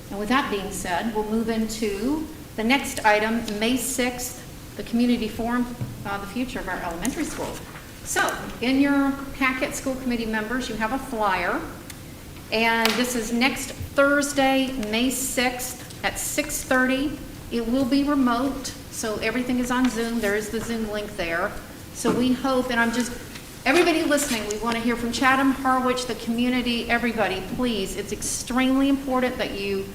And with that being said, we'll move into the next item, May 6th, the community forum, the future of our elementary school. So in your packet, school committee members, you have a flyer. And this is next Thursday, May 6th at 6:30. It will be remote, so everything is on Zoom. There is the Zoom link there. So we hope, and everybody listening, we want to hear from Chatham, Harwich, the community, everybody, please. It's extremely important that you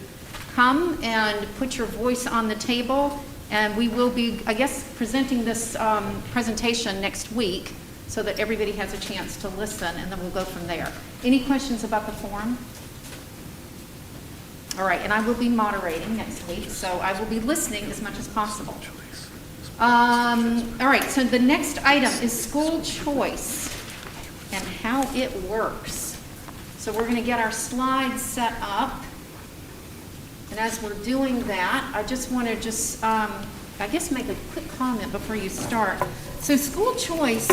come and put your voice on the table. And we will be, I guess, presenting this presentation next week so that everybody has a chance to listen, and then we'll go from there. Any questions about the forum? All right, and I will be moderating next week, so I will be listening as much as possible. All right, so the next item is school choice and how it works. So we're going to get our slides set up. And as we're doing that, I just want to make a quick comment before you start. So school choice,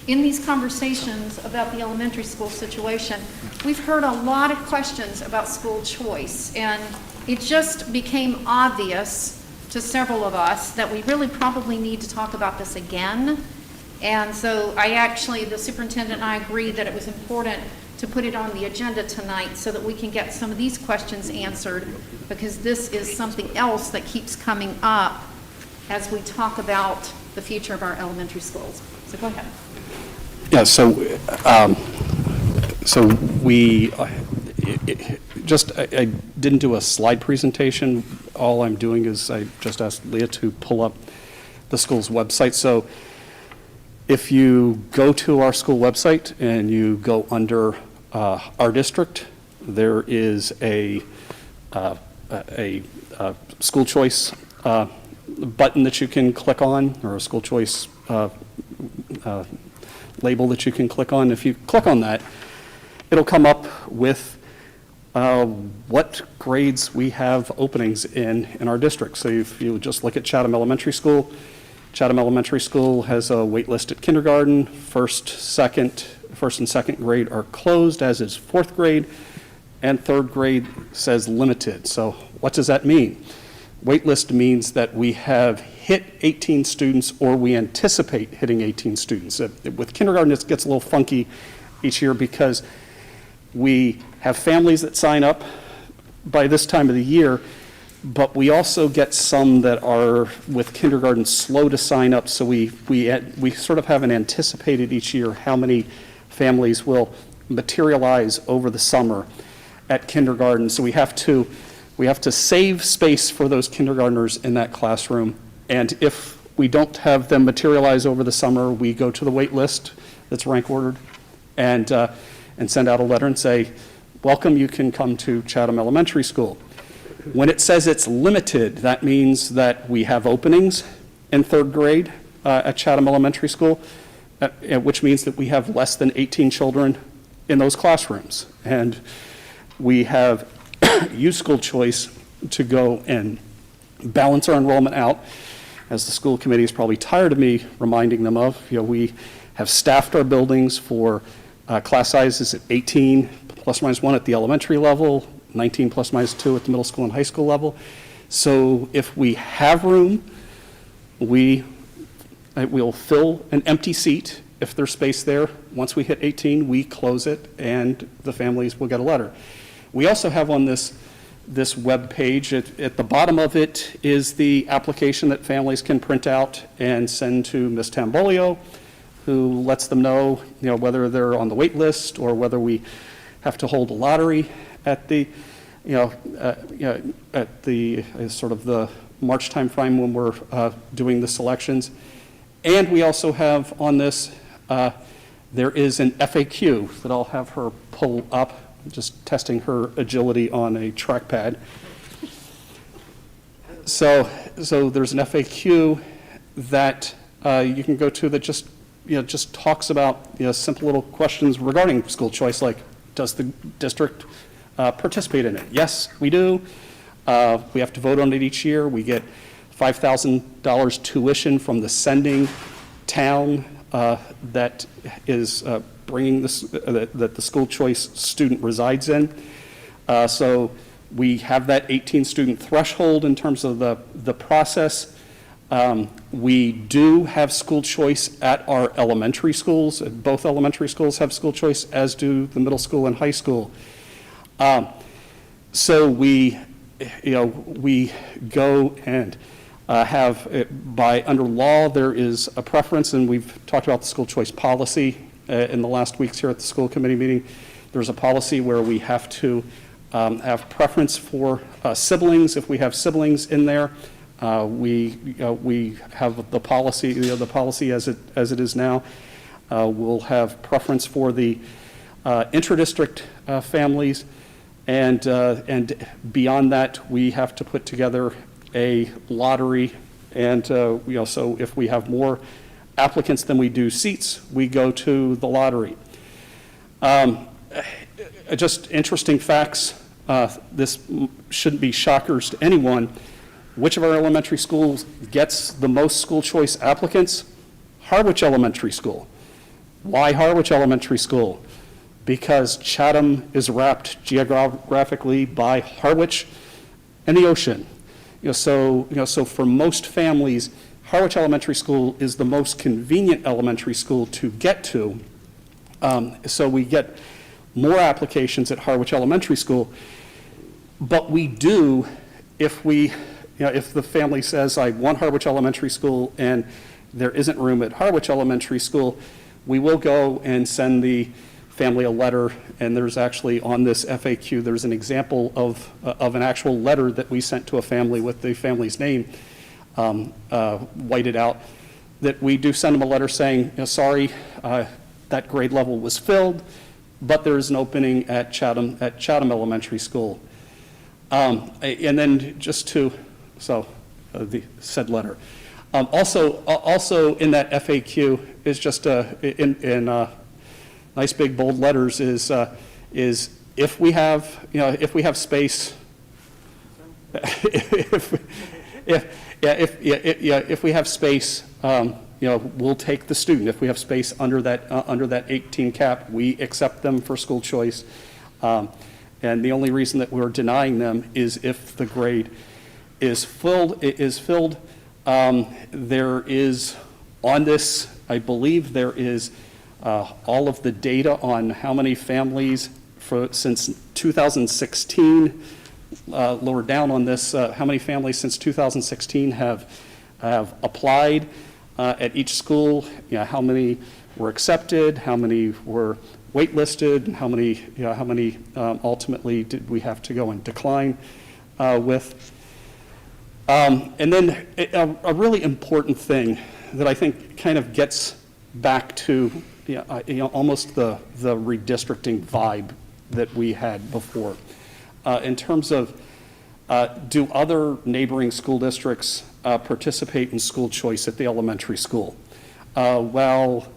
in these conversations about the elementary school situation, we've heard a lot of questions about school choice, and it just became obvious to several of us that we really probably need to talk about this again. And so the superintendent and I agreed that it was important to put it on the agenda tonight so that we can get some of these questions answered, because this is something else that keeps coming up as we talk about the future of our elementary schools. So go ahead. Yeah, I didn't do a slide presentation all I'm doing is I just asked Leah to pull up the school's website. So if you go to our school website and you go under our district, there is a school choice button that you can click on, or a school choice label that you can click on. If you click on that, it'll come up with what grades we have openings in our district. So if you just look at Chatham Elementary School, Chatham Elementary School has a wait list at kindergarten. First and second grade are closed, as is fourth grade, and third grade says limited. So what does that mean? Wait list means that we have hit 18 students, or we anticipate hitting 18 students. With kindergarten, it gets a little funky each year because we have families that sign up by this time of the year, but we also get some that are with kindergarten slow to sign up. So we sort of have an anticipated each year how many families will materialize over the summer at kindergarten. So we have to save space for those kindergartners in that classroom. And if we don't have them materialize over the summer, we go to the wait list that's rank ordered and send out a letter and say, welcome, you can come to Chatham Elementary School. When it says it's limited, that means that we have openings in third grade at Chatham Elementary School, which means that we have less than 18 children in those classrooms. And we have used school choice to go and balance our enrollment out, as the school committee is probably tired of me reminding them of. We have staffed our buildings for class sizes at 18 plus or minus 1 at the elementary level, 19 plus or minus 2 at the middle school and high school level. So if we have room, we'll fill an empty seat. If there's space there, once we hit 18, we close it and the families will get a letter. We also have on this web page, at the bottom of it is the application that families can print out and send to Ms. Tambolio, who lets them know, whether they're on the wait list or whether we have to hold a lottery at the, at the sort of the March timeframe when we're doing the selections. And we also have on this, there is an FAQ that I'll have her pull up, just testing her agility on a trackpad. So there's an FAQ that you can go to that just talks about simple little questions regarding school choice, like, does the district participate in it? Yes, we do. We have to vote on it each year. We get $5,000 tuition from the sending town that is bringing this, that the school choice student resides in. So we have that 18 student threshold in terms of the process. We do have school choice at our elementary schools. Both elementary schools have school choice, as do the middle school and high school. So we go and have, under law, there is a preference, and we've talked about the school choice policy in the last weeks here at the school committee meeting. There's a policy where we have to have preference for siblings. If we have siblings in there, we have the policy, the policy as it is now. We'll have preference for the intra-district families, and beyond that, we have to put together a lottery, and so if we have more applicants than we do seats, we go to the lottery. Just interesting facts. This shouldn't be shockers to anyone. Which of our elementary schools gets the most school choice applicants? Harwich Elementary School. Why Harwich Elementary School? Because Chatham is wrapped geographically by Harwich and the ocean. So for most families, Harwich Elementary School is the most convenient elementary school to get to. So we get more applications at Harwich Elementary School. But we do, if the family says, I want Harwich Elementary School and there isn't room at Harwich Elementary School, we will go and send the family a letter, and there's actually on this FAQ, there's an example of an actual letter that we sent to a family with the family's name whited out, that we do send them a letter saying, sorry, that grade level was filled, but there is an opening at Chatham Elementary School. And then just to, the said letter. Also in that FAQ is just in nice big bold letters is if we have space, if we have space, we'll take the student. If we have space under that 18 cap, we accept them for school choice. And the only reason that we're denying them is if the grade is filled. There is on this, I believe there is all of the data on how many families since 2016, lower down on this, how many families since 2016 have applied at each school, how many were accepted, how many were waitlisted, and how many ultimately did we have to go and decline with. And then a really important thing that I think kind of gets back to almost the redistricting vibe that we had before. In terms of do other neighboring school districts participate in school choice at the elementary school? Well,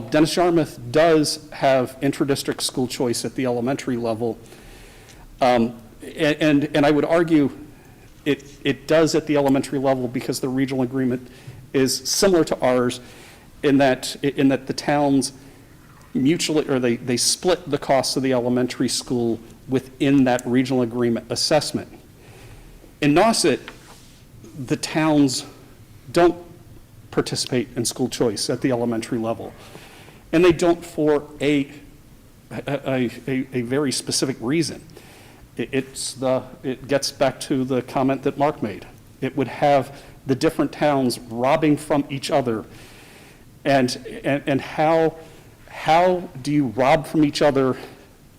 Dennis Yarmouth does have intra-district school choice at the elementary level, and I would argue it does at the elementary level because the regional agreement is similar to ours in that the towns mutually, or they split the costs of the elementary school within that regional agreement assessment. In Nauset, the towns don't participate in school choice at the elementary level, and they don't for a very specific reason. It gets back to the comment that Mark made. It would have the different towns robbing from each other, and how do you rob from each other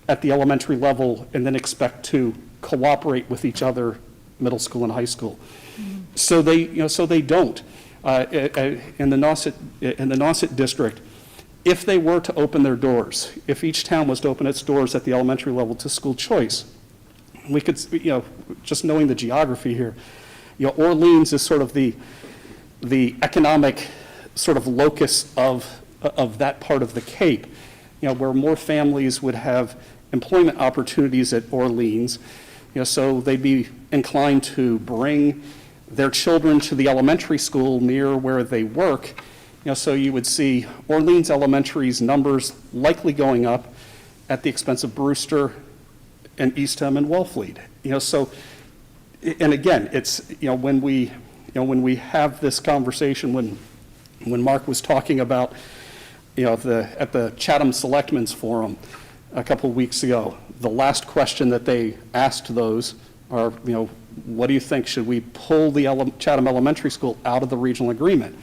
at the elementary level and then expect to cooperate with each other middle school and high school? So they don't. In the Nauset district, if they were to open their doors, if each town was to open its doors at the elementary level to school choice, we could, just knowing the geography here, Orleans is sort of the economic sort of locus of that part of the Cape, where more families would have employment opportunities at Orleans, so they'd be inclined to bring their children to the elementary school near where they work. So you would see Orleans Elementary's numbers likely going up at the expense of Brewster and Eastham and Wellfleet. So, and again, it's when we have this conversation, when Mark was talking about at the Chatham Selectmen's Forum a couple of weeks ago, the last question that they asked those are, what do you think? Should we pull the Chatham Elementary School out of the regional agreement?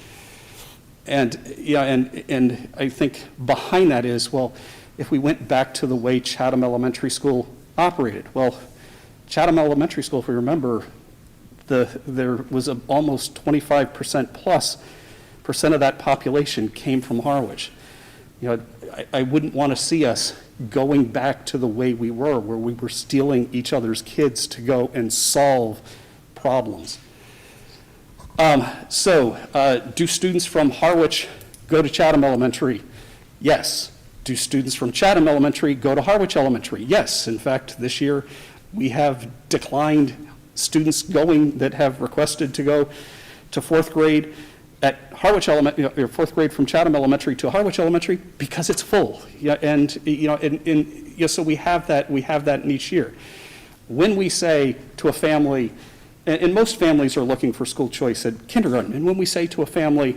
And and I think behind that is, well, if we went back to the way Chatham Elementary School operated, well, Chatham Elementary School, if we remember, there was almost 25% plus of that population came from Harwich. I wouldn't want to see us going back to the way we were, where we were stealing each other's kids to go and solve problems. Do students from Harwich go to Chatham Elementary? Yes. Do students from Chatham Elementary go to Harwich Elementary? Yes. In fact, this year we have declined students that have requested to go to fourth grade at Harwich Elementary, fourth grade from Chatham Elementary to Harwich Elementary because it's full. So we have that in each year. When we say to a family, and most families are looking for school choice at kindergarten, and when we say to a family,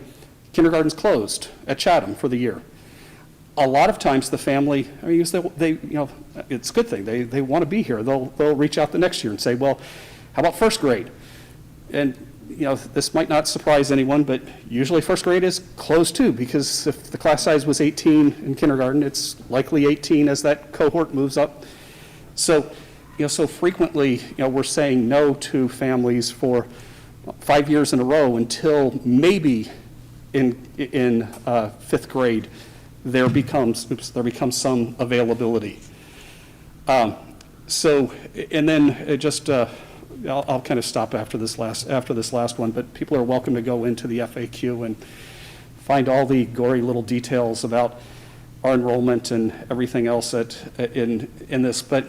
kindergarten's closed at Chatham for the year, a lot of times the family, it's a good thing, they want to be here. They'll reach out the next year and say, well, how about first grade? And this might not surprise anyone, but usually first grade is closed too, because if the class size was 18 in kindergarten, it's likely 18 as that cohort moves up. So, so frequently, we're saying no to families for 5 years in a row until maybe in fifth grade there becomes some availability. So, and then just. I'll kind of stop after this last one, but people are welcome to go into the FAQ and find all the gory little details about our enrollment and everything else in this. But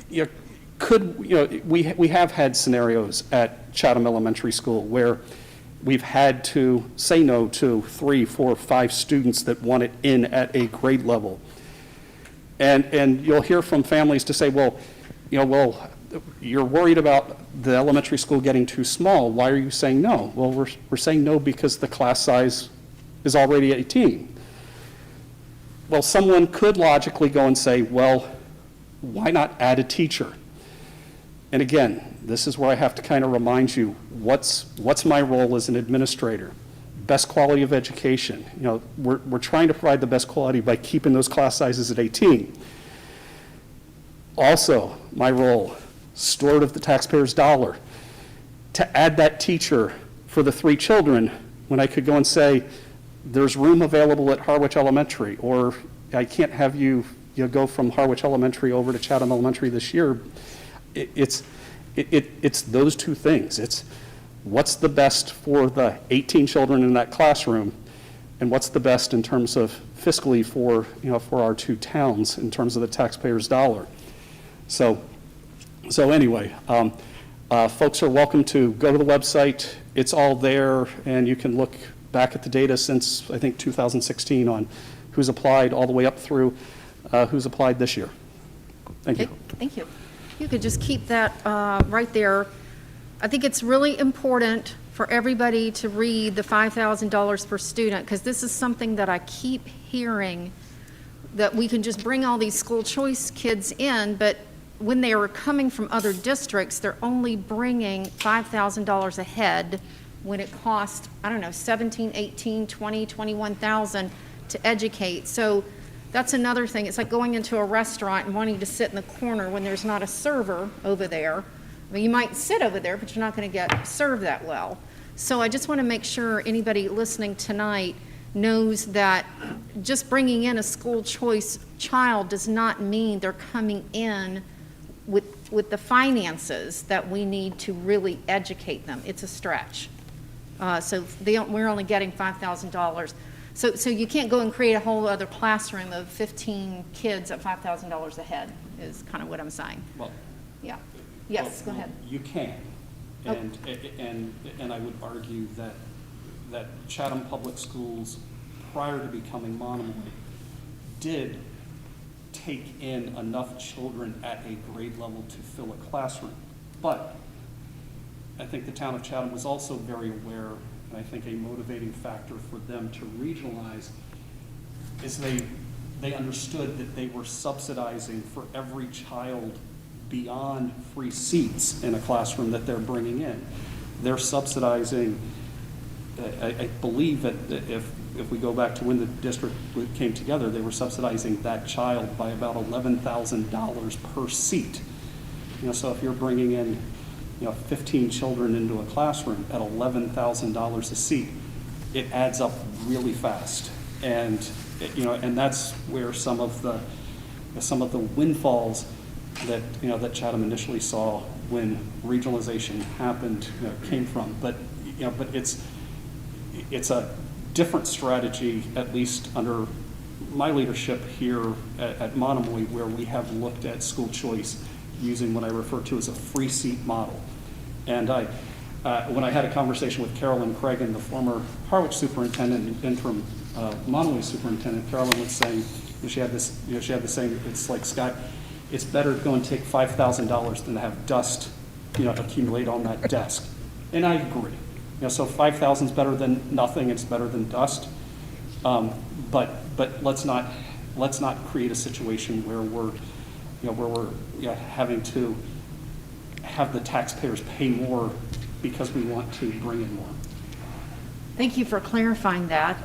we have had scenarios at Chatham Elementary School where we've had to say no to 3, 4, 5 students that want it in at a grade level, and you'll hear from families to say, well, you're worried about the elementary school getting too small. Why are you saying no? Well, we're saying no because the class size is already 18. Well, someone could logically go and say, well, why not add a teacher? And again, this is where I have to kind of remind you, what's my role as an administrator? Best quality of education. We're trying to provide the best quality by keeping those class sizes at 18. Also, my role, steward of the taxpayer's dollar, to add that teacher for the 3 children when I could go and say, there's room available at Harwich Elementary, or I can't have you go from Harwich Elementary over to Chatham Elementary this year. It's those two things. It's what's the best for the 18 children in that classroom, and what's the best in terms of fiscally for our 2 towns in terms of the taxpayer's dollar. So anyway, folks are welcome to go to the website. It's all there, and you can look back at the data since, I think, 2016 on who's applied all the way up through who's applied this year. Thank you. Thank you. You could just keep that right there. I think it's really important for everybody to read the $5,000 per student, because this is something that I keep hearing, that we can just bring all these school choice kids in, but when they are coming from other districts, they're only bringing $5,000 a head when it costs, I don't know, 17, 18, 20, 21,000 to educate. So that's another thing. It's like going into a restaurant and wanting to sit in the corner when there's not a server over there. I mean, you might sit over there, but you're not going to get served that well. So I just want to make sure anybody listening tonight knows that just bringing in a school choice child does not mean they're coming in with the finances that we need to really educate them. It's a stretch. So we're only getting $5,000. So you can't go and create a whole other classroom of 15 kids at $5,000 a head, is kind of what I'm saying. Well, yeah. Yes, well, go ahead. You can, and I would argue that Chatham Public Schools, prior to becoming Monomoy, did take in enough children at a grade level to fill a classroom. But I think the town of Chatham was also very aware, and I think a motivating factor for them to regionalize is they understood that they were subsidizing for every child beyond free seats in a classroom that they're bringing in. They're subsidizing, I believe that if we go back to when the district came together, they were subsidizing that child by about $11,000 per seat. So if you're bringing in 15 children into a classroom at $11,000 a seat, it adds up really fast. And and that's where some of the windfalls that that Chatham initially saw when regionalization happened came from. But but it's a different strategy, at least under my leadership here at Monomoy, where we have looked at school choice using what I refer to as a free seat model. And when I had a conversation with Carolyn Cragen, the former Harwich superintendent and interim Monomoy superintendent, Carolyn was saying, she had the saying, it's like, Scott, it's better to go and take $5,000 than to have dust accumulate on that desk. And I agree. So 5,000 is better than nothing. It's better than dust. But let's not create a situation where we're having to have the taxpayers pay more because we want to bring in more. Thank you for clarifying that.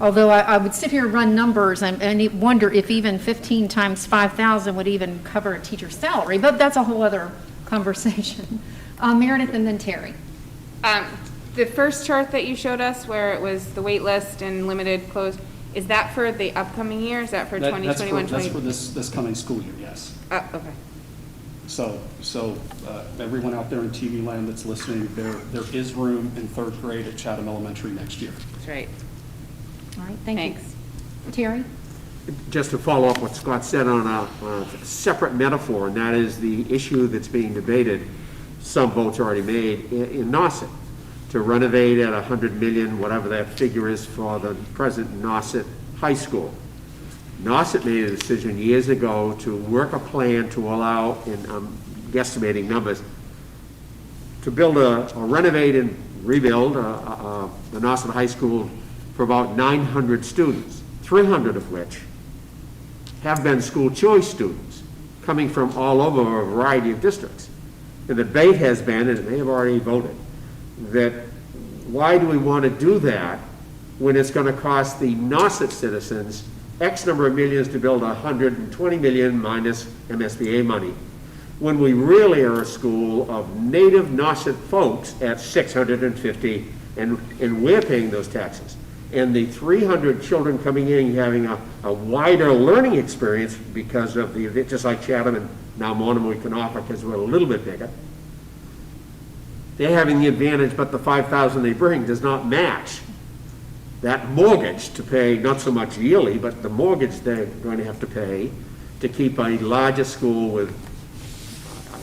Although I would sit here and run numbers and wonder if even 15 times 5,000 would even cover a teacher's salary, but that's a whole other conversation. Meredith and then Terry. The first chart that you showed us where it was the wait list and limited closed, is that for the upcoming year? Is that for 2021? That's for this coming school year, yes. Okay. So everyone out there in TV land that's listening, there is room in 3rd grade at Chatham Elementary next year. That's right. All right, thanks. Terry? Just to follow up what Scott said on a separate metaphor, and that is the issue that's being debated, some votes already made, in Nauset, to renovate at $100 million, whatever that figure is for the present Nauset High School. Nauset made a decision years ago to work a plan to allow, and I'm guesstimating numbers, to build renovate and rebuild the Nauset High School for about 900 students, 300 of which have been school choice students coming from all over a variety of districts. The debate has been, and they have already voted, that why do we want to do that when it's going to cost the Nauset citizens X number of millions to build 120 million minus MSBA money, when we really are a school of native Nauset folks at 650, and we're paying those taxes. And the 300 children coming in having a wider learning experience because of just like Chatham and now Monomoy can offer because we're a little bit bigger. They're having the advantage, but the 5,000 they bring does not match that mortgage to pay, not so much yearly, but the mortgage they're going to have to pay to keep a larger school with,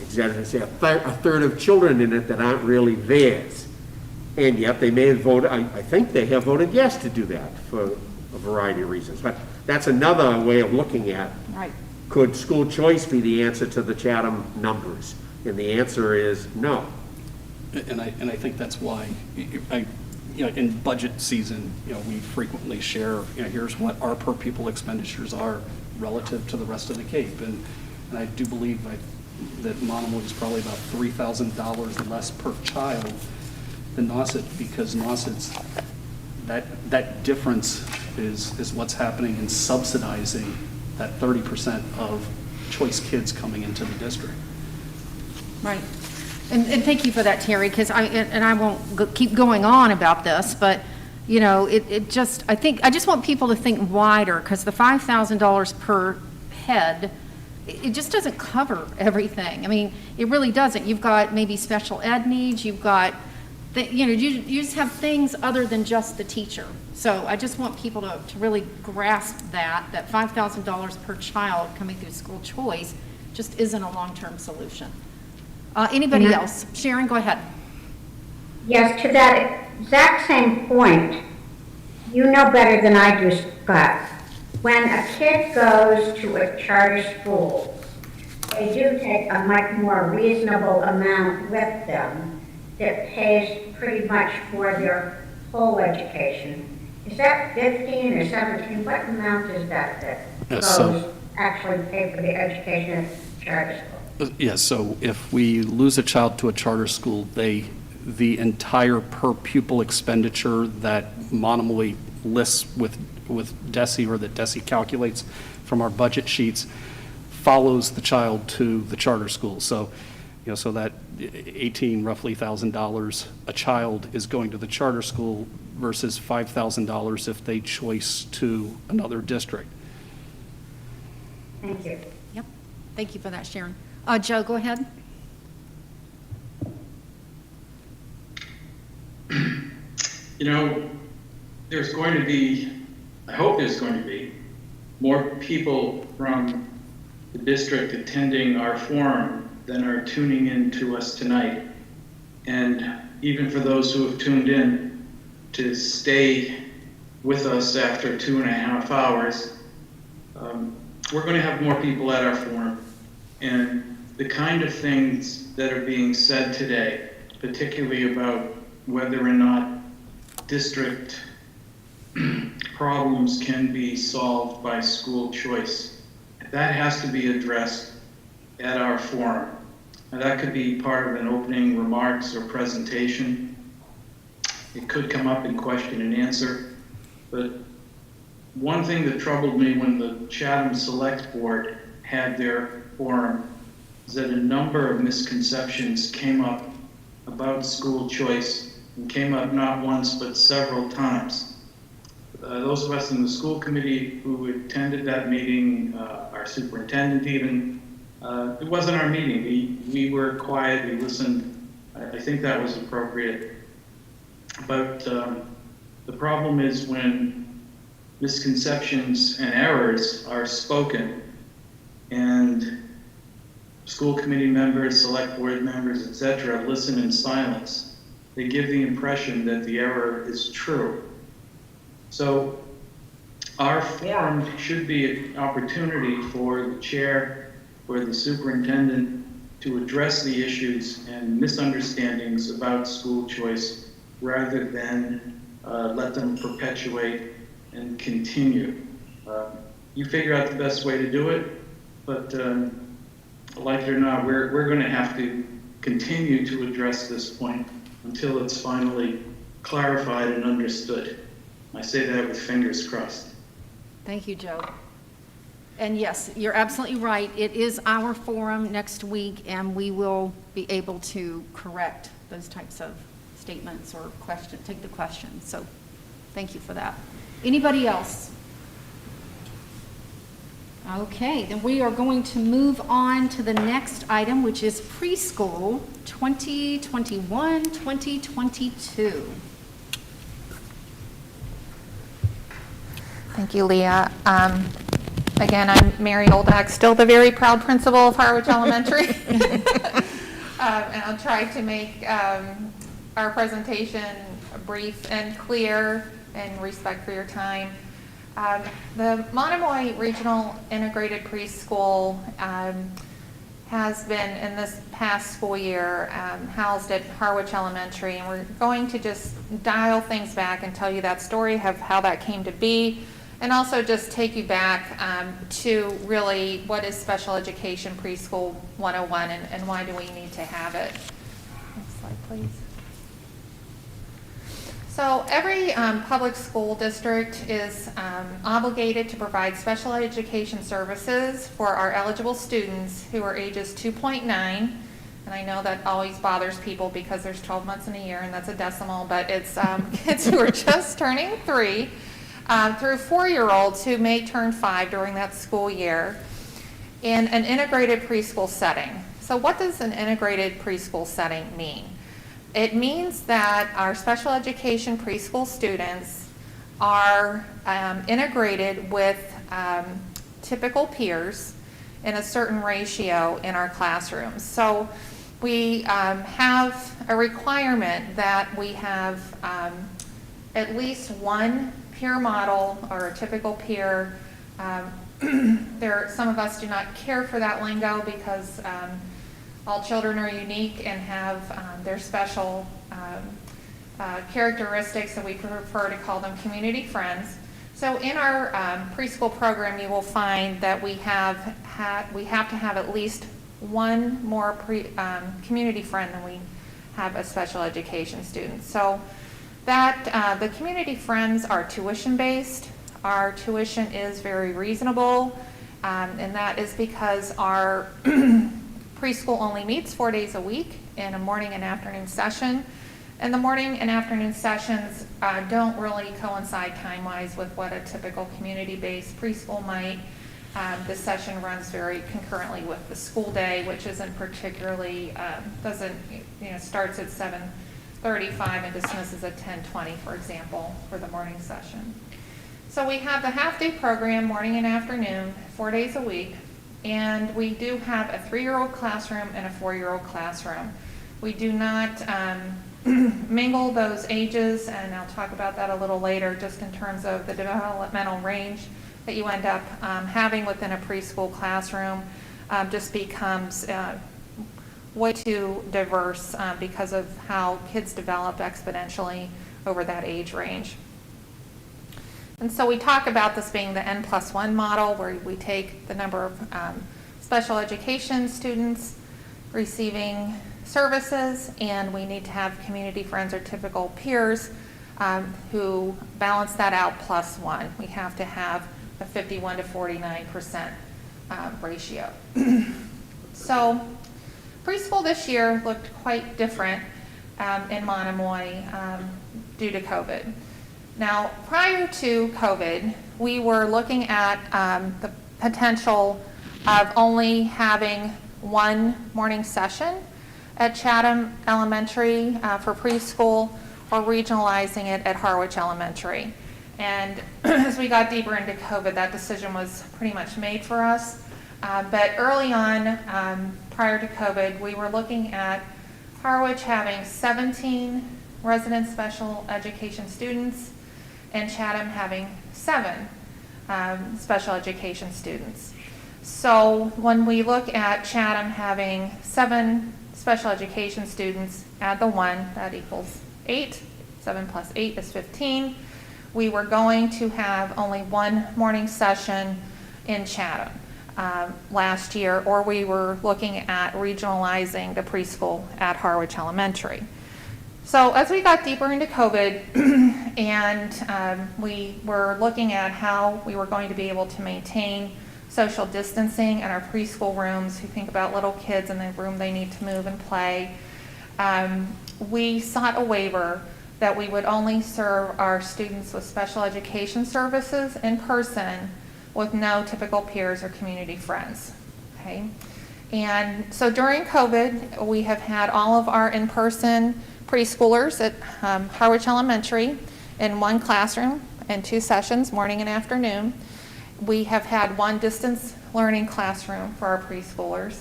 say, a third of children in it that aren't really theirs. And yet they may have voted, I think they have voted yes to do that for a variety of reasons. But that's another way of looking at, could school choice be the answer to the Chatham numbers? And the answer is no. And I think that's why, in budget season, we frequently share, here's what our per pupil expenditures are relative to the rest of the Cape. And I do believe that Monomoy is probably about $3,000 less per child than Nauset, because Nauset's, that difference is what's happening in subsidizing that 30% of choice kids coming into the district. Right. And thank you for that, Terry, because I won't keep going on about this, but, I just want people to think wider, because the $5,000 per head, it just doesn't cover everything. I mean, it really doesn't. You've got maybe special ed needs, you've got, you just have things other than just the teacher. So I just want people to really grasp that $5,000 per child coming through school choice just isn't a long-term solution. Anybody else? Sharon, go ahead. Yes, to that exact same point, you know better than I do, Scott. When a kid goes to a charter school, they do take a much more reasonable amount with them that pays pretty much for their whole education. Is that 15 or 17? What amount is that goes actually pay for the education at charter school? Yes, so if we lose a child to a charter school, the entire per pupil expenditure that Monomoy lists with DESE, or that DESE calculates from our budget sheets, follows the child to the charter school. So, so that roughly $1,000 a child is going to the charter school versus $5,000 if they choice to another district. Thank you. Yep. Thank you for that, Sharon. Joe, go ahead. There's going to be, I hope there's going to be, more people from the district attending our forum than are tuning in to us tonight. And even for those who have tuned in, to stay with us after 2.5 hours, we're going to have more people at our forum. And the kind of things that are being said today, particularly about whether or not district problems can be solved by school choice, that has to be addressed at our forum. And that could be part of an opening remarks or presentation. It could come up in question and answer. But one thing that troubled me when the Chatham Select Board had their forum is that a number of misconceptions came up about school choice and came up not once but several times. Those of us in the school committee who attended that meeting, our superintendent even, it wasn't our meeting. We were quiet, we listened. I think that was appropriate. But the problem is when misconceptions and errors are spoken and school committee members, select board members, etc., listen in silence, they give the impression that the error is true. So our forum should be an opportunity for the chair or the superintendent to address the issues and misunderstandings about school choice rather than let them perpetuate and continue. You figure out the best way to do it, but like it or not, we're going to have to continue to address this point until it's finally clarified and understood. I say that with fingers crossed. Thank you, Joe. And yes, you're absolutely right. It is our forum next week, and we will be able to correct those types of statements or take the questions. So thank you for that. Anybody else? Okay, then we are going to move on to the next item, which is preschool 2021-2022. Thank you, Leah. Again, I'm Mary Oldak, still the very proud principal of Harwich Elementary. And I'll try to make our presentation brief and clear in respect for your time. The Monomoy Regional Integrated Preschool has been, in this past school year, housed at Harwich Elementary, and we're going to just dial things back and tell you that story of how that came to be, and also just take you back to really what is special education preschool 101 and why do we need to have it. Next slide, please. So every public school district is obligated to provide special education services for our eligible students who are ages 2.9, and I know that always bothers people because there's 12 months in a year and that's a decimal, but it's kids who are just turning 3 through 4-year-olds who may turn 5 during that school year in an integrated preschool setting. So what does an integrated preschool setting mean? It means that our special education preschool students are integrated with typical peers in a certain ratio in our classrooms. So we have a requirement that we have at least one peer model or a typical peer. Some of us do not care for that lingo because all children are unique and have their special characteristics, so we prefer to call them community friends. So in our preschool program, you will find that we have to have at least one more community friend than we have a special education student. So that the community friends are tuition based. Our tuition is very reasonable, and that is because our preschool only meets 4 days a week in a morning and afternoon session. And the morning and afternoon sessions don't really coincide time-wise with what a typical community-based preschool might. The session runs very concurrently with the school day, which isn't particularly, starts at 7:35 and dismisses at 10:20, for example, for the morning session. So we have the half-day program, morning and afternoon, 4 days a week. And we do have a 3-year-old classroom and a 4-year-old classroom. We do not mingle those ages, and I'll talk about that a little later, just in terms of the developmental range that you end up having within a preschool classroom just becomes way too diverse because of how kids develop exponentially over that age range. And so we talk about this being the N+1 model, where we take the number of special education students receiving services, and we need to have community friends or typical peers who balance that out plus one. We have to have a 51 to 49% ratio. So preschool this year looked quite different in Monomoy due to COVID. Now, prior to COVID, we were looking at the potential of only having one morning session at Chatham Elementary for preschool, or regionalizing it at Harwich Elementary. And as we got deeper into COVID, that decision was pretty much made for us. But early on, prior to COVID, we were looking at Harwich having 17 resident special education students and Chatham having 7 special education students. So when we look at Chatham having 7 special education students, add the 1, that equals 8. 7 plus 8 is 15. We were going to have only one morning session in Chatham last year, or we were looking at regionalizing the preschool at Harwich Elementary. So as we got deeper into COVID and we were looking at how we were going to be able to maintain social distancing in our preschool rooms, you think about little kids in the room, they need to move and play, we sought a waiver that we would only serve our students with special education services in person with no typical peers or community friends, okay? And so during COVID, we have had all of our in-person preschoolers at Harwich Elementary in one classroom in 2 sessions, morning and afternoon. We have had one distance learning classroom for our preschoolers.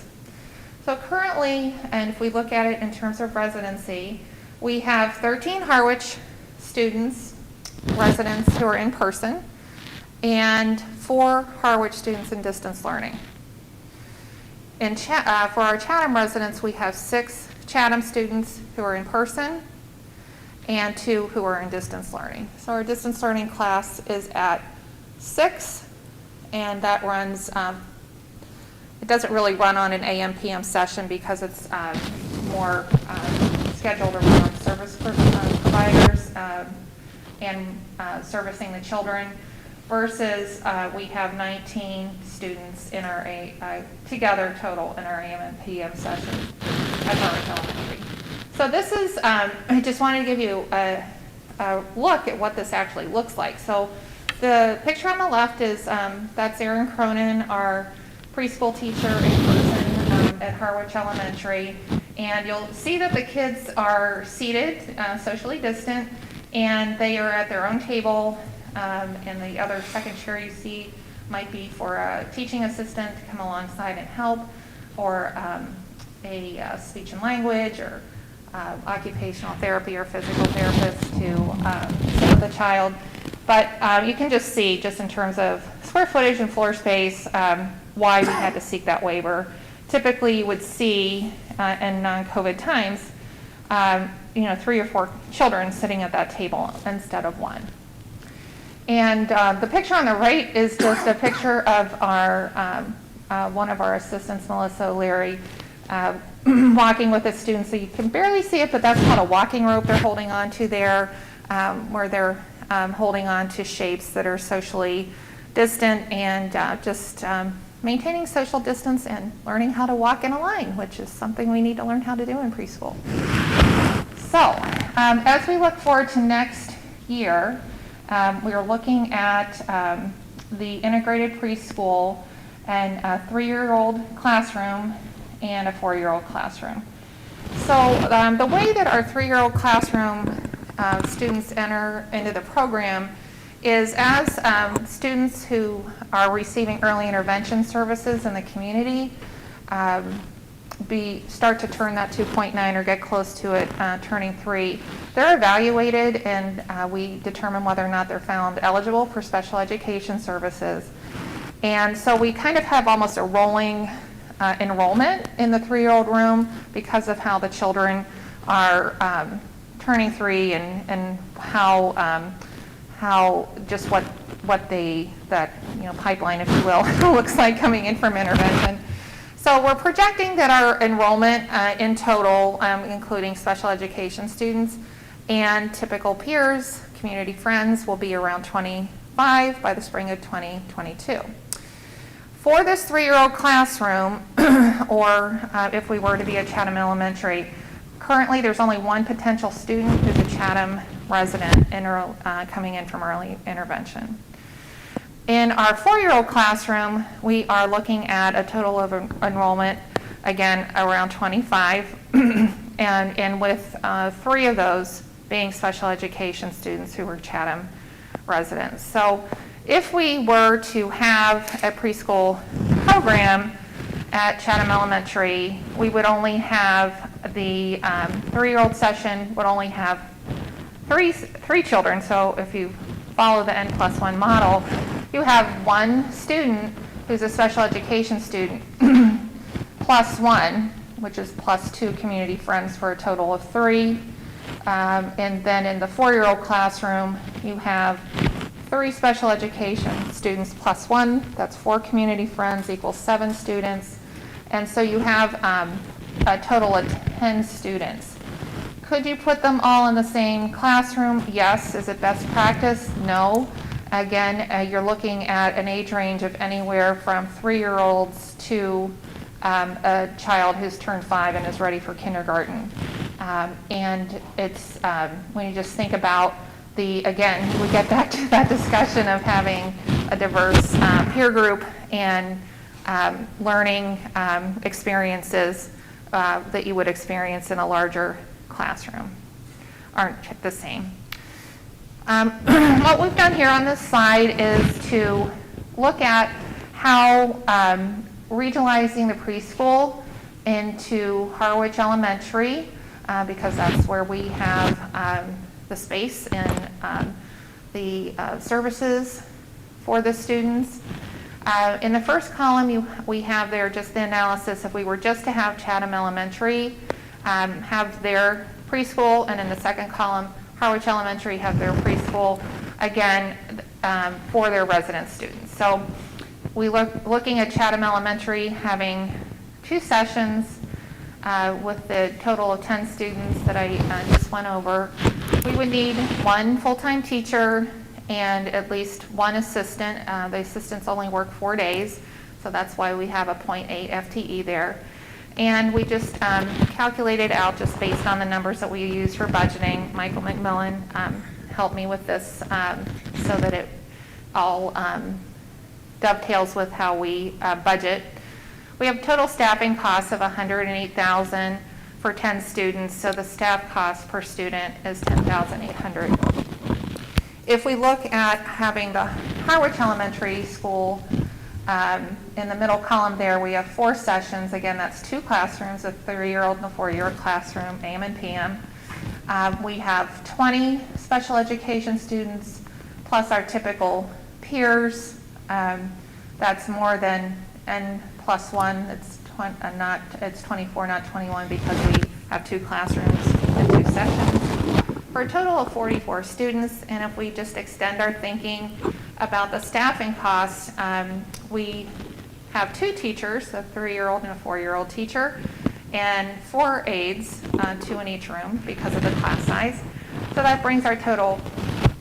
So currently, and if we look at it in terms of residency, we have 13 Harwich students, residents who are in person, and 4 Harwich students in distance learning. For our Chatham residents, we have 6 Chatham students who are in person and 2 who are in distance learning. So our distance learning class is at 6, and that runs, it doesn't really run on an AM/PM session because it's more scheduled around service providers and servicing the children, versus we have 19 students in our together total in our AM and PM session at Harwich Elementary. So this is, I just wanted to give you a look at what this actually looks like. So the picture on the left is, that's Erin Cronin, our preschool teacher in person at Harwich Elementary. And you'll see that the kids are seated, socially distant, and they are at their own table, and the other second chair you see might be for a teaching assistant to come alongside and help, or a speech and language, or occupational therapy or physical therapist to sit with the child. But you can just see, just in terms of square footage and floor space, why we had to seek that waiver. Typically, you would see in non-COVID times, 3 or 4 children sitting at that table instead of 1. And the picture on the right is just a picture of our one of our assistants, Melissa O'Leary, walking with the students. So you can barely see it, but that's called a walking rope they're holding on to there, where they're holding on to shapes that are socially distant, and just maintaining social distance and learning how to walk in a line, which is something we need to learn how to do in preschool. So as we look forward to next year, we are looking at the integrated preschool and a 3-year-old classroom and a 4-year-old classroom. So the way that our 3-year-old classroom students enter into the program is as students who are receiving early intervention services in the community start to turn that 2.9 or get close to it, turning 3, they're evaluated, and we determine whether or not they're found eligible for special education services. And so we kind of have almost a rolling enrollment in the 3-year-old room because of how the children are turning 3 and how just what that pipeline, if you will, looks like coming in from intervention. So we're projecting that our enrollment in total, including special education students and typical peers, community friends, will be around 25 by the spring of 2022. For this 3-year-old classroom, or if we were to be at Chatham Elementary, currently there's only one potential student who's a Chatham resident coming in from early intervention. In our 4-year-old classroom, we are looking at a total of enrollment, again, around 25, and with 3 of those being special education students who are Chatham residents. So if we were to have a preschool program at Chatham Elementary, we would only have the 3-year-old session would only have three children. So if you follow the N+1 model, you have one student who's a special education student plus 1, which is plus 2 community friends for a total of 3. And then in the 4-year-old classroom, you have 3 special education students plus 1. That's 4 community friends equals 7 students. And so you have a total of 10 students. Could you put them all in the same classroom? Yes. Is it best practice? No. Again, you're looking at an age range of anywhere from 3-year-olds to a child who's turned 5 and is ready for kindergarten. And it's, when you just think about again, we get back to that discussion of having a diverse peer group and learning experiences that you would experience in a larger classroom aren't the same. What we've done here on this slide is to look at how regionalizing the preschool into Harwich Elementary, because that's where we have the space and the services for the students. In the first column, we have there just the analysis if we were just to have Chatham Elementary have their preschool, and in the second column, Harwich Elementary have their preschool, again, for their resident students. So we looking at Chatham Elementary having 2 sessions with the total of 10 students that I just went over. We would need 1 full-time teacher and at least 1 assistant. The assistants only work 4 days, so that's why we have a 0.8 FTE there. And we just calculated out just based on the numbers that we use for budgeting. Michael McMillan helped me with this so that it all dovetails with how we budget. We have total staffing costs of $108,000 for 10 students, so the staff cost per student is $10,800. If we look at having the Harwich Elementary School, in the middle column there, we have 4 sessions. Again, that's 2 classrooms, a 3-year-old and a 4-year-old classroom, AM and PM. We have 20 special education students plus our typical peers. That's more than N+1. It's 24, not 21, because we have 2 classrooms and 2 sessions. For a total of 44 students, and if we just extend our thinking about the staffing costs, we have 2 teachers, a 3-year-old and a 4-year-old teacher, and 4 aides, 2 in each room because of the class size. So that brings our total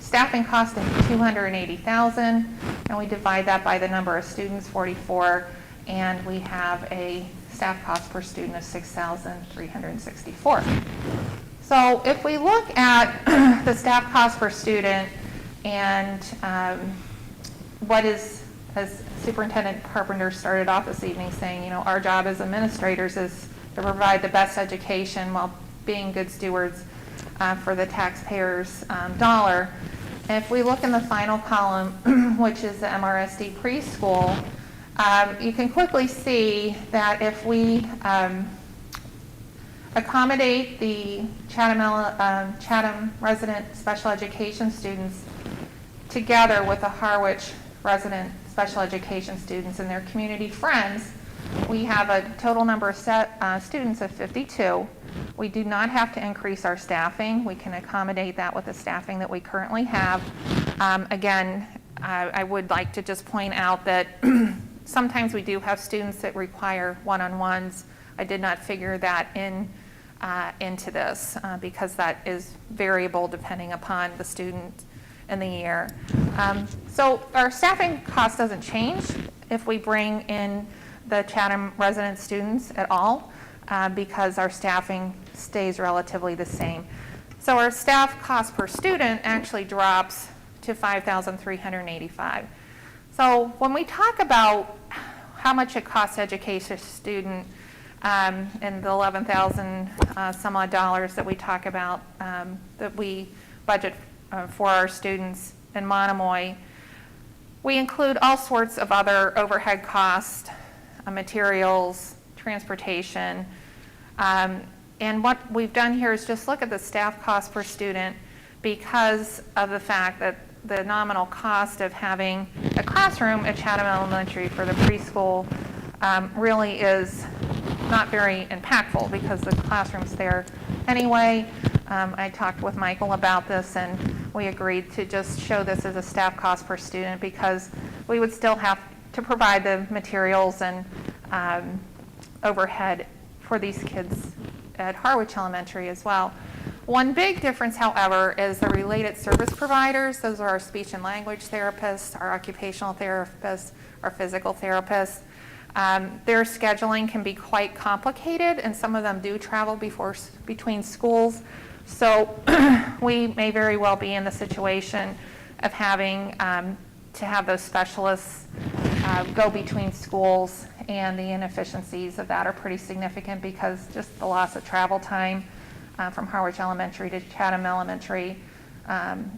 staffing cost to $280,000, and we divide that by the number of students, 44, and we have a staff cost per student of $6,364. So if we look at the staff cost per student and what is, as Superintendent Carpenter started off this evening saying, our job as administrators is to provide the best education while being good stewards for the taxpayers' dollar. And if we look in the final column, which is the MRSD preschool, you can quickly see that if we accommodate the Chatham resident special education students together with the Harwich resident special education students and their community friends, we have a total number of students of 52. We do not have to increase our staffing. We can accommodate that with the staffing that we currently have. Again, I would like to just point out that sometimes we do have students that require one-on-ones. I did not figure that into this because that is variable depending upon the student in the year. So our staffing cost doesn't change if we bring in the Chatham resident students at all because our staffing stays relatively the same. So our staff cost per student actually drops to $5,385. So when we talk about how much it costs to educate a student and the $11,000 some odd dollars that we talk about that we budget for our students in Monomoy, we include all sorts of other overhead costs, materials, transportation, and what we've done here is just look at the staff cost per student because of the fact that the nominal cost of having a classroom at Chatham Elementary for the preschool really is not very impactful because the classroom's there anyway. I talked with Michael about this and we agreed to just show this as a staff cost per student because we would still have to provide the materials and overhead for these kids at Harwich Elementary as well. One big difference, however, is the related service providers. Those are our speech and language therapists, our occupational therapists, our physical therapists. Their scheduling can be quite complicated, and some of them do travel between schools. So we may very well be in the situation of having to have those specialists go between schools, and the inefficiencies of that are pretty significant because just the loss of travel time from Harwich Elementary to Chatham Elementary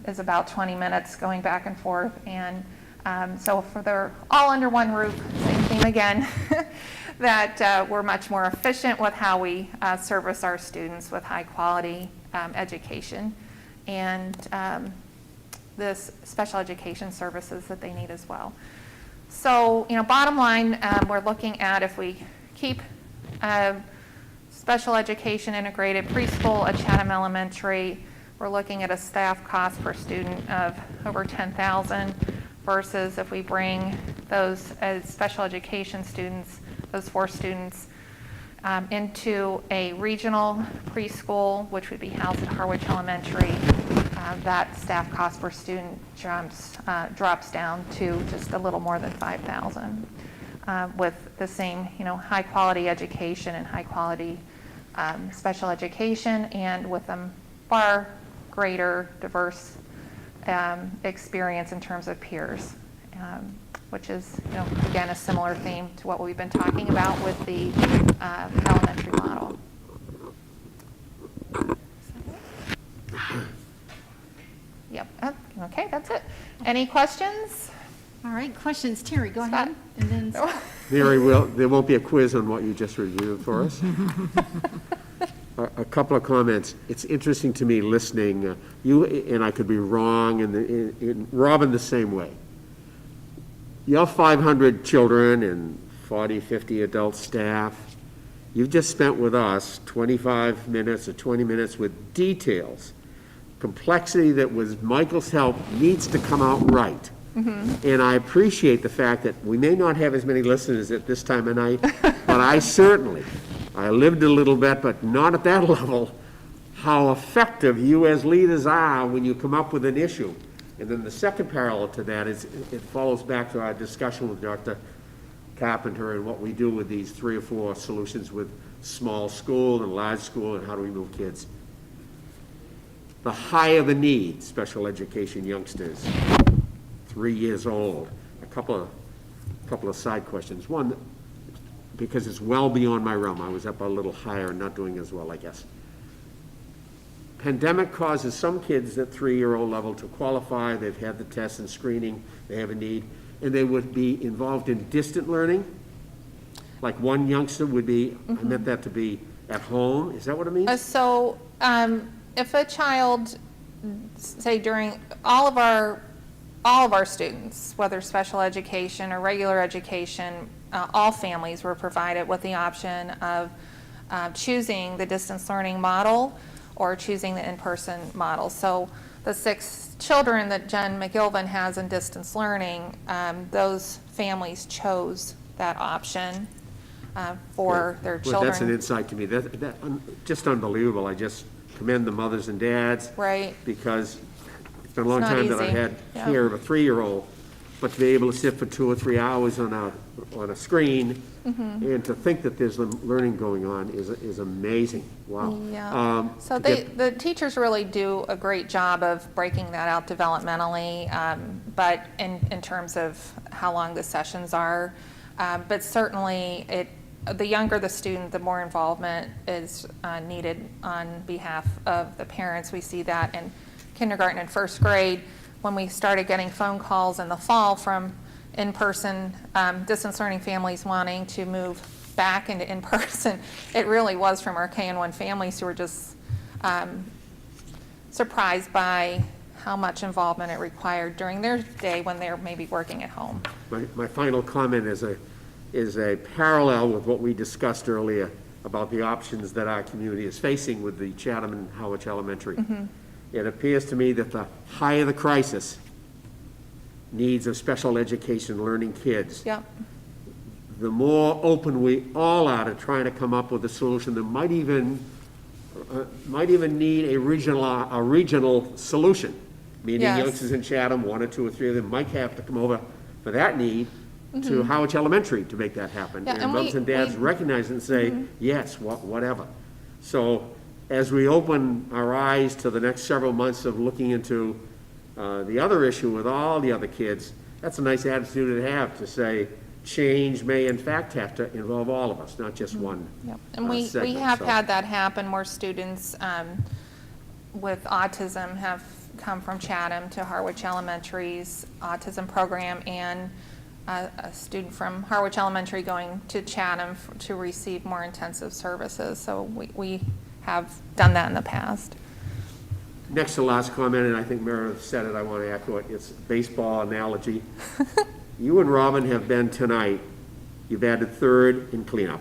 is about 20 minutes going back and forth. And so for they're all under one roof, same theme again, that we're much more efficient with how we service our students with high quality education and this special education services that they need as well. So, bottom line, we're looking at if we keep special education integrated preschool at Chatham Elementary, we're looking at a staff cost per student of over $10,000 versus if we bring those special education students, those 4 students, into a regional preschool, which would be housed at Harwich Elementary, that staff cost per student drops down to just a little more than $5,000 with the same, high quality education and high quality special education, and with a far greater diverse experience in terms of peers, which is, again, a similar theme to what we've been talking about with the elementary model. Yep. Okay, that's it. Any questions? All right, questions. Terry, go ahead. And then Mary, there won't be a quiz on what you just reviewed for us. A couple of comments. It's interesting to me listening. You, and I could be wrong, and Robin the same way. You have 500 children and 40, 50 adult staff. You've just spent with us 25 minutes or 20 minutes with details. Complexity that was Michael's help needs to come out right. Mm-hmm. And I appreciate the fact that we may not have as many listeners at this time of night, but I lived a little bit, but not at that level, how effective you as leaders are when you come up with an issue. And then the second parallel to that is it follows back to our discussion with Dr. Carpenter and what we do with these 3 or 4 solutions with small school and large school and how do we move kids. The higher the need, special education youngsters, 3 years old. A couple of side questions. One, because it's well beyond my realm. I was up a little higher and not doing as well, I guess. Pandemic causes some kids at 3-year-old level to qualify. They've had the tests and screening. They have a need. And they would be involved in distant learning. Like one youngster would be, I meant that to be at home. Is that what it means? So if a child, say during all of our students, whether special education or regular education, all families were provided with the option of choosing the distance learning model or choosing the in-person model. So the 6 children that Jen McGilvin has in distance learning, those families chose that option for their Well, that's an children. insight to me. Just unbelievable. I just commend the mothers and dads. Right. Because it's been a long It's not time that I've easy. had Yeah. care of a 3-year-old, but to be able to sit for 2 or 3 hours on a screen Mhm. and to think that there's learning going on is amazing. Wow. Yeah. So the teachers really do a great job of breaking that out developmentally, but in terms of how long the sessions are. But certainly the younger the student, the more involvement is needed on behalf of the parents. We see that in kindergarten and first grade when we started getting phone calls in the fall from in-person distance learning families wanting to move back into in-person. It really was from our KN1 families who were just surprised by how much involvement it required during their day when they're maybe working at home. My final comment is a parallel with what we discussed earlier about the options that our community is facing with the Chatham and Howard Elementary. Mm-hmm. It appears to me that the higher the crisis, needs of special education learning kids, Yep. the more open we all are to trying to come up with a solution that might even need a regional solution. Meaning Yes. youngsters in Chatham, 1 or 2 or 3 of them might have to come over for that need to Mhm. Howard Elementary to make that happen. Yeah, And and mothers we- and dads we- recognize it and say, Mhm. yes, whatever. So as we open our eyes to the next several months of looking into the other issue with all the other kids, that's a nice attitude to have, to say, change may in fact have to involve all of us, not just one Yep. And we segment. have So- had that happen where students with autism have come from Chatham to Harwich Elementary's autism program, and a student from Harwich Elementary going to Chatham to receive more intensive services. So we have done that in the past. Next to last comment, and I think Meredith said it, I want to echo it, it's baseball analogy. You and Robin have been tonight, you've added third in cleanup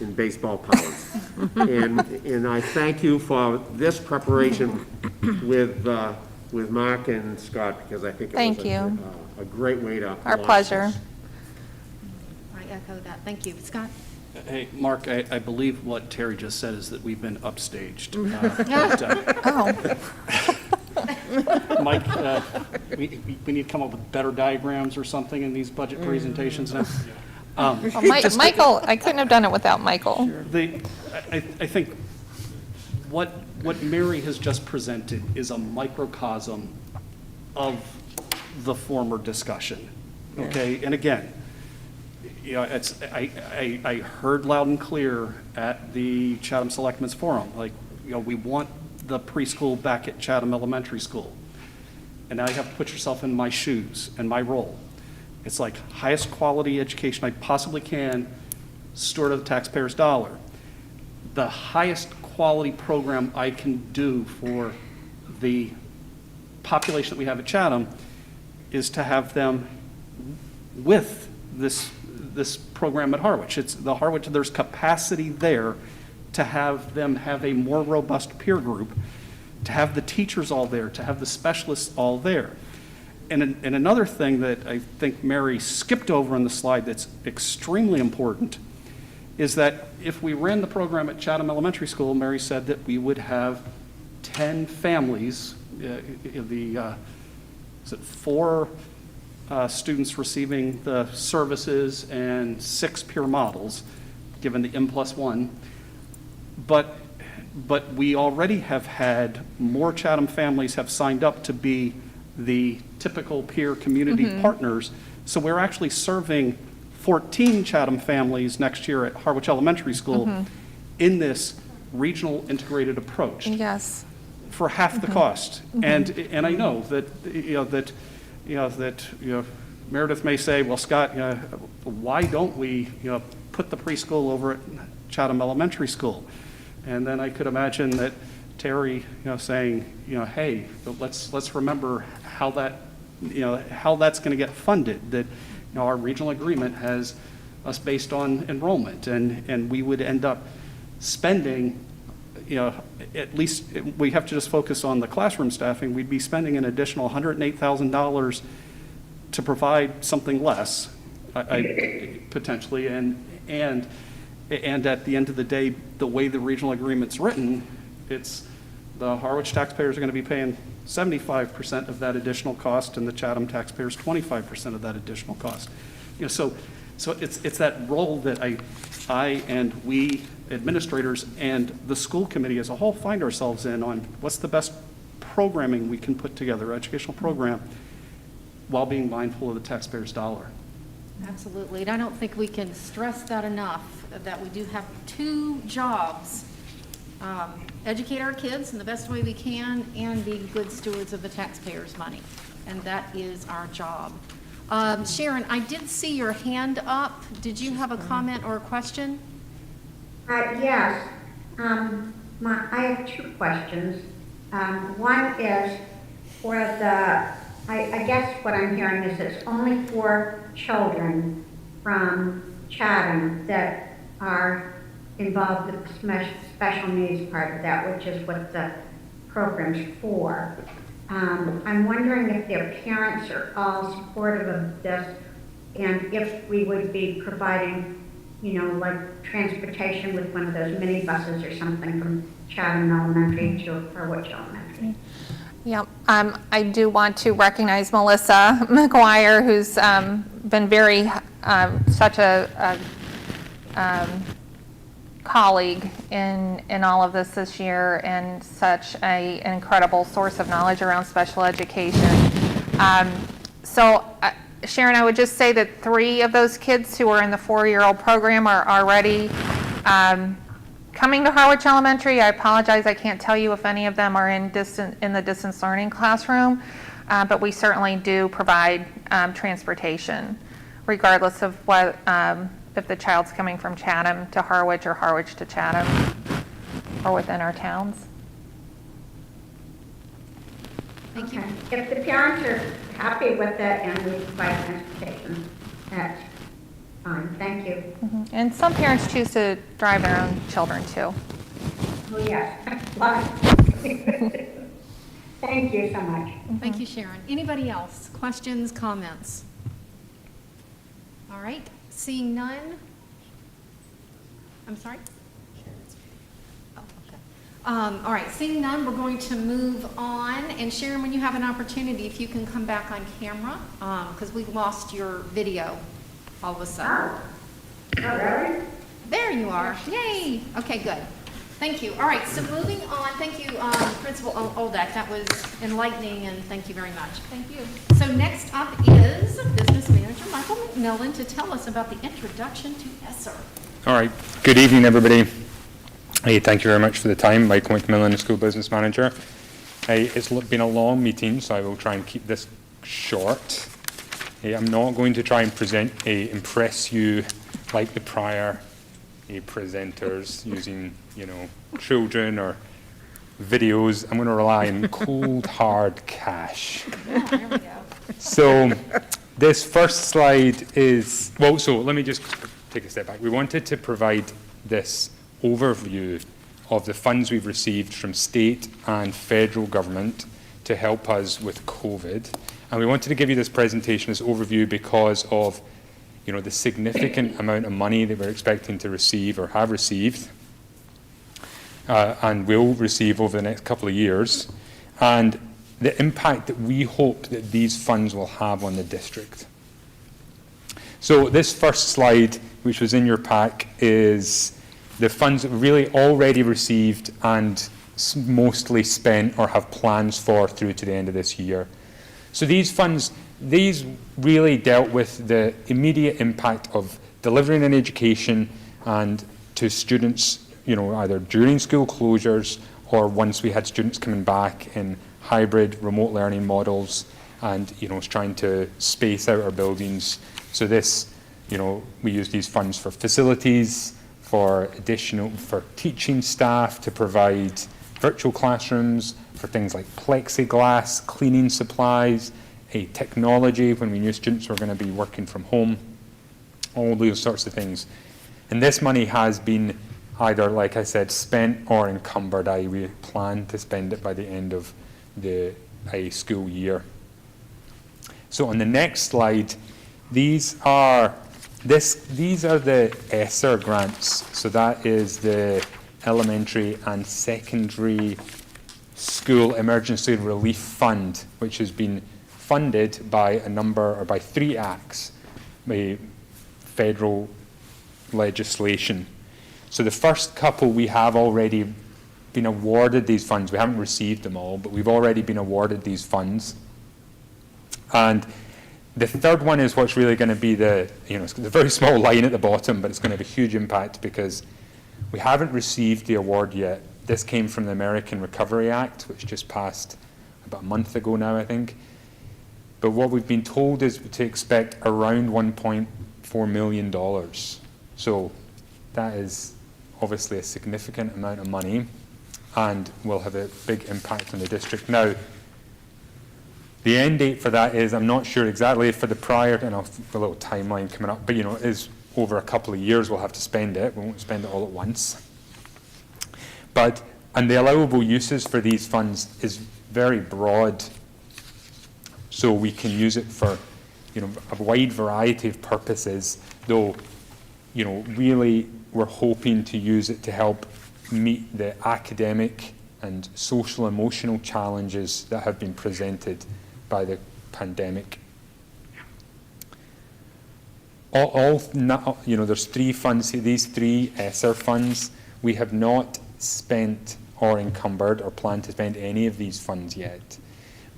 in baseball parlance. And I thank you for this preparation with Mark and Scott, because I think it Thank was you. a great way to. Our launch pleasure. this. I echo that. Thank you. Scott? Hey, Mark, I believe what Terry just said is that we've been upstaged. Mike, we need to come up with better diagrams or something in these budget presentations now. Well, Michael, I couldn't have done it without Michael. I think what Mary has just presented is a microcosm of the former discussion, okay? And again, you know, I heard loud and clear at the Chatham Selectmen's Forum, like, you know, we want the preschool back at Chatham Elementary School. And now you have to put yourself in my shoes and my role. It's like highest quality education I possibly can, steward of the taxpayer's dollar. The highest quality program I can do for the population that we have at Chatham is to have them with this program at Harwich. It's the Harwich, there's capacity there to have them have a more robust peer group, to have the teachers all there, to have the specialists all there. And another thing that I think Mary skipped over on the slide that's extremely important is that if we ran the program at Chatham Elementary School, Mary said that we would have 10 families, is it 4 students receiving the services and 6 peer models, given the M+1. But we already have had more Chatham families have signed up to be the typical peer community partners. So we're actually serving 14 Chatham families next year at Harwich Elementary School in this regional integrated approach. Yes. For half the cost. And I know that Meredith may say, well, Scott, why don't we put the preschool over at Chatham Elementary School? And then I could imagine that Terry saying, hey, let's remember how that's going to get funded, that our regional agreement has us based on enrollment, and we would end up spending, at least we have to just focus on the classroom staffing, we'd be spending an additional $108,000 to provide something less potentially, and at the end of the day, the way the regional agreement's written, it's the Harwich taxpayers are going to be paying 75% of that additional cost, and the Chatham taxpayers 25% of that additional cost. So it's that role that I and we administrators and the school committee as a whole find ourselves in on what's the best programming we can put together, educational program, while being mindful of the taxpayer's dollar. Absolutely, and I don't think we can stress that enough, that we do have two jobs. Educate our kids in the best way we can and be good stewards of the taxpayers' money, and that is our job. Sharon, I did see your hand up. Did you have a comment or a question? Yes. I have two questions. One is for the, I guess what I'm hearing is it's only for children from Chatham that are involved with the special needs part of that, which is what the program's for. I'm wondering if their parents are all supportive of this, and if we would be providing, like transportation with one of those minibuses or something from Chatham Elementary to Harwich Elementary. Yeah, I do want to recognize Melissa McGuire, who's been very, such a colleague in all of this year, and such an incredible source of knowledge around special education. Sharon, I would just say that 3 of those kids who are in the 4-year-old program are already coming to Harwich Elementary. I apologize, I can't tell you if any of them are in the distance learning classroom, but we certainly do provide transportation, regardless of what, if the child's coming from Chatham to Harwich or Harwich to Chatham, or within our towns. Thank you. If the parents are happy with it and we provide transportation, that's fine. Thank you. Mm-hmm. And some parents choose to drive their own children too. Oh, yes. Thank you so much. Thank you, Sharon. Anybody else? Questions, comments? All right, seeing none. I'm sorry? Oh, okay. All right, seeing none, we're going to move on. And Sharon, when you have an opportunity, if you can come back on camera, because we lost your video all of a sudden. Oh, really? There you are. Yay. Okay, good. Thank you. All right, so moving on. Thank you, Principal Oldak. That was enlightening, and thank you very much. Thank you. So next up is Business Manager Michael McMillan to tell us about the introduction to ESSER. All right. Good evening, everybody. Hey, thank you very much for the time. Michael McMillan, School Business Manager. Hey, it's been a long meeting, so I will try and keep this short. Hey, I'm not going to try and impress you like the prior presenters using, children or videos. I'm going to rely on cold, hard cash. Yeah, there we go. So this first slide is, so let me just take a step back. We wanted to provide this overview of the funds we've received from state and federal government to help us with COVID. And we wanted to give you this presentation, this overview, because of the significant amount of money that we're expecting to receive or have received and will receive over the next couple of years, and the impact that we hope that these funds will have on the district. So this first slide, which was in your pack, is the funds that we really already received and mostly spent or have plans for through to the end of this year. So these funds, these really dealt with the immediate impact of delivering an education and to students, either during school closures or once we had students coming back in hybrid remote learning models, and trying to space out our buildings. So this, we use these funds for facilities, for teaching staff to provide virtual classrooms, for things like plexiglass, cleaning supplies, technology when we knew students were going to be working from home, all those sorts of things. And this money has been either, like I said, spent or encumbered. We plan to spend it by the end of the school year. So on the next slide, these are These are the ESSER grants, so that is the Elementary and Secondary School Emergency Relief Fund, which has been funded by by 3 acts, by federal legislation. So the first couple we have already been awarded these funds. We haven't received them all, but we've already been awarded these funds. And the third one is what's really going to be it's a very small line at the bottom, but it's going to have a huge impact because we haven't received the award yet. This came from the American Recovery Act, which just passed about a month ago now, I think. But what we've been told is to expect around $1.4 million. So that is obviously a significant amount of money and will have a big impact on the district. Now, the end date for that is, I'm not sure exactly for the prior, and I'll have a little timeline coming up, but is over a couple of years we'll have to spend it. We won't spend it all at once. And the allowable uses for these funds is very broad. So we can use it for, a wide variety of purposes, though, really we're hoping to use it to help meet the academic and social emotional challenges that have been presented by the pandemic. There's 3 funds here, these 3 ESSER funds. We have not spent or encumbered or plan to spend any of these funds yet.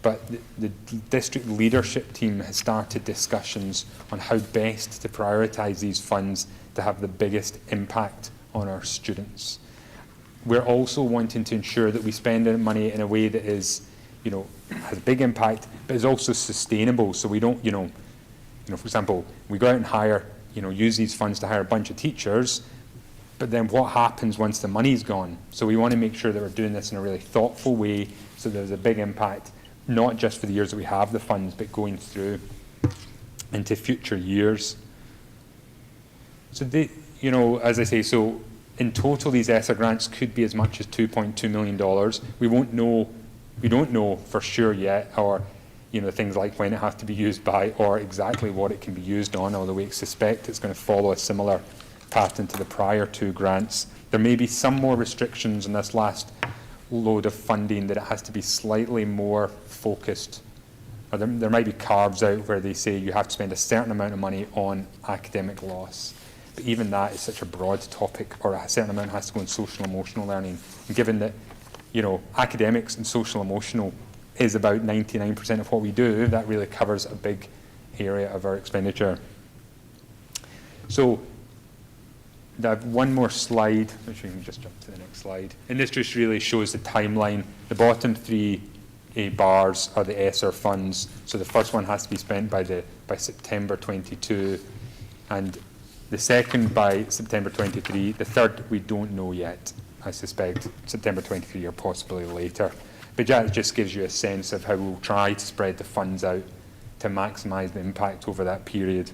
But the district leadership team has started discussions on how best to prioritize these funds to have the biggest impact on our students. We're also wanting to ensure that we spend money in a way that is, has a big impact, but is also sustainable. So we don't, for example, we go out and hire, use these funds to hire a bunch of teachers, but then what happens once the money's gone? So we want to make sure that we're doing this in a really thoughtful way so there's a big impact, not just for the years that we have the funds, but going through into future years. So as I say, so in total, these ESSER grants could be as much as $2.2 million. We don't know for sure yet, or things like when it has to be used by, or exactly what it can be used on, although we suspect it's going to follow a similar pattern to the prior 2 grants. There may be some more restrictions in this last load of funding, that it has to be slightly more focused, or there might be carves out where they say you have to spend a certain amount of money on academic loss. But even that is such a broad topic, or a certain amount has to go in social emotional learning. And given that, academics and social emotional is about 99% of what we do, that really covers a big area of our expenditure. So I have one more slide, which we can just jump to the next slide. And this just really shows the timeline. The bottom 3 bars are the ESSER funds. So the first one has to be spent by September 22, and the second by September 23. The third we don't know yet. I suspect September 23 or possibly later. But that just gives you a sense of how we'll try to spread the funds out to maximise the impact over that period.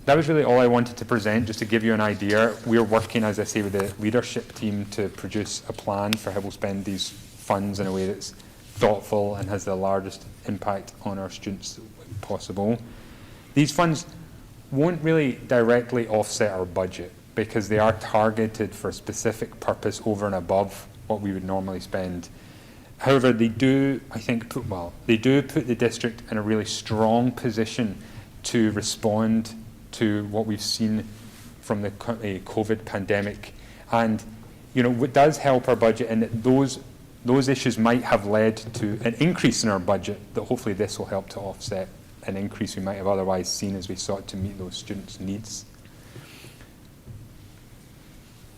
That was really all I wanted to present, just to give you an idea. We're working, as I say, with the leadership team to produce a plan for how we'll spend these funds in a way that's thoughtful and has the largest impact on our students possible. These funds won't really directly offset our budget because they are targeted for a specific purpose over and above what we would normally spend. However, they do, I think, put the district in a really strong position to respond to what we've seen from the COVID pandemic. And, it does help our budget, and that those issues might have led to an increase in our budget that hopefully this will help to offset an increase we might have otherwise seen as we sought to meet those students' needs.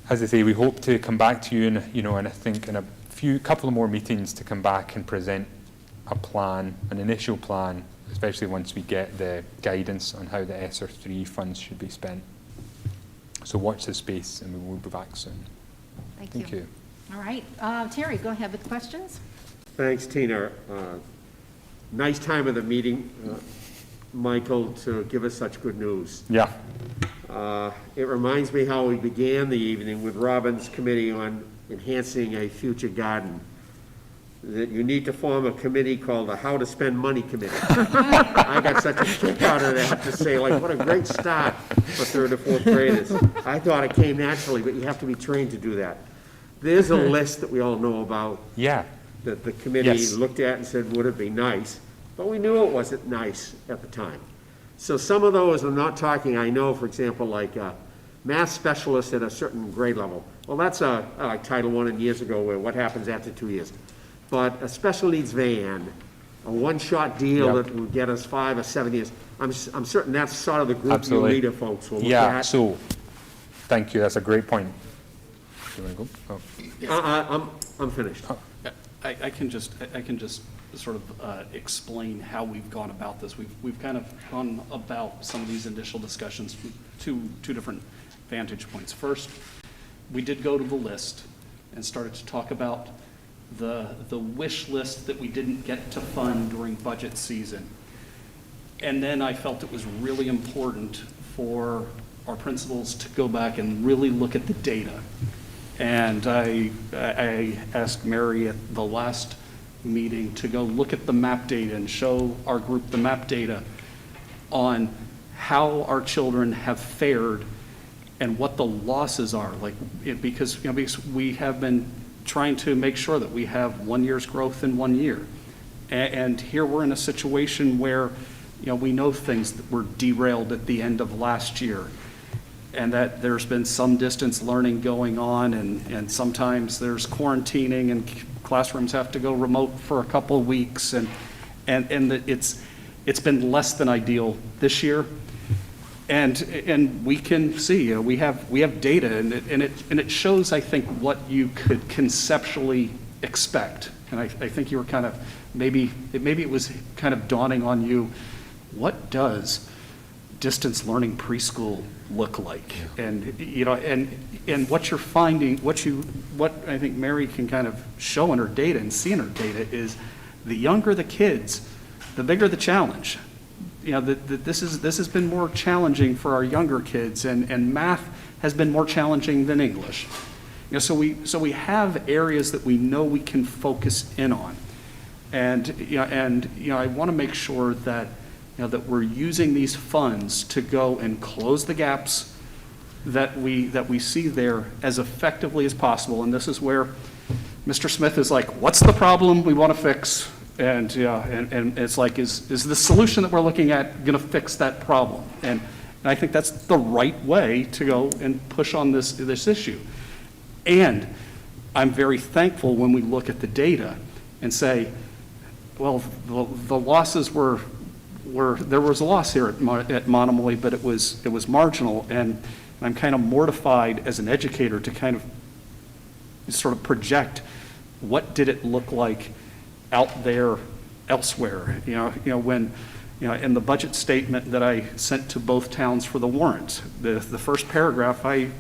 As I say, we hope to come back to you and I think in a couple of more meetings to come back and present a plan, an initial plan, especially once we get the guidance on how the ESSER 3 funds should be spent. So watch this space, and we will be back soon. Thank you. All right. Terry, go ahead with questions. Thanks, Tina. Nice time of the meeting, Michael, to give us such good news. Yeah. It reminds me how we began the evening with Robin's committee on enhancing a future garden. that you need to form a committee called the How to Spend Money Committee. I got such a kick out of that to say, like, what a great start for third or fourth graders. I thought it came naturally, but you have to be trained to do that. There's a list that we all know about. Yeah. That the committee Yes. looked at and said, would it be nice? But we knew it wasn't nice at the time. So some of those, I'm not talking, I know, for example, like math specialists at a certain grade level. Well, that's like Title I and years ago, where what happens after 2 years. But a special needs van, a one-shot deal that will get us 5 or 7 years, I'm certain that's sort of the group Absolutely. you leader folks will look Yeah, at. so, thank you, that's a great point. You want to go? Oh. I'm finished. I can just sort of explain how we've gone about this. We've kind of gone about some of these initial discussions from two different vantage points. First, we did go to the list and started to talk about the wish list that we didn't get to fund during budget season. And then I felt it was really important for our principals to go back and really look at the data. And I asked Mary at the last meeting to go look at the map data and show our group the map data on how our children have fared and what the losses are. Because we have been trying to make sure that we have 1 year's growth in 1 year. And here we're in a situation where, we know things that were derailed at the end of last year, and that there's been some distance learning going on, and sometimes there's quarantining and classrooms have to go remote for a couple of weeks, and it's been less than ideal this year. And we can see, we have data, and it shows, I think, what you could conceptually expect. And I think you were kind of, maybe it was kind of dawning on you, what does distance learning preschool look like? And and what you're finding, what I think Mary can kind of show in her data and see in her data is, the younger the kids, the bigger the challenge. This has been more challenging for our younger kids, and math has been more challenging than English. So we have areas that we know we can focus in on, and I want to make sure that that we're using these funds to go and close the gaps that we see there as effectively as possible. And this is where Mr. Smith is like, what's the problem we want to fix? And it's like, is the solution that we're looking at going to fix that problem? And I think that's the right way to go and push on this issue. And I'm very thankful when we look at the data and say, well, the losses were there was a loss here at Monomoy, but it was marginal, and I'm kind of mortified as an educator to kind of sort of project what did it look like out there elsewhere. When in the budget statement that I sent to both towns for the warrant, the first paragraph, I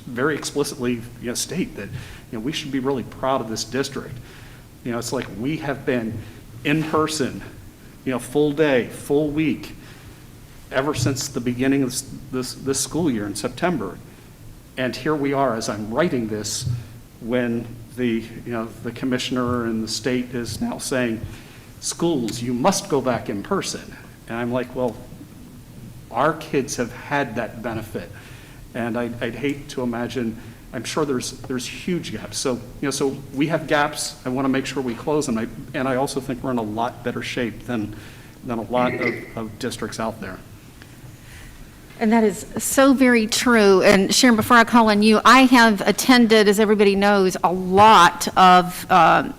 very explicitly state that we should be really proud of this district. It's like we have been in person, full day, full week, ever since the beginning of this school year in September. And here we are, as I'm writing this, when the commissioner and the state is now saying, schools, you must go back in person. And I'm like, well, our kids have had that benefit. And I'd hate to imagine, I'm sure there's huge gaps. So, so we have gaps. I want to make sure we close them. And I also think we're in a lot better shape than a lot of districts out there. And that is so very true. And Sharon, before I call on you, I have attended, as everybody knows, a lot of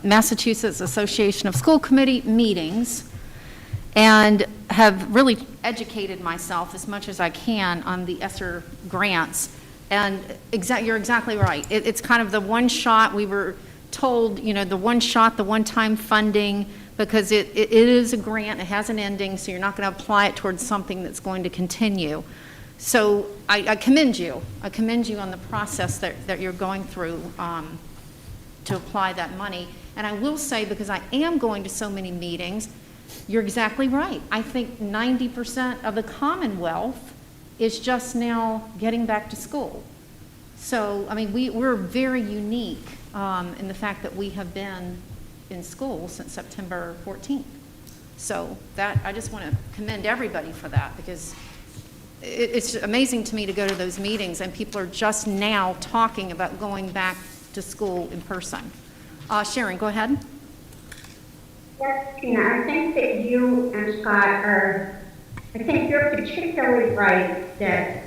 Massachusetts Association of School Committee meetings, and have really educated myself as much as I can on the ESSER grants. And you're exactly right. It's kind of the one shot. We were told, the one shot, the one-time funding, because it is a grant. It has an ending, so you're not going to apply it towards something that's going to continue. So I commend you. I commend you on the process that you're going through to apply that money. And I will say, because I am going to so many meetings, you're exactly right. I think 90% of the Commonwealth is just now getting back to school. So, I mean, we're very unique in the fact that we have been in school since September 14th. So that, I just want to commend everybody for that, because it's amazing to me to go to those meetings and people are just now talking about going back to school in person. Sharon, go ahead. Yes, Tina, I think that you and Scott I think you're particularly right that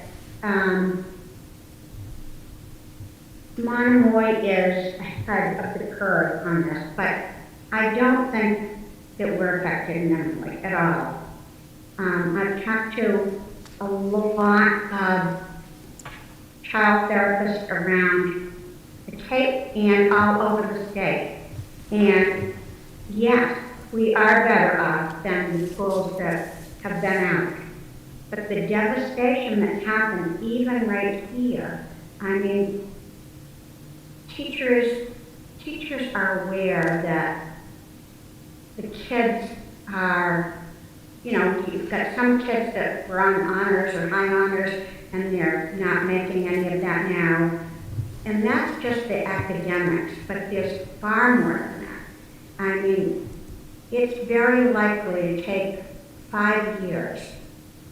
Monomoy is ahead of the curve on this, but I don't think that we're affected minimally at all. I've talked to a lot of child therapists around the Cape and all over the state. And yes, we are better off than the schools that have been out. But the devastation that's happened, even right here, I mean, teachers are aware that the kids are, you know, you've got some kids that were on honors or high honors, and they're not making any of that now. And that's just the academics, but there's far more than that. I mean, it's very likely to take 5 years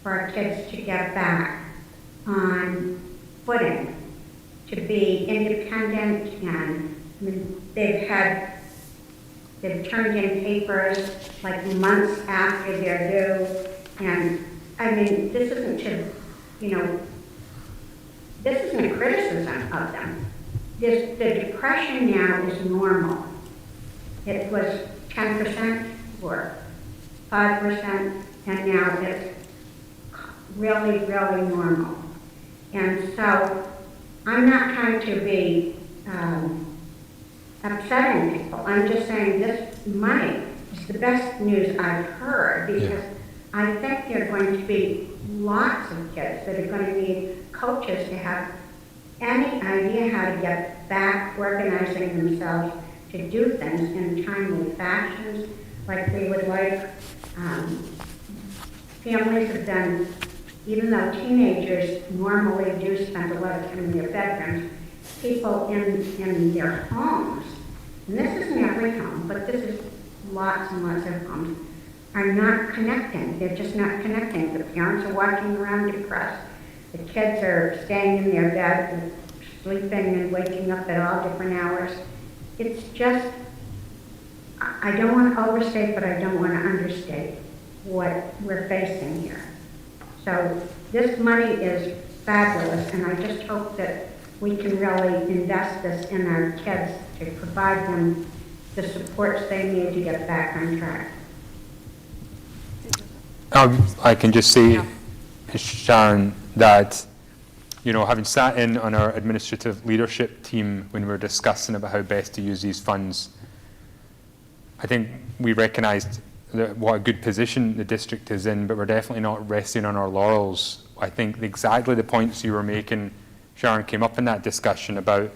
for our kids to get back on footing, to be independent, and I mean, they've turned in papers like months after they're due, and I mean, this isn't to, you know, this isn't a criticism of them. The depression now is normal. It was 10% or 5%, and now it's really, really normal. And so I'm not trying to be upsetting people. I'm just saying this money is the best news I've heard, because I think there are going to be lots of kids that are going to need coaches to have any idea how to get back organizing themselves to do things in timely fashions like we would like. Families have done, even though teenagers normally do spend a lot of time in their bedrooms, people in their homes, and this isn't every home, but this is lots and lots of homes, are not connecting. They're just not connecting. The parents are walking around depressed. The kids are staying in their bed and sleeping and waking up at all different hours. It's just, I don't want to overstate, but I don't want to understate what we're facing here. So this money is fabulous, and I just hope that we can really invest this in our kids to provide them the supports they need to get back on track. I can just say, Sharon, that, you know, having sat in on our administrative leadership team when we were discussing about how best to use these funds, I think we recognised what a good position the district is in, but we're definitely not resting on our laurels. I think exactly the points you were making, Sharon, came up in that discussion about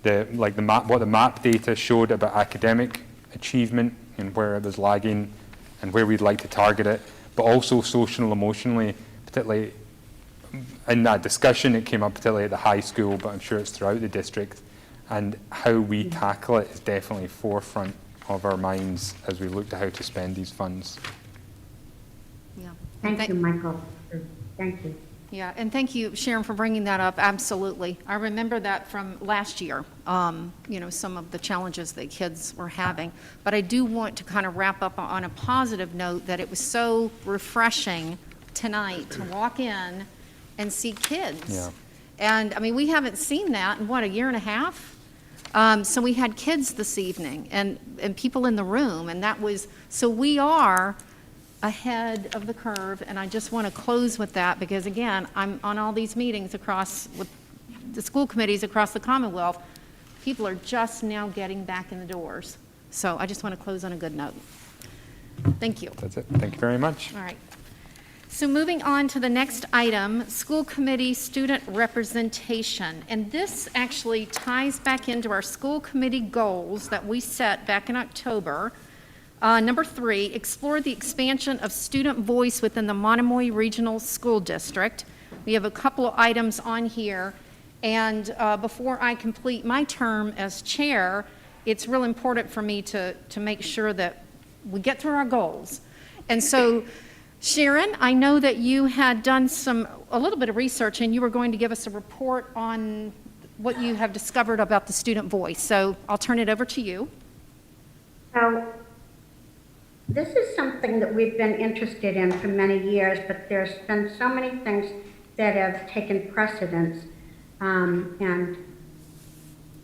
what the map data showed about academic achievement and where it was lagging and where we'd like to target it, but also social and emotionally, particularly in that discussion. It came up particularly at the high school, but I'm sure it's throughout the district, and how we tackle it is definitely forefront of our minds as we look to how to spend these funds. Yeah. Thank you, Michael. Thank you. Yeah, and thank you, Sharon, for bringing that up. Absolutely. I remember that from last year, you know, some of the challenges that kids were having. But I do want to kind of wrap up on a positive note that it was so refreshing tonight to walk in and see kids. Yeah. And, I mean, we haven't seen that in, what, a year and a half? So we had kids this evening and people in the room, and that was, so we are ahead of the curve, and I just want to close with that because, again, I'm on all these meetings across with the school committees across the Commonwealth. People are just now getting back in the doors. So I just want to close on a good note. Thank you. That's it. Thank you very much. All right. So moving on to the next item, school committee student representation. And this actually ties back into our school committee goals that we set back in October. Number 3, explore the expansion of student voice within the Monomoy Regional School District. We have a couple of items on here. And before I complete my term as chair, it's real important for me to make sure that we get through our goals. And so, Sharon, I know that you had done a little bit of research, and you were going to give us a report on what you have discovered about the student voice. So I'll turn it over to you. So this is something that we've been interested in for many years, but there's been so many things that have taken precedence. And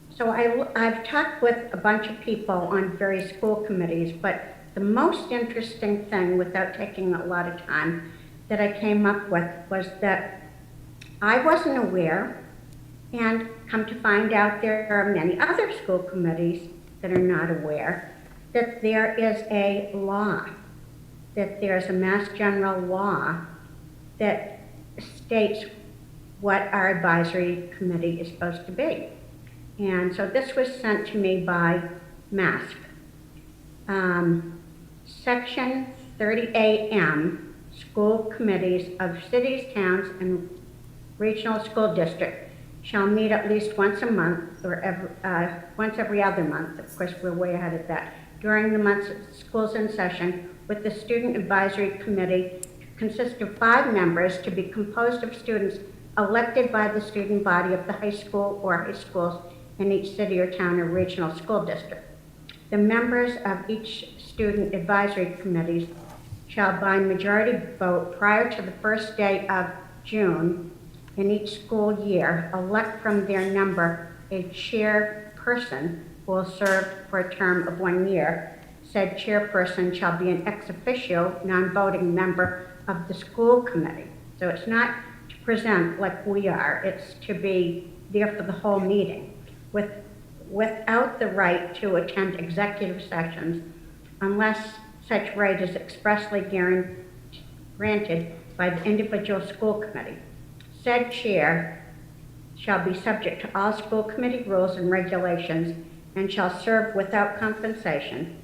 so I've talked with a bunch of people on various school committees, but the most interesting thing, without taking a lot of time, that I came up with was that I wasn't aware, and come to find out there are many other school committees that are not aware, that there is a law, that there's a Mass General law that states what our advisory committee is supposed to be. And so this was sent to me by MASC. Section 38M, school committees of cities, towns, and regional school district shall meet at least once a month or once every other month. Of course, we're way ahead of that. During the months school's in session, with the student advisory committee to consist of 5 members to be composed of students elected by the student body of the high school or high schools in each city or town or regional school district. The members of each student advisory committees shall by majority vote prior to the first day of June in each school year elect from their number a chairperson who will serve for a term of 1 year. Said chairperson shall be an ex officio, non-voting member of the school committee. So it's not to present like we are, it's to be there for the whole meeting without the right to attend executive sessions unless such right is expressly granted by the individual school committee. Said chair shall be subject to all school committee rules and regulations and shall serve without compensation.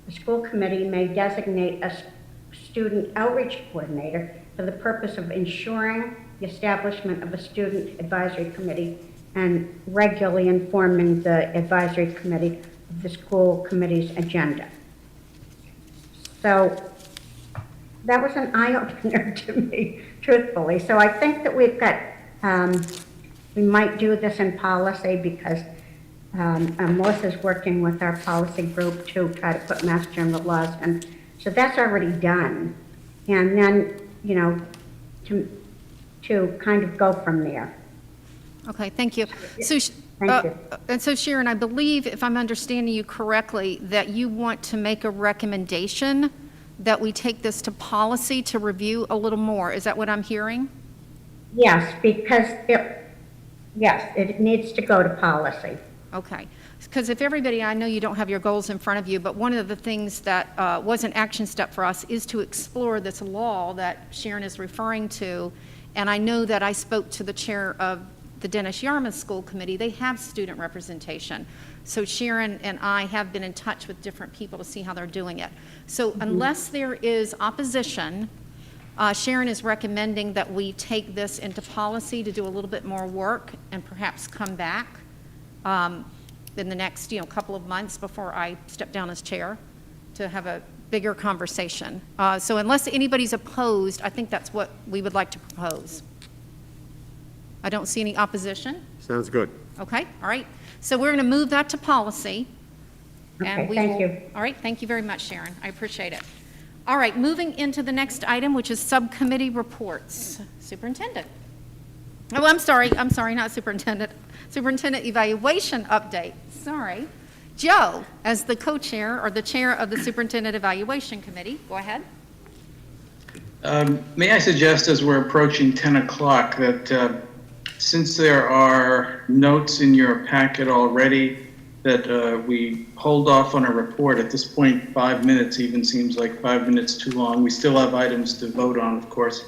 The school committee may designate a student outreach coordinator for the purpose of ensuring the establishment of a student advisory committee and regularly informing the advisory committee of the school committee's agenda. So that was an eye-opener to me, truthfully. So I think that we've got, we might do this in policy because Melissa's working with our policy group to try to put Mass General laws in. So that's already done. And then, you know, to kind of go from there. Okay, thank you. So, Thank you. And so Sharon, I believe, if I'm understanding you correctly, that you want to make a recommendation that we take this to policy to review a little more. Is that what I'm hearing? Yes, because it needs to go to policy. Okay, because if everybody, I know you don't have your goals in front of you, but one of the things that was an action step for us is to explore this law that Sharon is referring to. And I know that I spoke to the chair of the Dennis Yarmouth School Committee. They have student representation. So Sharon and I have been in touch with different people to see how they're doing it. So unless there is opposition, Sharon is recommending that we take this into policy to do a little bit more work and perhaps come back in the next couple of months before I step down as chair to have a bigger conversation. So unless anybody's opposed, I think that's what we would like to propose. I don't see any opposition. Sounds good. Okay, all right. So we're going to move that to policy. Okay, thank you. All right, thank you very much, Sharon. I appreciate it. All right, moving into the next item, which is subcommittee reports. Superintendent. Oh, I'm sorry, not superintendent. Superintendent evaluation update. Sorry. Joe, as the co-chair or the chair of the Superintendent Evaluation Committee, go ahead. May I suggest, as we're approaching 10 o'clock, that since there are notes in your packet already, that we hold off on a report. At this point, 5 minutes even seems like 5 minutes too long. We still have items to vote on, of course.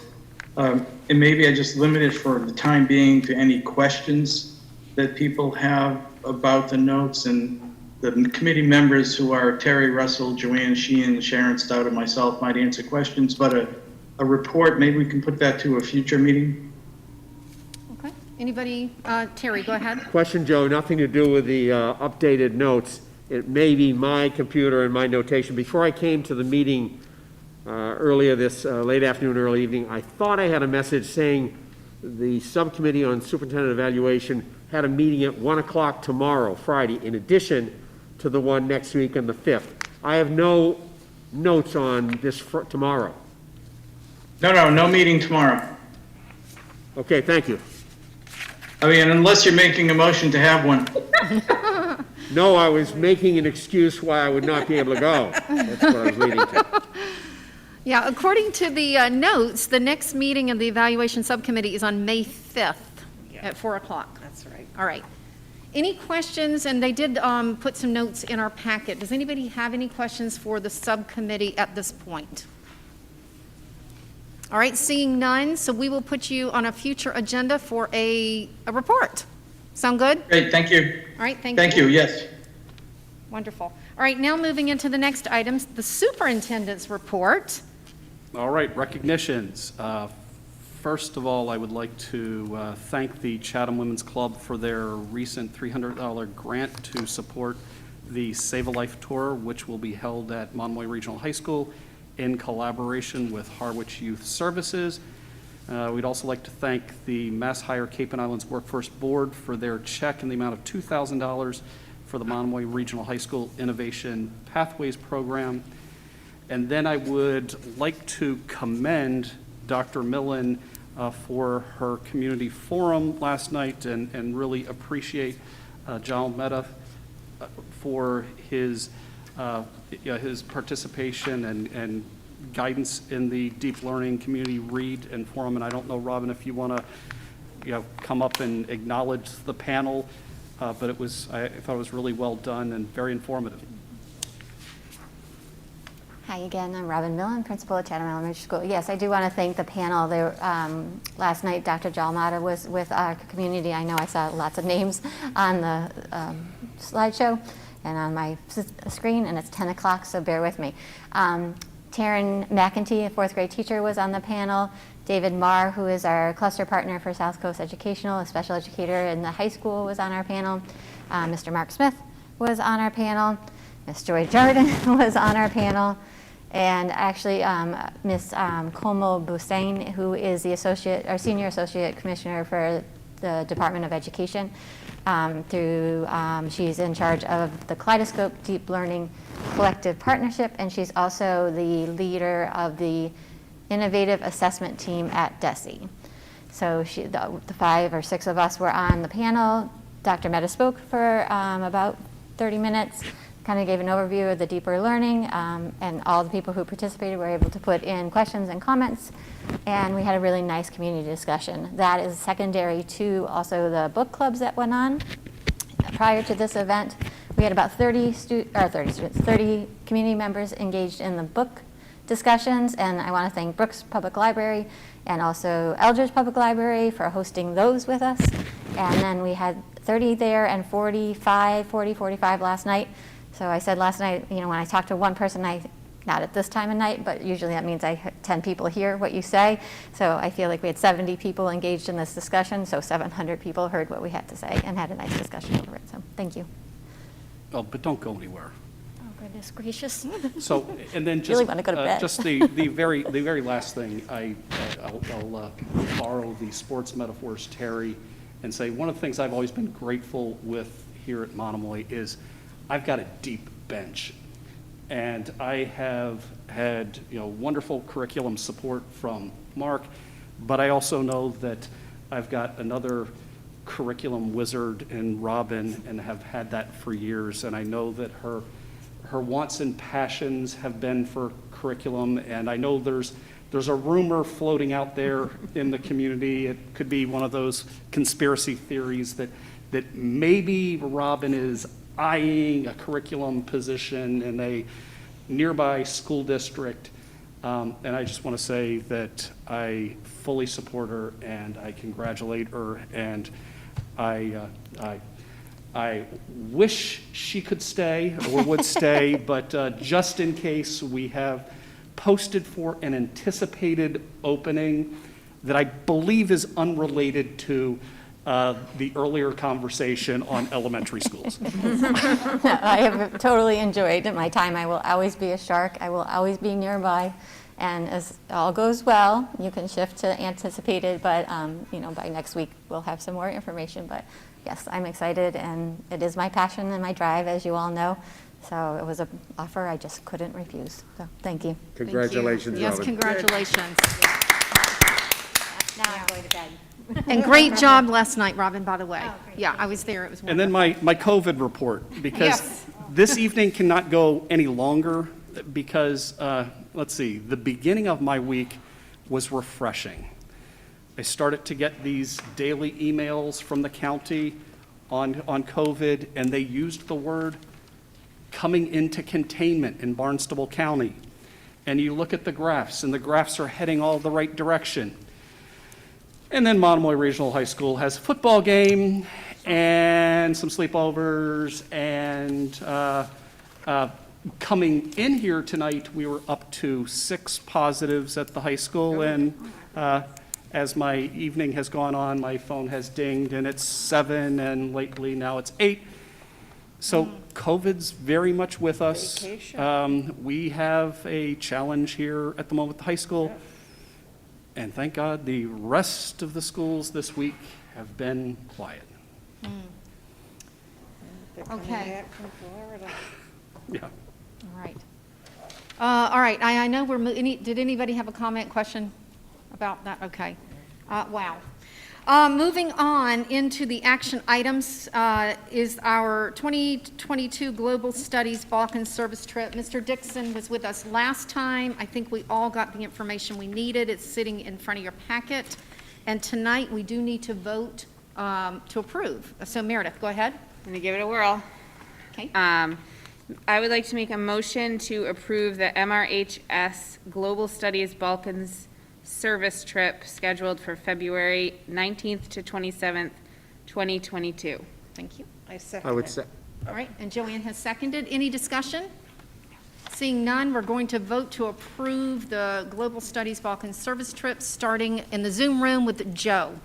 And maybe I just limit it for the time being to any questions that people have about the notes, and the committee members who are Terry Russell, Joanne Sheehan, Sharon Stout, and myself might answer questions, but a report, maybe we can put that to a future meeting. Okay. Anybody? Terry, go ahead. Question, Joe, nothing to do with the updated notes. it may be my computer and my notation. Before I came to the meeting earlier this late afternoon, early evening, I thought I had a message saying the subcommittee on superintendent evaluation had a meeting at 1 o'clock tomorrow, Friday, in addition to the one next week on the 5th. I have no notes on this tomorrow. No meeting tomorrow. Okay, thank you. I mean, unless you're making a motion to have one. No, I was making an excuse why I would not be able to go. That's what I was leading to. Yeah, according to the notes, the next meeting of the evaluation subcommittee is on May 5th at 4 o'clock. That's right. All right. Any questions? And they did put some notes in our packet. Does anybody have any questions for the subcommittee at this point? All right, seeing none, so we will put you on a future agenda for a report. Sound good? Great, thank you. All right, thank you. Thank you, yes. Wonderful. All right, now moving into the next items, the superintendent's report. All right, recognitions. First of all, I would like to thank the Chatham Women's Club for their recent $300 grant to support the Save a Life Tour, which will be held at Monomoy Regional High School in collaboration with Harwich Youth Services. We'd also like to thank the Mass Hire Cape and Islands Workforce Board for their check in the amount of $2,000 for the Monomoy Regional High School Innovation Pathways Program. And then I would like to commend Dr. Millen for her community forum last night and really appreciate John Mehta for his participation and guidance in the deep learning community read and forum. And I don't know, Robin, if you want to come up and acknowledge the panel, but I thought it was really well done and very informative. Hi again, I'm Robin Millen, principal at Chatham Elementary School. Yes, I do want to thank the panel. Last night, Dr. Jalmata was with our community. I know I saw lots of names on the slideshow and on my screen, and it's 10 o'clock, so bear with me. Taryn McEntee, a fourth grade teacher, was on the panel. David Marr, who is our cluster partner for South Coast Educational, a special educator in the high school, was on our panel. Mr. Mark Smith was on our panel. Ms. Joy Jordan was on our panel. And actually, Ms. Como Busain, who is the senior associate commissioner for the Department of Education, she's in charge of the Kaleidoscope Deep Learning Collective Partnership, and she's also the leader of the Innovative Assessment Team at DESE. So the 5 or 6 of us were on the panel. Dr. Mehta spoke for about 30 minutes. Kind of gave an overview of the deeper learning, and all the people who participated were able to put in questions and comments, and we had a really nice community discussion. That is secondary to also the book clubs that went on. Prior to this event, we had about 30 community members engaged in the book discussions, and I want to thank Brooks Public Library and also Eldridge Public Library for hosting those with us. And then we had 30 there and 45 last night. So I said last night, when I talk to one person, not at this time of night, but usually that means 10 people hear what you say. So I feel like we had 70 people engaged in this discussion, so 700 people heard what we had to say and had a nice discussion over it. So thank you. Oh, but don't go anywhere. Oh, goodness gracious. So, and then just, really want to go to bed. Just the very last thing, I'll borrow the sports metaphors, Terry, and say one of the things I've always been grateful with here at Monomoy is I've got a deep bench, and I have had wonderful curriculum support from Mark, but I also know that I've got another curriculum wizard in Robin and have had that for years, and I know that her wants and passions have been for curriculum, and I know there's a rumor floating out there in the community. It could be one of those conspiracy theories that maybe Robin is eyeing a curriculum position in a nearby school district, and I just want to say that I fully support her and I congratulate her, and I wish she could stay or would stay, but just in case, we have posted for an anticipated opening that I believe is unrelated to the earlier conversation on elementary schools. I have totally enjoyed my time. I will always be a shark. I will always be nearby. And as all goes well, you can shift to anticipated, but by next week we'll have some more information. But yes, I'm excited, and it is my passion and my drive, as you all know. So it was an offer I just couldn't refuse. So thank you. Congratulations, Yes, Robin. congratulations. Now I'm going to bed. And great job last night, Robin, by the way. Yeah, I was there. It was And wonderful. then my COVID report, because Yes. this evening cannot go any longer because, let's see, the beginning of my week was refreshing. I started to get these daily emails from the county on COVID, and they used the word coming into containment in Barnstable County. And you look at the graphs, and the graphs are heading all the right direction. And then Monomoy Regional High School has a football game and some sleepovers, and coming in here tonight, we were up to 6 positives at the high school, and as my evening has gone on, my phone has dinged, and it's 7, and lately now it's 8. So COVID's very much with us. We have a challenge here at the moment at the high school. And thank God the rest of the schools this week have been quiet. Okay. Yeah. All right. All right, I know did anybody have a comment, question about that? Okay. Wow. Moving on into the action items is our 2022 Global Studies Balkan Service Trip. Mr. Dixon was with us last time. I think we all got the information we needed. It's sitting in front of your packet. And tonight, we do need to vote to approve. So Meredith, go ahead. I'm going to give it a whirl. Okay. I would like to make a motion to approve the MRHS Global Studies Balkans service trip scheduled for February 19th to 27th, 2022. Thank you. I would say, All right, and Joanne has seconded. Any discussion? Seeing none, we're going to vote to approve the Global Studies Balkan service trip, starting in the Zoom room with Joe.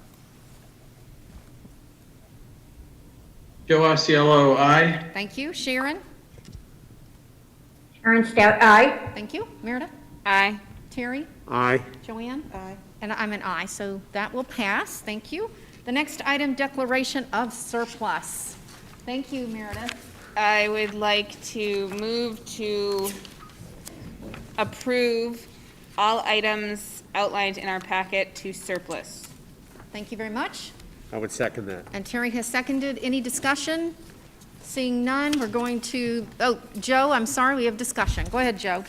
Joe Osceola, aye. Thank you. Sharon? Sharon Stout, aye. Thank you. Meredith? Aye. Terry? aye. Joanne? Aye. And I'm an aye, so that will pass. Thank you. The next item, declaration of surplus. Thank you, Meredith. I would like to move to approve all items outlined in our packet to surplus. Thank you very much. I would second that. And Terry has seconded. Any discussion? Seeing none, we're going to, Joe, I'm sorry, we have discussion. Go ahead, Joe.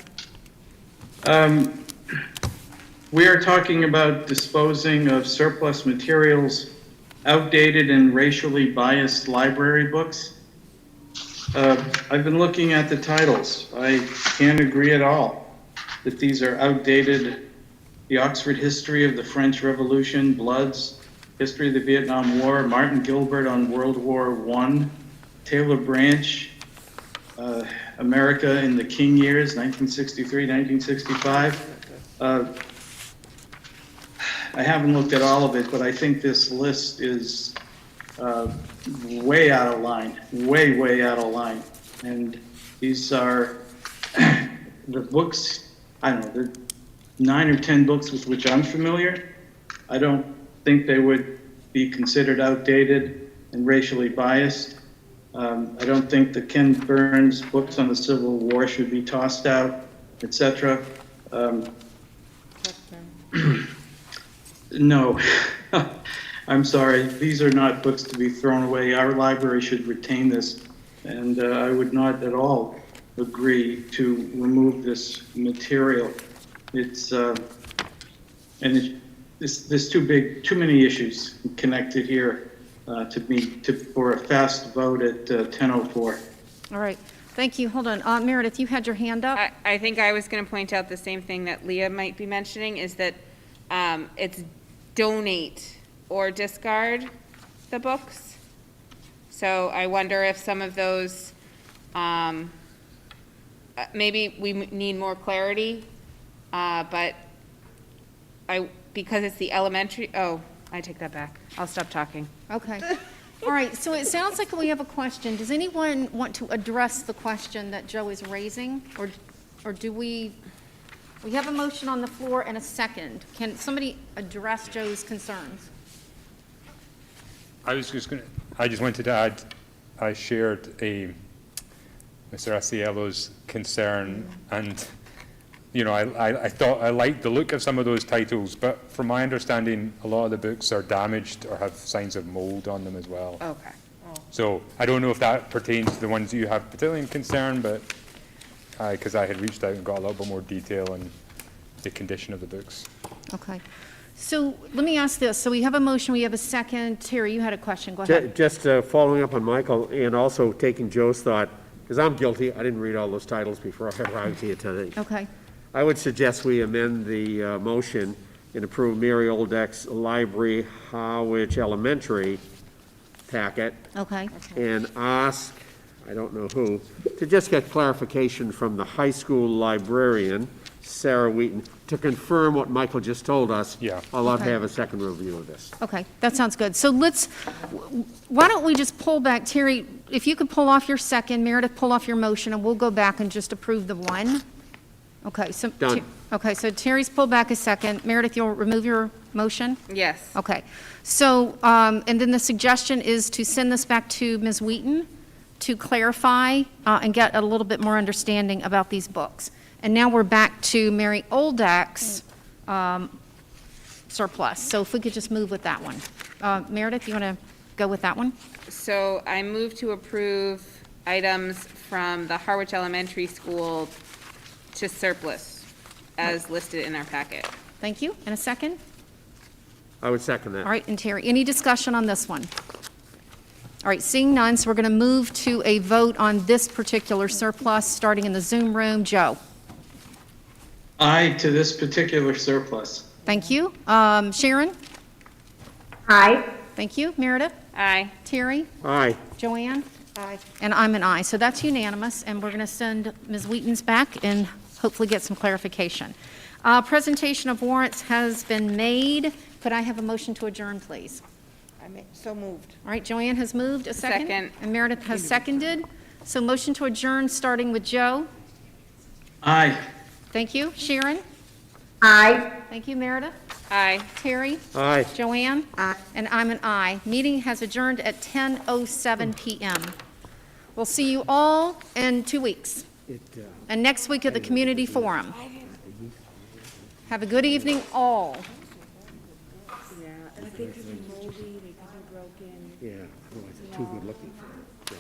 We are talking about disposing of surplus materials, outdated and racially biased library books. I've been looking at the titles. I can't agree at all that these are outdated. The Oxford History of the French Revolution, Bloods, History of the Vietnam War, Martin Gilbert on World War I, Taylor Branch, America in the King Years, 1963, 1965. I haven't looked at all of it, but I think this list is way out of line, way out of line. And these are the books, I don't know, the 9 or 10 books with which I'm familiar. I don't think they would be considered outdated and racially biased. I don't think the Ken Burns books on the Civil War should be tossed out, etc. No, I'm sorry. These are not books to be thrown away. Our library should retain this, and I would not at all agree to remove this material. It's there's too many issues connected here for a fast vote at 10:04. All right. Thank you. Hold on. Meredith, you had your hand up. I think I was going to point out the same thing that Leah might be mentioning, is that it's donate or discard the books. So I wonder if some of those, maybe we need more clarity, but because it's the elementary, I take that back. I'll stop talking. Okay. All right, so it sounds like we have a question. Does anyone want to address the question that Joe is raising? Or do we have a motion on the floor and a second. Can somebody address Joe's concerns? I just wanted to add, I shared Mr. Asiello's concern, and, you know, I thought I liked the look of some of those titles, but from my understanding, a lot of the books are damaged or have signs of mold on them as well. Okay. So I don't know if that pertains to the ones you have particularly concern, but because I had reached out and got a little bit more detail on the condition of the books. Okay. So let me ask this. So we have a motion, we have a second. Terry, you had a question. Go ahead. Just following up on Michael and also taking Joe's thought, because I'm guilty, I didn't read all those titles before I arrived here today. Okay. I would suggest we amend the motion and approve Mary Oldeck's Library Harwich Elementary packet. Okay. And ask, I don't know who, to just get clarification from the high school librarian, Sarah Wheaton, to confirm what Michael just told us. Yeah. I'll love to Okay. have a second review of this. Okay, that sounds good. So why don't we just pull back, Terry, if you could pull off your second, Meredith, pull off your motion, and we'll go back and just approve the one. Okay, so. Done. Okay, so Terry's pulled back a second. Meredith, you'll remove your motion? Yes. Okay, so, and then the suggestion is to send this back to Ms. Wheaton to clarify and get a little bit more understanding about these books. And now we're back to Mary Oldeck's surplus. So if we could just move with that one. Meredith, you want to go with that one? So I move to approve items from the Harwich Elementary School to surplus as listed in our packet. Thank you. And a second? I would second that. All right, and Terry, any discussion on this one? All right, seeing none, so we're going to move to a vote on this particular surplus, starting in the Zoom room. Joe? Aye to this particular surplus. Thank you. Sharon? Aye. Thank you. Meredith? Aye. Terry? Aye. Joanne? Aye. And I'm an aye, so that's unanimous, and we're going to send Ms. Wheaton's back and hopefully get some clarification. Presentation of warrants has been made. Could I have a motion to adjourn, please? So moved. All right, Joanne has moved, a second? Second. And Meredith has seconded. So motion to adjourn, starting with Joe. Aye. Thank you. Sharon? Aye. Thank you. Meredith? Aye. Terry? Aye. Joanne? Aye. And I'm an aye. Meeting has adjourned at 10:07 PM. We'll see you all in 2 weeks. And next week at the Community Forum. Have a good evening, all. Yeah, otherwise it's too good looking for her.